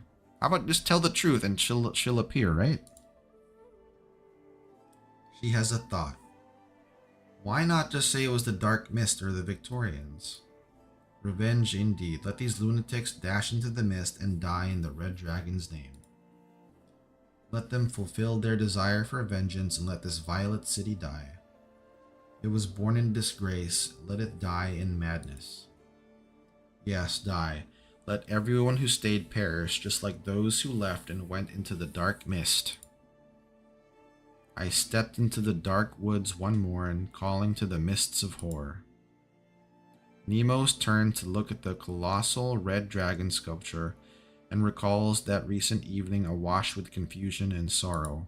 How about just tell the truth and she'll appear, right? She has a thought. Why not just say it was the Dark Mist or the Victorians? Revenge indeed. Let these lunatics dash into the mist and die in the red dragon's name. Let them fulfill their desire for vengeance and let this violet city die. It was born in disgrace. Let it die in madness. Yes, die. Let everyone who stayed perish, just like those who left and went into the dark mist. I stepped into the dark woods one morn, calling to the mists of horror. Nemos turned to look at the colossal red dragon sculpture and recalls that recent evening awash with confusion and sorrow.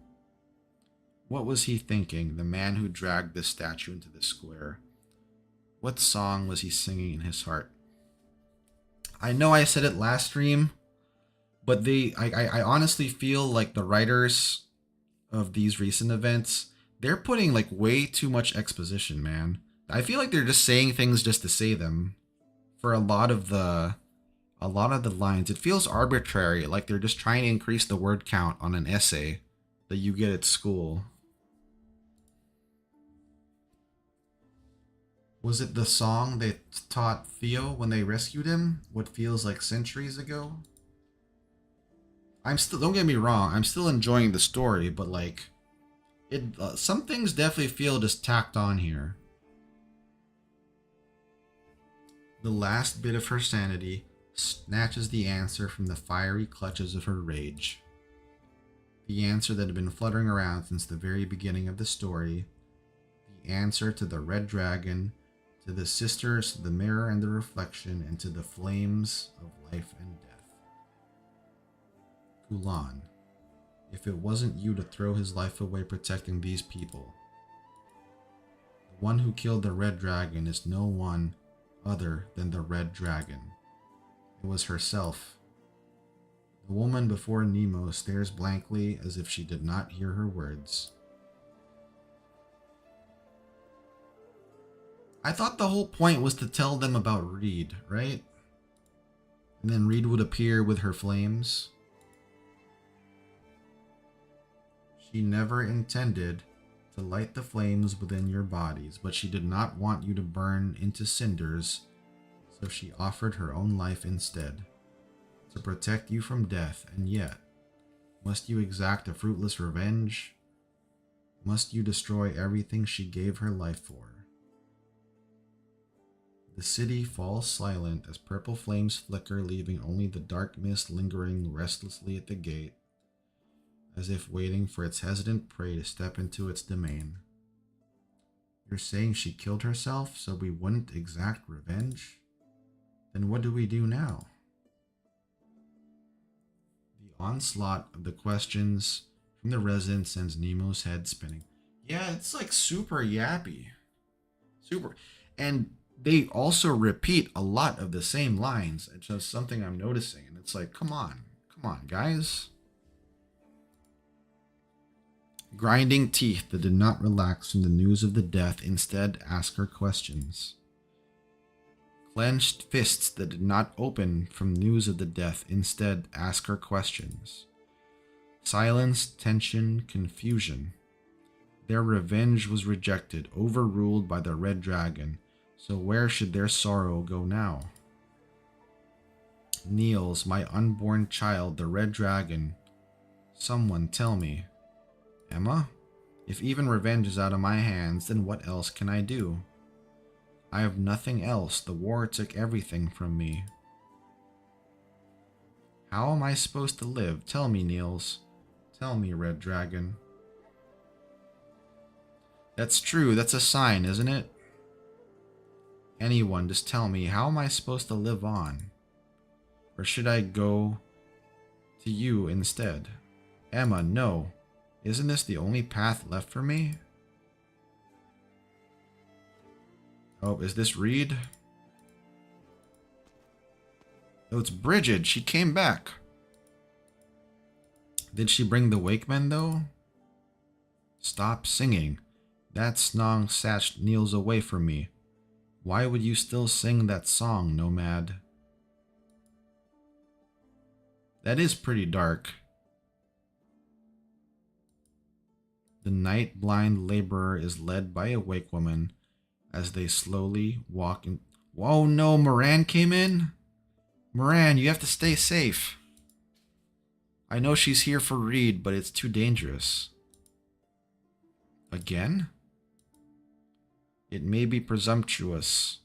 What was he thinking, the man who dragged this statue into the square? What song was he singing in his heart? I know I said it last stream, but I honestly feel like the writers of these recent events, they're putting like way too much exposition, man. I feel like they're just saying things just to say them. For a lot of the lines, it feels arbitrary, like they're just trying to increase the word count on an essay that you get at school. Was it the song they taught Theo when they rescued him? What feels like centuries ago? Don't get me wrong, I'm still enjoying the story, but like, some things definitely feel just tacked on here. The last bit of her sanity snatches the answer from the fiery clutches of her rage. The answer that had been fluttering around since the very beginning of the story. The answer to the red dragon, to the sisters, to the mirror and the reflection, and to the flames of life and death. Kulan, if it wasn't you to throw his life away protecting these people, the one who killed the red dragon is no one other than the red dragon. It was herself. The woman before Nemo stares blankly as if she did not hear her words. I thought the whole point was to tell them about Reed, right? And then Reed would appear with her flames. She never intended to light the flames within your bodies, but she did not want you to burn into cinders So she offered her own life instead, to protect you from death, and yet, must you exact a fruitless revenge? Must you destroy everything she gave her life for? The city falls silent as purple flames flicker, leaving only the dark mist lingering restlessly at the gate, as if waiting for its hesitant prey to step into its domain. You're saying she killed herself so we wouldn't exact revenge? Then what do we do now? The onslaught of the questions from the residents sends Nemo's head spinning. Yeah, it's like super yappy. Super. And they also repeat a lot of the same lines. It's just something I'm noticing. And it's like, come on, guys. Grinding teeth that did not relax from the news of the death instead ask her questions. Clenched fists that did not open from news of the death instead ask her questions. Silence, tension, confusion. Their revenge was rejected, overruled by the Red Dragon. So where should their sorrow go now? Niels, my unborn child, the Red Dragon. Someone tell me. Emma? If even revenge is out of my hands, then what else can I do? I have nothing else. The war took everything from me. How am I supposed to live? Tell me, Niels. Tell me, Red Dragon. That's true. That's a sign, isn't it? Anyone, just tell me, how am I supposed to live on? Or should I go to you instead? Emma, no. Isn't this the only path left for me? Oh, is this Reed? Oh, it's Bridget. She came back. Did she bring the Wakemen, though? Stop singing. That song snatched Niels away from me. Why would you still sing that song, Nomad? That is pretty dark. The night-blind laborer is led by a wake woman as they slowly walk in. Whoa, no, Moran came in? Moran, you have to stay safe. I know she's here for Reed, but it's too dangerous. Again? It may be presumptuous,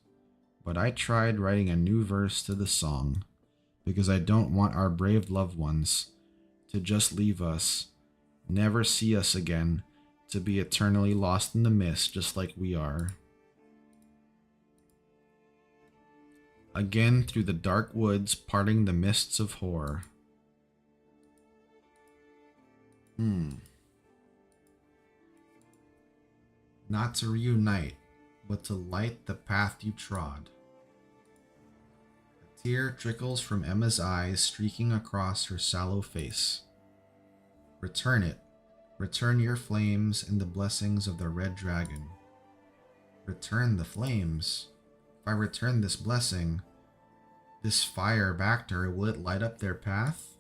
but I tried writing a new verse to the song because I don't want our brave loved ones to just leave us, never see us again, to be eternally lost in the mist just like we are. Again through the dark woods, parting the mists of horror. Not to reunite, but to light the path you trod. A tear trickles from Emma's eyes, streaking across her sallow face. Return it. Return your flames and the blessings of the Red Dragon. Return the flames. If I return this blessing, this fire back to her, will it light up their path?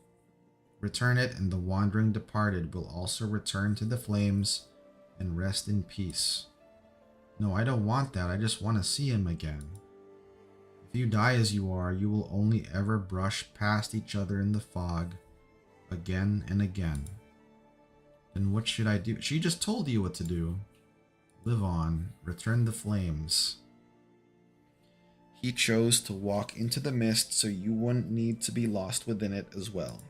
Return it, and the wandering departed will also return to the flames and rest in peace. No, I don't want that. I just want to see him again. If you die as you are, you will only ever brush past each other in the fog, again and again. Then what should I do? She just told you what to do. Live on. Return the flames. He chose to walk into the mist so you wouldn't need to be lost within it as well.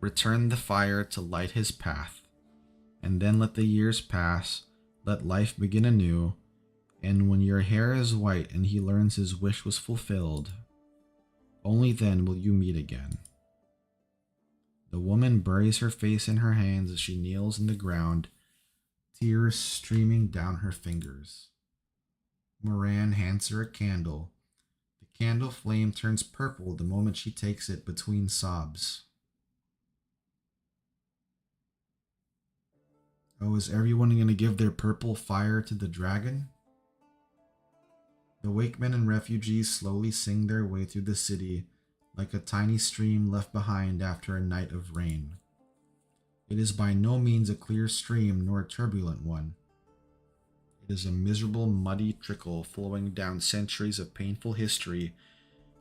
Return the fire to light his path. And then let the years pass, let life begin anew, and when your hair is white and he learns his wish was fulfilled, only then will you meet again. The woman buries her face in her hands as she kneels in the ground, tears streaming down her fingers. Moran hands her a candle. The candle flame turns purple the moment she takes it between sobs. Oh, is everyone going to give their purple fire to the dragon? The wakemen and refugees slowly sing their way through the city like a tiny stream left behind after a night of rain. It is by no means a clear stream nor a turbulent one. It is a miserable, muddy trickle flowing down centuries of painful history,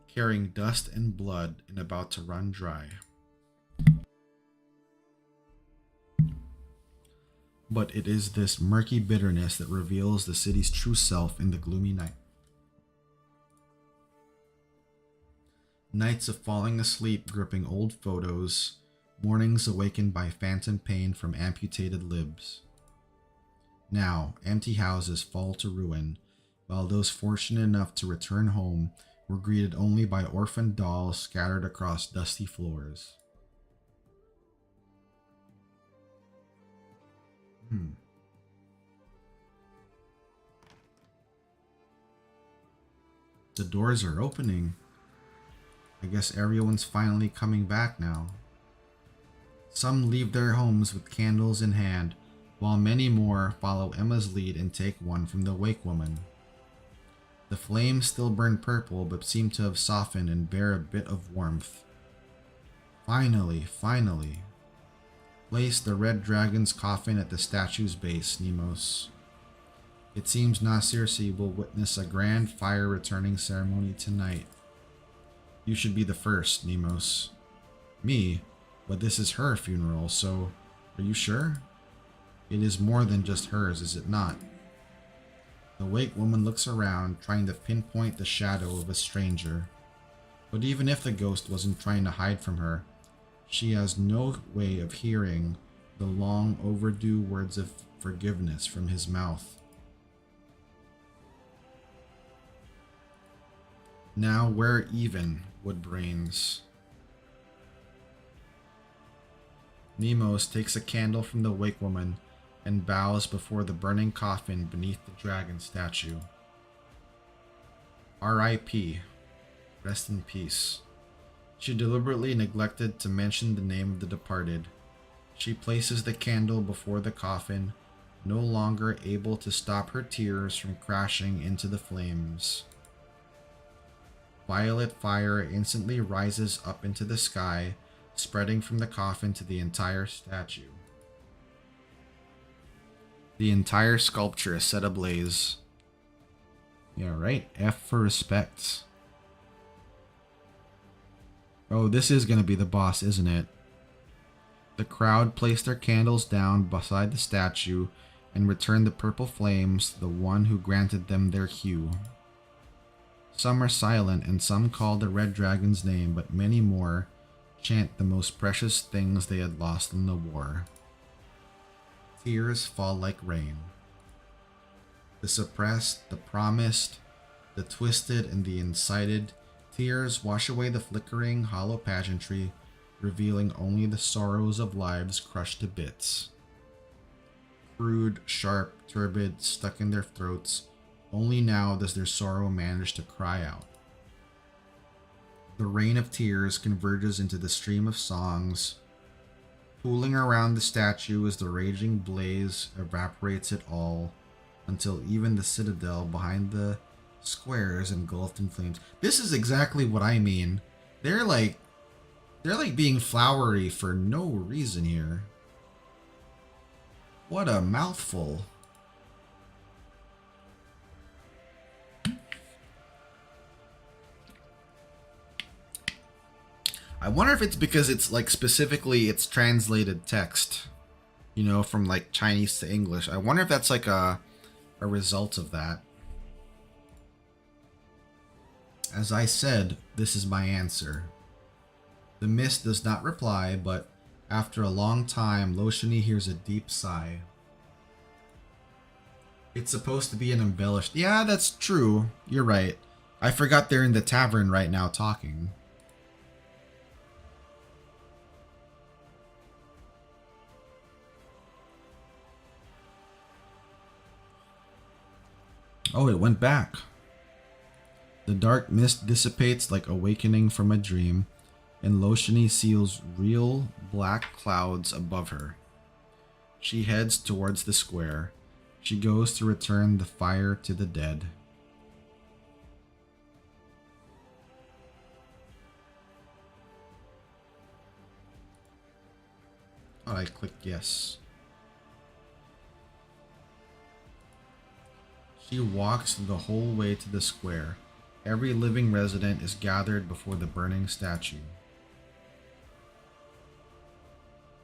carrying dust and blood and about to run dry. But it is this murky bitterness that reveals the city's true self in the gloomy night. Nights of falling asleep gripping old photos, mornings awakened by phantom pain from amputated libs. Now, empty houses fall to ruin, while those fortunate enough to return home were greeted only by orphaned dolls scattered across dusty floors. The doors are opening. I guess everyone's finally coming back now. Some leave their homes with candles in hand, while many more follow Emma's lead and take one from the Wake Woman. The flames still burn purple, but seem to have softened and bear a bit of warmth. Finally. Place the red dragon's coffin at the statue's base, Nemos. It seems Nasirsi will witness a grand fire returning ceremony tonight. You should be the first, Nemos. Me? But this is her funeral, so are you sure? It is more than just hers, is it not? The Wake Woman looks around, trying to pinpoint the shadow of a stranger. But even if the ghost wasn't trying to hide from her, she has no way of hearing the long overdue words of forgiveness from his mouth. Now we're even, Woodbrains. Nemos takes a candle from the Wake Woman and bows before the burning coffin beneath the dragon statue. R.I.P. Rest in peace. She deliberately neglected to mention the name of the departed. She places the candle before the coffin, no longer able to stop her tears from crashing into the flames. Violet fire instantly rises up into the sky, spreading from the coffin to the entire statue. The entire sculpture is set ablaze. Yeah, right. F for respect. Oh, this is going to be the boss, isn't it? The crowd placed their candles down beside the statue and returned the purple flames to the one who granted them their hue. Some are silent and some call the red dragon's name, but many more chant the most precious things they had lost in the war. Tears fall like rain. The suppressed, the promised, the twisted, and the incited, tears wash away the flickering, hollow pageantry, revealing only the sorrows of lives crushed to bits. Crude, sharp, turbid, stuck in their throats, only now does their sorrow manage to cry out. The rain of tears converges into the stream of songs, pooling around the statue as the raging blaze evaporates it all, until even the citadel behind the square is engulfed in flames. This is exactly what I mean. They're like being flowery for no reason here. What a mouthful. I wonder if it's because it's like specifically it's translated text, you know, from like Chinese to English. I wonder if that's like a result of that. As I said, this is my answer. The mist does not reply, but after a long time, Loshini hears a deep sigh. It's supposed to be an embellished... Yeah, that's true. You're right. I forgot they're in the tavern right now talking. Oh, it went back. The dark mist dissipates like awakening from a dream, and Loshini sees real black clouds above her. She heads towards the square. She goes to return the fire to the dead. Oh, I clicked yes. She walks the whole way to the square. Every living resident is gathered before the burning statue.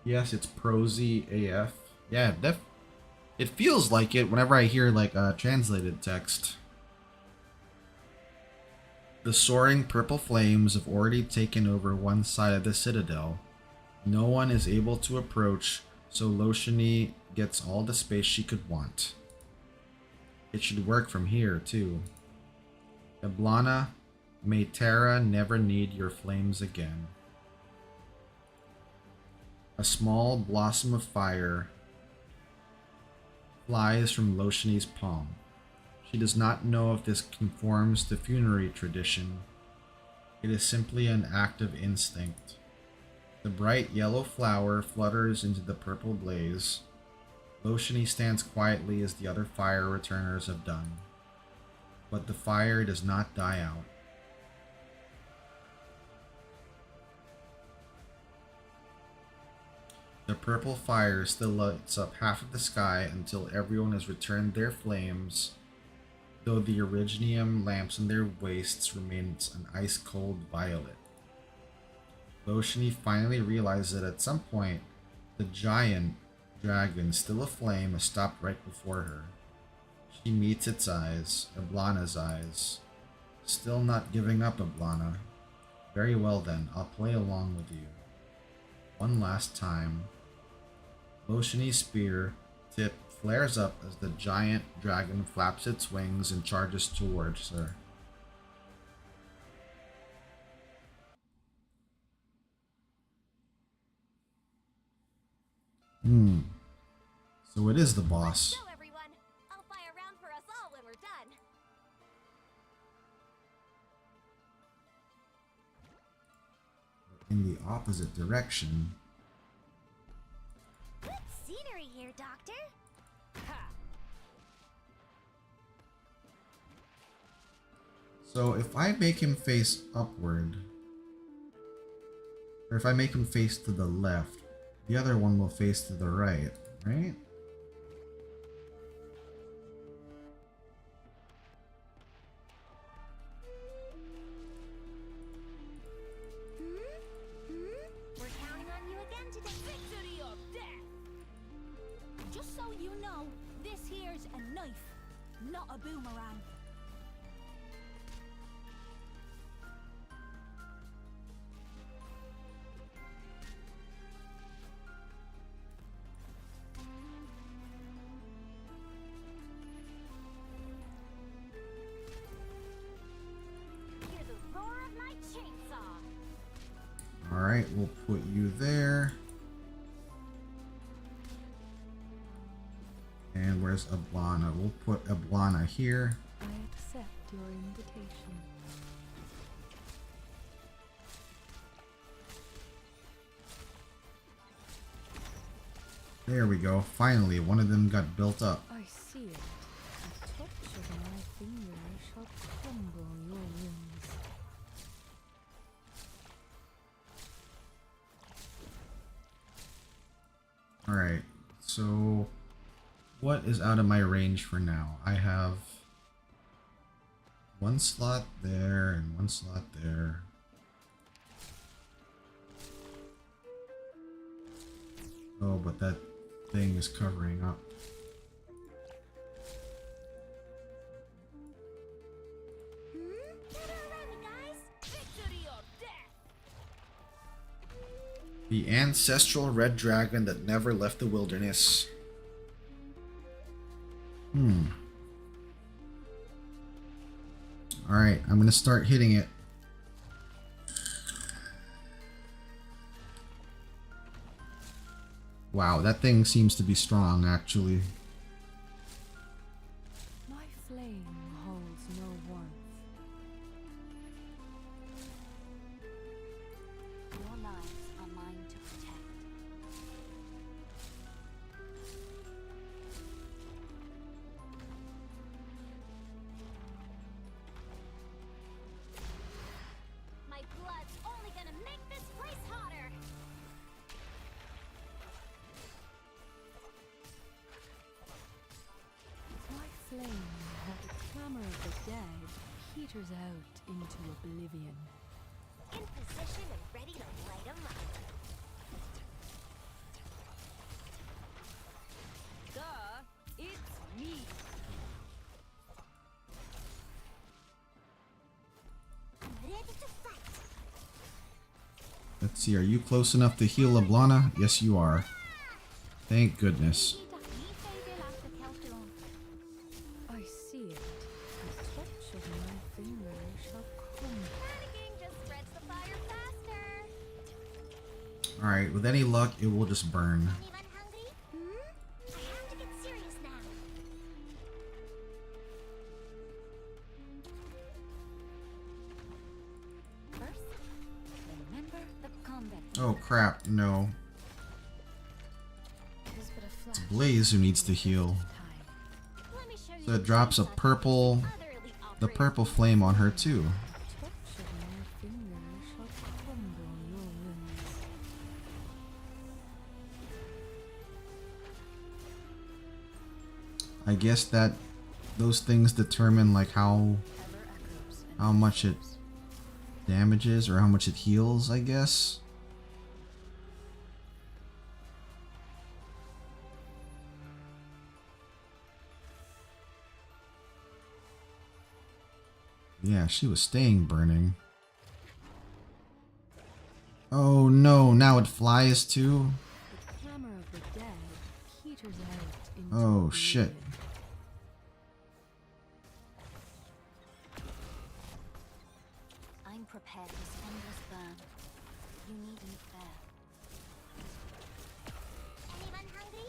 Yes, it's prosy AF. Yeah, it feels like it whenever I hear like translated text. The soaring purple flames have already taken over one side of the citadel. No one is able to approach, so Loshini gets all the space she could want. It should work from here, too. Eblana, may Terra never need your flames again. A small blossom of fire flies from Loshini's palm. She does not know if this conforms to funerary tradition. It is simply an act of instinct. The bright yellow flower flutters into the purple blaze. Loshini stands quietly as the other fire returners have done. But the fire does not die out. The purple fire still lights up half of the sky until everyone has returned their flames, though the originium lamps in their waists remains an ice-cold violet. Loshini finally realizes that at some point, the giant dragon still aflame has stopped right before her. She meets its eyes, Eblana's eyes. Still not giving up, Eblana. Very well then, I'll play along with you. One last time. Loshini's spear tip flares up as the giant dragon flaps its wings and charges towards her. So it is the boss. Go, everyone. I'll fire around for us all when we're done. In the opposite direction. Good scenery here, Doctor. So if I make him face upward, or if I make him face to the left, the other one will face to the right, right? We're counting on you again today. Victory or death! Just so you know, this here's a knife, not a boomerang. Hear the roar of my chainsaw. Alright, we'll put you there. And where's Eblana? We'll put Eblana here. I accept your invitation. There we go. Finally, one of them got built up. I see it. A touch of my finger shall crumble your wings. Alright, so what is out of my range for now? I have one slot there and one slot there. Oh, but that thing is covering up. Gather around me, guys. Victory or death! The ancestral red dragon that never left the wilderness. Alright, I'm gonna start hitting it. Wow, that thing seems to be strong, actually. My flame holds no warmth. Your lives are mine to protect. My blood's only gonna make this place hotter. peters out into oblivion. In position and ready to light 'em up. Duh, it's me. I'm ready to fight. Let's see, are you close enough to heal Lablana? Yes, you are. Thank goodness. I see it. A touch of my finger shall come. Panicking just spreads the fire faster. Alright, with any luck, it will just burn. Anyone hungry? I have to get serious now. First, remember the combat. Oh crap, no. This bit of It's flash. Blaze who needs to heal. Let me show you So it drops a purple, the purple flame on her too. Touch of my finger shall crumble your limbs. I guess that those things determine like how much it damages or how much it heals, I guess. Yeah, she was staying burning. Oh no, now it flies too? The clamor of the dead peters out into Oh oblivion. shit. I'm prepared for this endless burn. You needn't fear. Anyone hungry?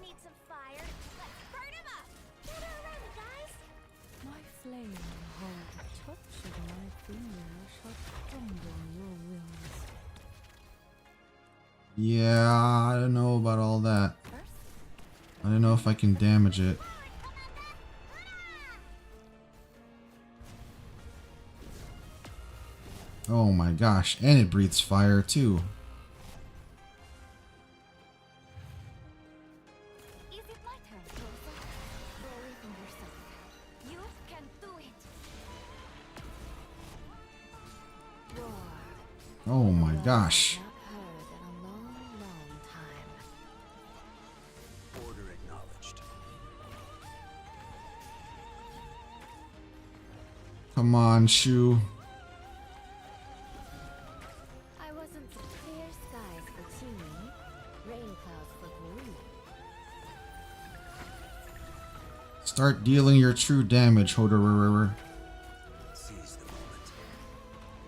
Need some fire? Let's burn 'em up! Gather around me, guys! My flame hold a touch of my finger shall crumble your wills. Yeah, I don't know about all that. I don't know if I can damage it. Oh my gosh, and it breathes fire too. Is it my turn, Rosa? Believe in yourself. You can do it! Roar. Oh my gosh. Not heard in a long, long time. Order acknowledged. Come on, Shu. I wasn't clear skies for Teeny, rain clouds for Blue. Start dealing your true damage, Hodor. Seize the moment.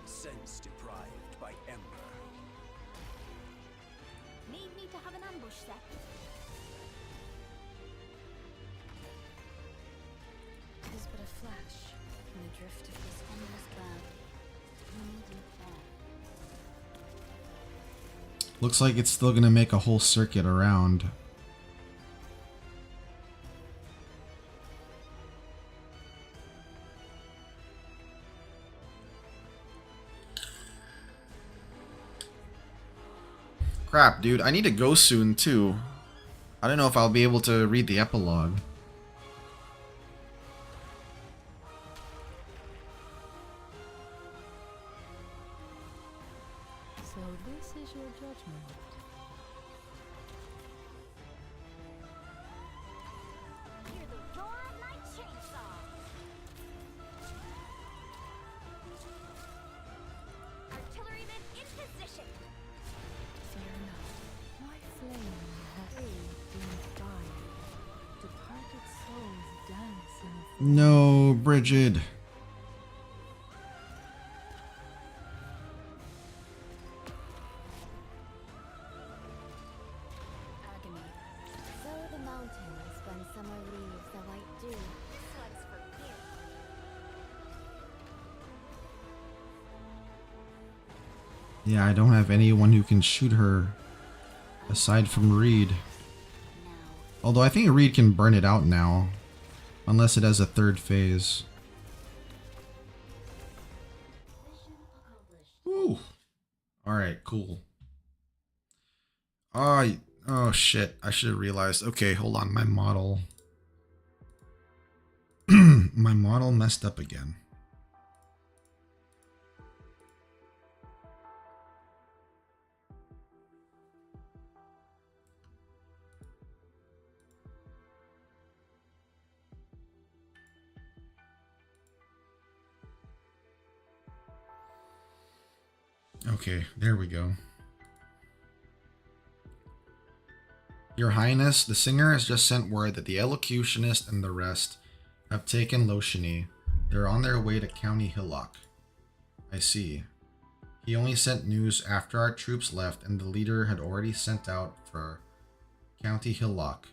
Sense deprived by ember. Need me to have an ambush set? Tis but a flash in the drift of this endless cloud. You needn't fear. Looks like it's still gonna make a whole circuit around. Crap, dude. I need to go soon, too. I don't know if I'll be able to read the epilogue. So this is your judgment. Hear the roar of my chainsaw. Artillerymen in position. Fear not. My flame hath bathed in fire. Departed souls dance in a No, Bridget. Agony. So the mountains when summer leaves the white dew. This one's for you. Yeah, I don't have anyone who can shoot her aside from Reed. Now, Although I think Reed can burn it out now. Unless it has a third phase. Ooh. Alright, cool. Oh shit. I should have realized. Okay, hold on. My model. My model messed up again. Okay, there we go. Your Highness, the singer has just sent word that the elocutionist and the rest have taken Loshini. They're on their way to County Hillock. I see. He only sent news after our troops left and the leader had already sent out for County Hillock.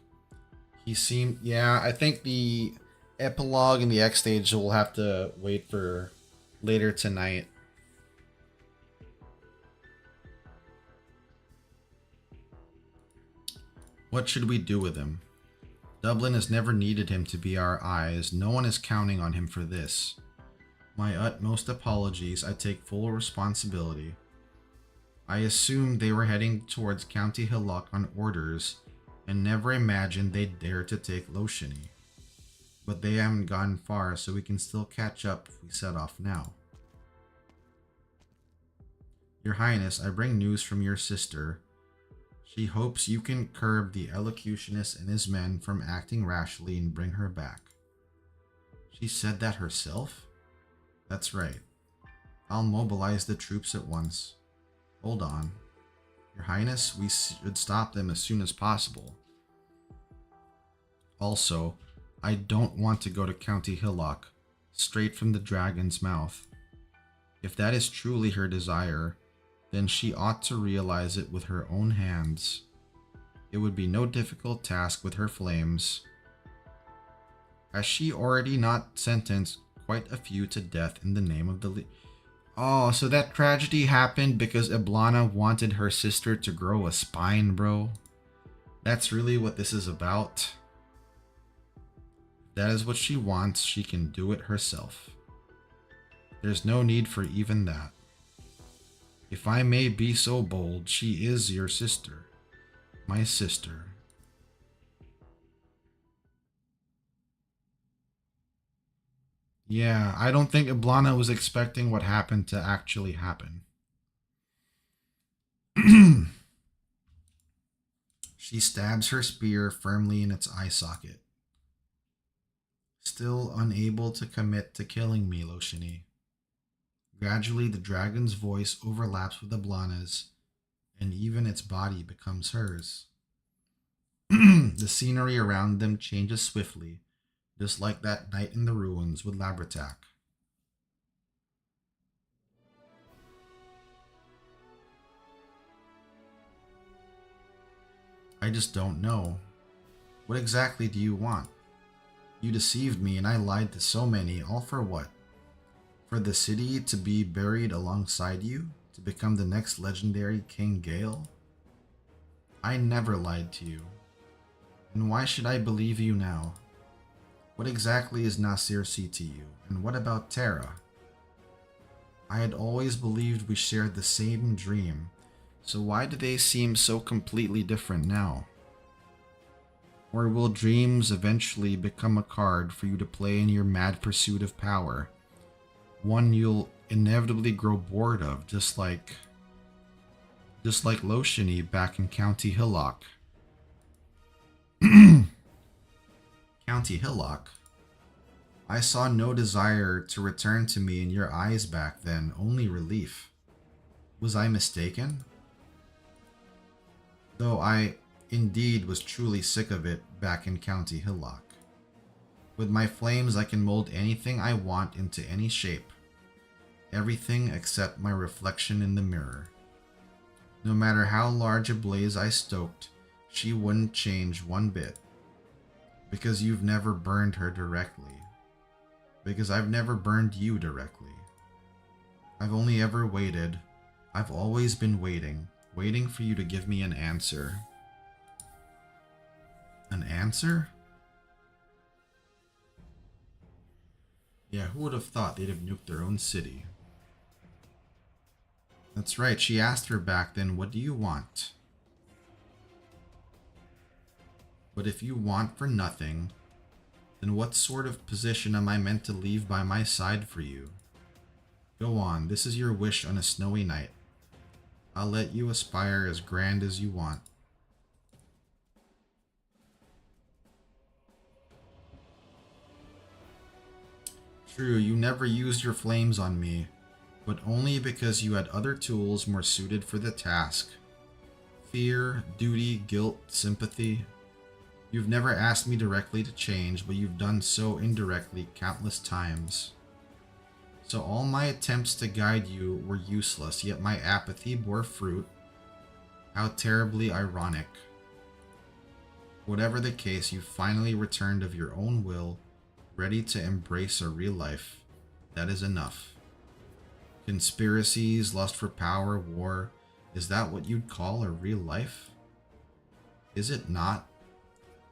He seemed... Yeah, I think the epilogue and the X stage will have to wait for later tonight. What should we do with him? Dublin has never needed him to be our eyes. No one is counting on him for this. My utmost apologies. I take full responsibility. I assumed they were heading towards County Hillock on orders and never imagined they'd dare to take Loshini. But they haven't gone far, so we can still catch up if we set off now. Your Highness, I bring news from your sister. She hopes you can curb the elocutionist and his men from acting rashly and bring her back. She said that herself? That's right. I'll mobilize the troops at once. Hold on. Your Highness, we should stop them as soon as possible. Also, I don't want to go to County Hillock, straight from the dragon's mouth. If that is truly her desire, then she ought to realize it with her own hands. It would be no difficult task with her flames. Has she already not sentenced quite a few to death in the name of the Oh, so that tragedy happened because Iblana wanted her sister to grow a spine, bro. That's really what this is about. If that is what she wants, she can do it herself. There's no need for even that. If I may be so bold, she is your sister. My sister. Yeah, I don't think Iblana was expecting what happened to actually happen. She stabs her spear firmly in its eye socket. Still unable to commit to killing me, Loshini. Gradually, the dragon's voice overlaps with Iblana's, and even its body becomes hers. The scenery around them changes swiftly, just like that night in the ruins with Labratak. I just don't know. What exactly do you want? You deceived me and I lied to so many, all for what? For the city to be buried alongside you? To become the next legendary King Gale? I never lied to you. And why should I believe you now? What exactly is Nasir C to you? And what about Terra? I had always believed we shared the same dream, so why do they seem so completely different now? Or will dreams eventually become a card for you to play in your mad pursuit of power? One you'll inevitably grow bored of, just like Loshini back in County Hillock. County Hillock? I saw no desire to return to me in your eyes back then, only relief. Was I mistaken? Though I indeed was truly sick of it back in County Hillock. With my flames I can mold anything I want into any shape. Everything except my reflection in the mirror. No matter how large a blaze I stoked, she wouldn't change one bit. Because you've never burned her directly. Because I've never burned you directly. I've only ever waited. I've always been waiting. Waiting for you to give me an answer. An answer? Yeah, who would have thought they'd have nuked their own city? That's right, she asked her back then, what do you want? But if you want for nothing, Then what sort of position am I meant to leave by my side for you? Go on, this is your wish on a snowy night. I'll let you aspire as grand as you want. True, you never used your flames on me, but only because you had other tools more suited for the task. Fear, duty, guilt, sympathy. You've never asked me directly to change, but you've done so indirectly countless times. So all my attempts to guide you were useless, yet my apathy bore fruit. How terribly ironic. Whatever the case, you finally returned of your own will, ready to embrace a real life. That is enough. Conspiracies, lust for power, war, is that what you'd call a real life? Is it not?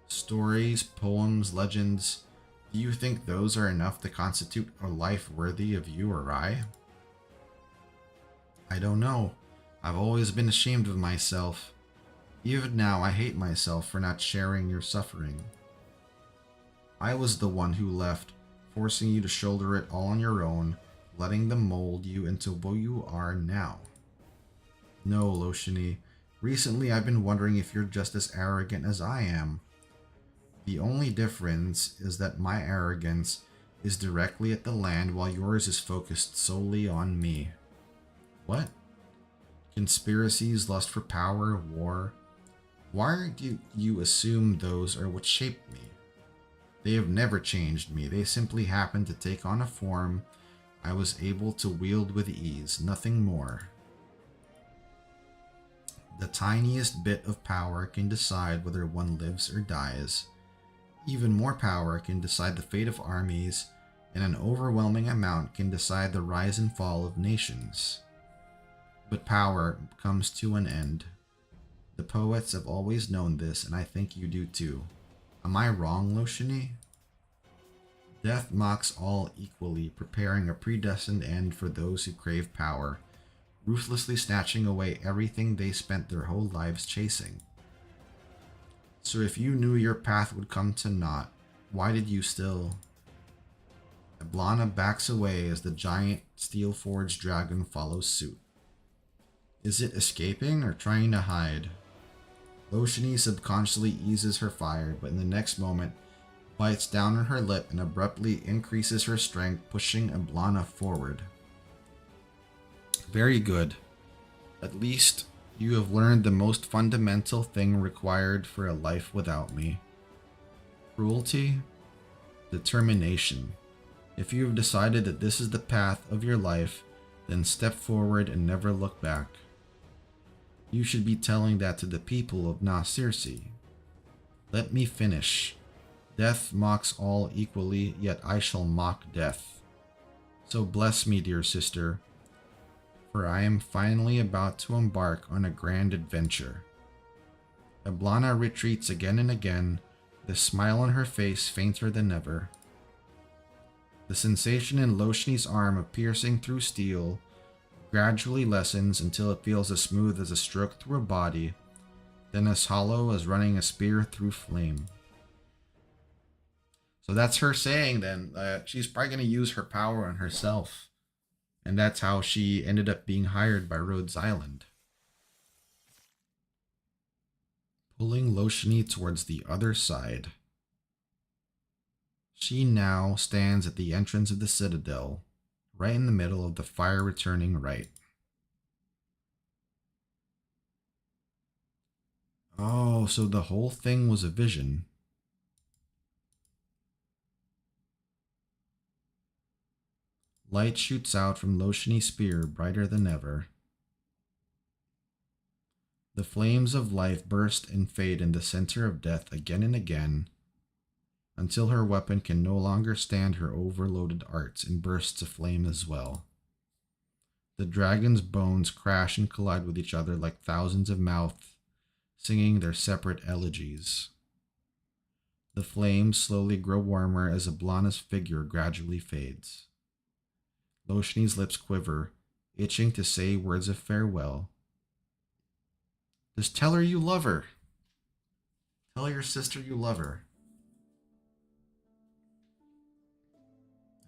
Stories, poems, legends, do you think those are enough to constitute a life worthy of you or I? I don't know. I've always been ashamed of myself. Even now, I hate myself for not sharing your suffering. I was the one who left, forcing you to shoulder it all on your own, letting them mold you into what you are now. No, Loshini. Recently, I've been wondering if you're just as arrogant as I am. The only difference is that my arrogance is directly at the land while yours is focused solely on me. What? Conspiracies, lust for power, war. Why do you assume those are what shaped me? They have never changed me. They simply happened to take on a form I was able to wield with ease, nothing more. The tiniest bit of power can decide whether one lives or dies. Even more power can decide the fate of armies, and an overwhelming amount can decide the rise and fall of nations. But power comes to an end. The poets have always known this, and I think you do too. Am I wrong, Loshini? Death mocks all equally, preparing a predestined end for those who crave power, ruthlessly snatching away everything they spent their whole lives chasing. So if you knew your path would come to naught, why did you still? Eblana backs away as the giant steel-forged dragon follows suit. Is it escaping or trying to hide? Loshini subconsciously eases her fire, but in the next moment, bites down on her lip and abruptly increases her strength, pushing Eblana forward. Very good. At least you have learned the most fundamental thing required for a life without me. Cruelty? Determination. If you have decided that this is the path of your life, then step forward and never look back. You should be telling that to the people of Nasirsi. Let me finish. Death mocks all equally, yet I shall mock death. So bless me, dear sister, for I am finally about to embark on a grand adventure. Eblana retreats again and again, the smile on her face fainter than ever. The sensation in Loshini's arm of piercing through steel gradually lessens until it feels as smooth as a stroke through a body, then as hollow as running a spear through flame. So that's her saying then. She's probably going to use her power on herself. And that's how she ended up being hired by Rhodes Island. Pulling Loshini towards the other side. She now stands at the entrance of the citadel, right in the middle of the fire returning rite. Oh, so the whole thing was a vision. Light shoots out from Loshini's spear, brighter than ever. The flames of life burst and fade in the center of death again and again, until her weapon can no longer stand her overloaded arts and bursts aflame as well. The dragon's bones crash and collide with each other like thousands of mouths, singing their separate elegies. The flames slowly grow warmer as Eblana's figure gradually fades. Loshini's lips quiver, itching to say words of farewell. Just tell her you love her. Tell your sister you love her.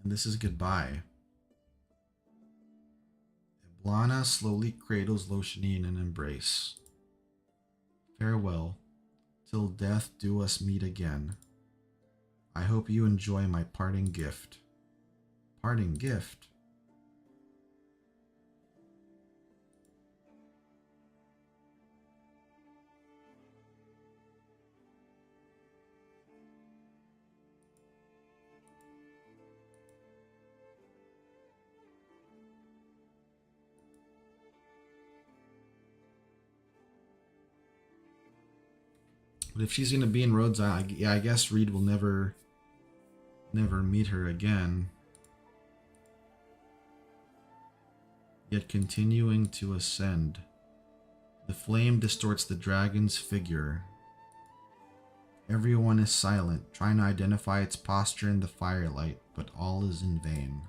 And this is goodbye. Eblana slowly cradles Loshini in an embrace. Farewell, till death do us meet again. I hope you enjoy my parting gift. Parting gift? But if she's gonna be in Rhodes Island, yeah, I guess Reed will never meet her again. Yet continuing to ascend. The flame distorts the dragon's figure. Everyone is silent, trying to identify its posture in the firelight, but all is in vain.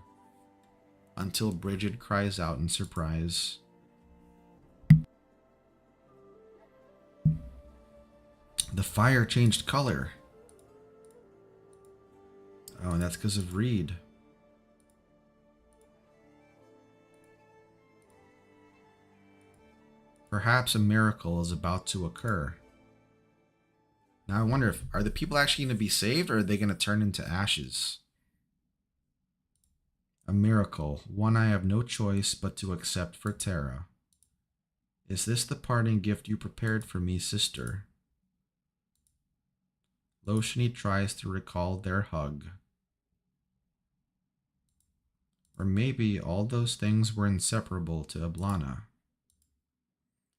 Until Bridget cries out in surprise. The fire changed color. Oh, and that's because of Reed. Perhaps a miracle is about to occur. Now I wonder if, are the people actually going to be saved, or are they going to turn into ashes? A miracle, one I have no choice but to accept for Terra. Is this the parting gift you prepared for me, sister? Loshini tries to recall their hug. Or maybe all those things were inseparable to Eblana.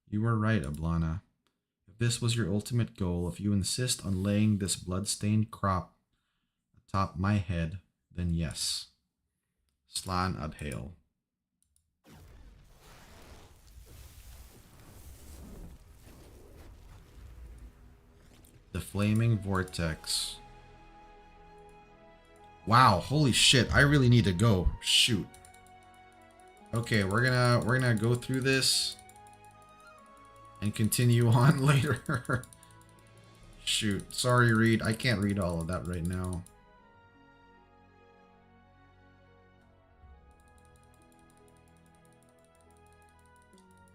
You were right, Eblana. If this was your ultimate goal, if you insist on laying this blood-stained crop atop my head, then yes. Slan Adhail. The Flaming Vortex. Wow, holy shit, I really need to go. Shoot. Okay, we're gonna go through this and continue on later. Shoot, sorry Reed, I can't read all of that right now.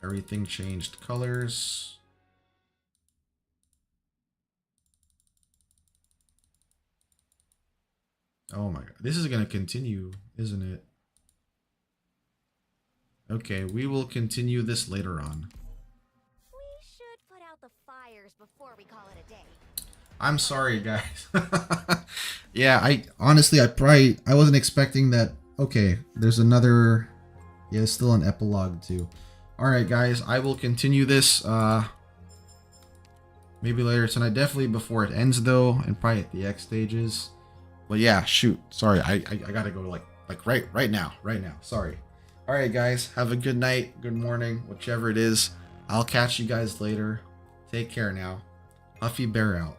Everything changed colors. Oh my god. This is going to continue, isn't it? Okay, we will continue this later on. We should put out the fires before we call it a day. I'm sorry, guys. Yeah, I wasn't expecting that. Okay, there's another. Yeah, still an epilogue too. Alright, guys, I will continue this maybe later tonight. Definitely before it ends, though, and probably at the X stages. But yeah, shoot. Sorry, I gotta go like right now. Sorry. All right, guys. Have a good night, good morning, whichever it is. I'll catch you guys later. Take care now. Huffy Bear out.